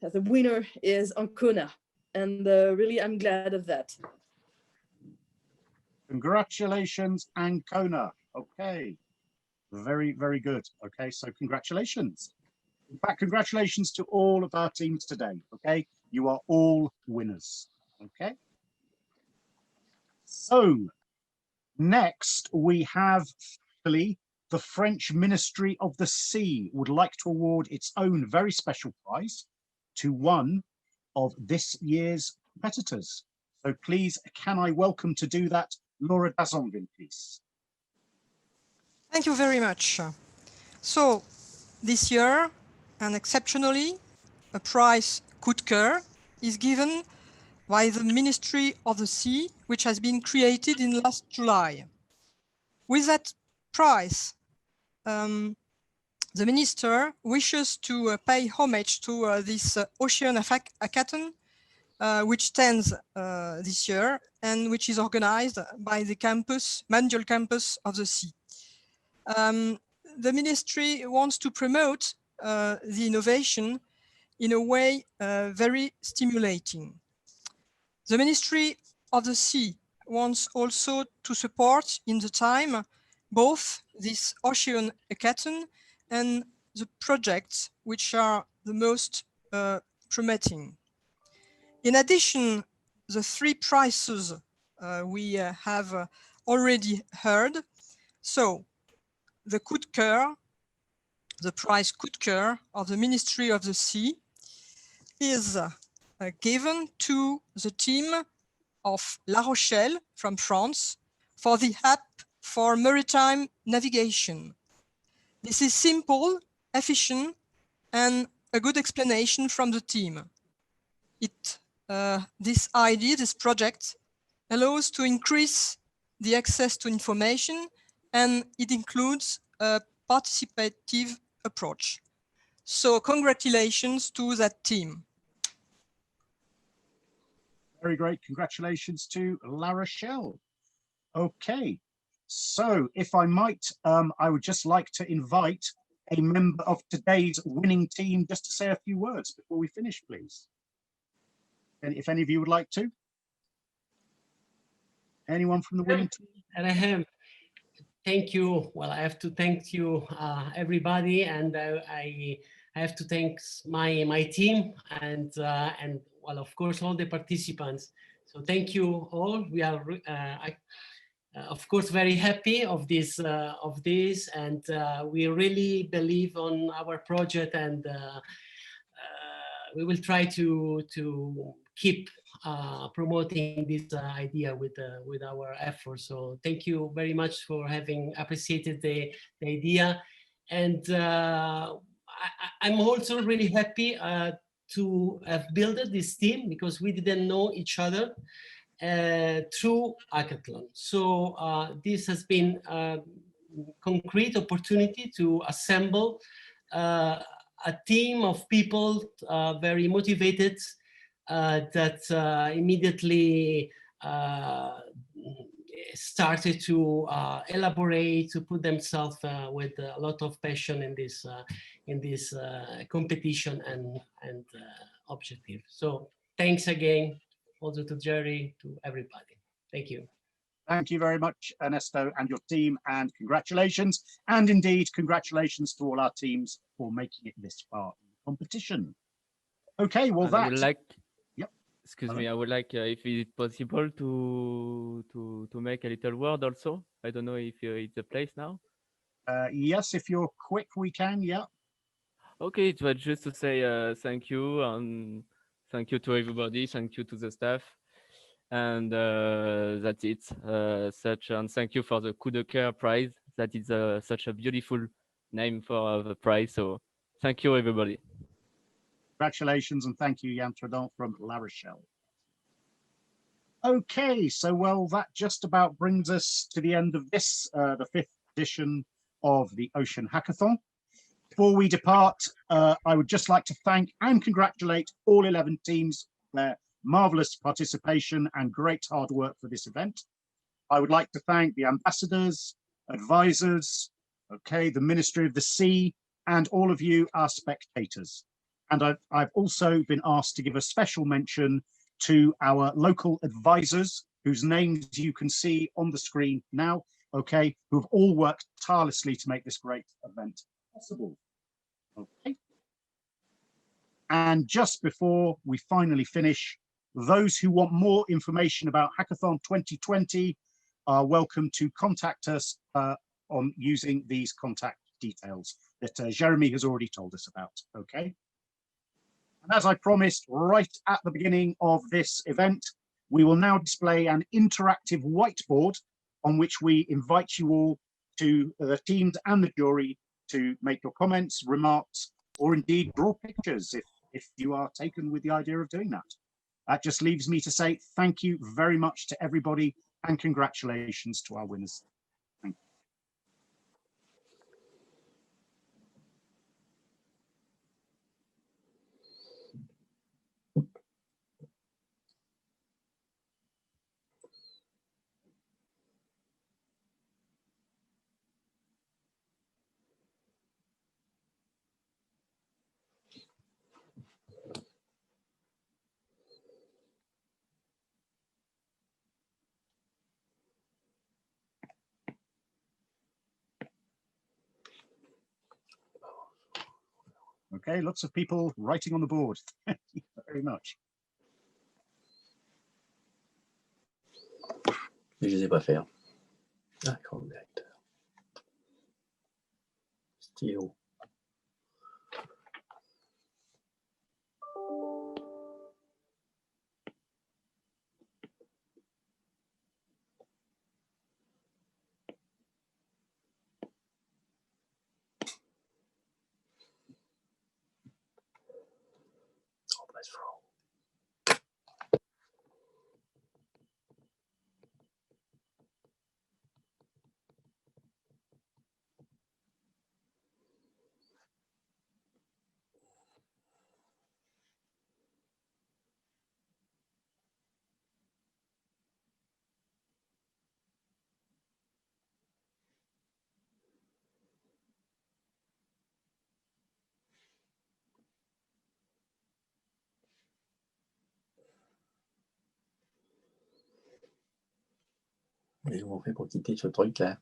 the winner is Ancona. And really, I'm glad of that.
Congratulations, Ancona. Okay, very, very good. Okay, so congratulations. In fact, congratulations to all of our teams today. Okay, you are all winners. Okay. So next we have the French Ministry of the Sea would like to award its own very special prize to one of this year's competitors. So please, can I welcome to do that Laura Dazonville, please.
Thank you very much. So this year, and exceptionally, a prize coup de cœur is given by the Ministry of the Sea, which has been created in last July. With that prize, the minister wishes to pay homage to this Ocean Hackathon, which stands this year and which is organized by the mondial campus of the sea. The ministry wants to promote the innovation in a way very stimulating. The Ministry of the Sea wants also to support in the time both this Ocean Hackathon and the projects which are the most promising. In addition, the three prizes we have already heard. So the coup de cœur, the prize coup de cœur of the Ministry of the Sea is given to the team of La Rochelle from France for the app for maritime navigation. This is simple, efficient, and a good explanation from the team. This idea, this project, allows to increase the access to information, and it includes a participative approach. So congratulations to that team.
Very great. Congratulations to La Rochelle. Okay, so if I might, I would just like to invite a member of today's winning team just to say a few words before we finish, please. And if any of you would like to. Anyone from the winning team?
And thank you. Well, I have to thank you, everybody, and I have to thank my team and well, of course, all the participants. So thank you all. We are, of course, very happy of this, and we really believe on our project, and we will try to keep promoting this idea with our efforts. So thank you very much for having appreciated the idea, and I'm also really happy to have built this team, because we didn't know each other through hackathon. So this has been a concrete opportunity to assemble a team of people very motivated that immediately started to elaborate, to put themselves with a lot of passion in this competition and objective. So thanks again also to Jerry, to everybody. Thank you.
Thank you very much, Ernesto, and your team, and congratulations. And indeed, congratulations to all our teams for making it this far in the competition. Okay, well,
Excuse me, I would like, if it's possible, to make a little word also. I don't know if it's the place now.
Yes, if you're quick, we can, yeah.
Okay, it was just to say thank you, and thank you to everybody, thank you to the staff, and that's it. And thank you for the coup de cœur prize. That is such a beautiful name for the prize. So thank you, everybody.
Congratulations, and thank you, Jan Tredant from La Rochelle. Okay, so well, that just about brings us to the end of this, the 5th edition of the Ocean Hackathon. Before we depart, I would just like to thank and congratulate all 11 teams for their marvelous participation and great hard work for this event. I would like to thank the ambassadors, advisors, okay, the Ministry of the Sea, and all of you, our spectators. And I've also been asked to give a special mention to our local advisors, whose names you can see on the screen now, okay, who have all worked tirelessly to make this great event possible. Okay. And just before we finally finish, those who want more information about Hackathon 2020 are welcome to contact us on using these contact details that Jeremy has already told us about, okay? And as I promised right at the beginning of this event, we will now display an interactive whiteboard on which we invite you all, to the teams and the jury, to make your comments, remarks, or indeed draw pictures if you are taken with the idea of doing that. That just leaves me to say thank you very much to everybody, and congratulations to our winners. Thank you. Okay, lots of people writing on the board. Thank you very much.
Je ne sais pas faire. Ah, écran directeur. Stylo. Mais comment on fait pour quitter ce truc là?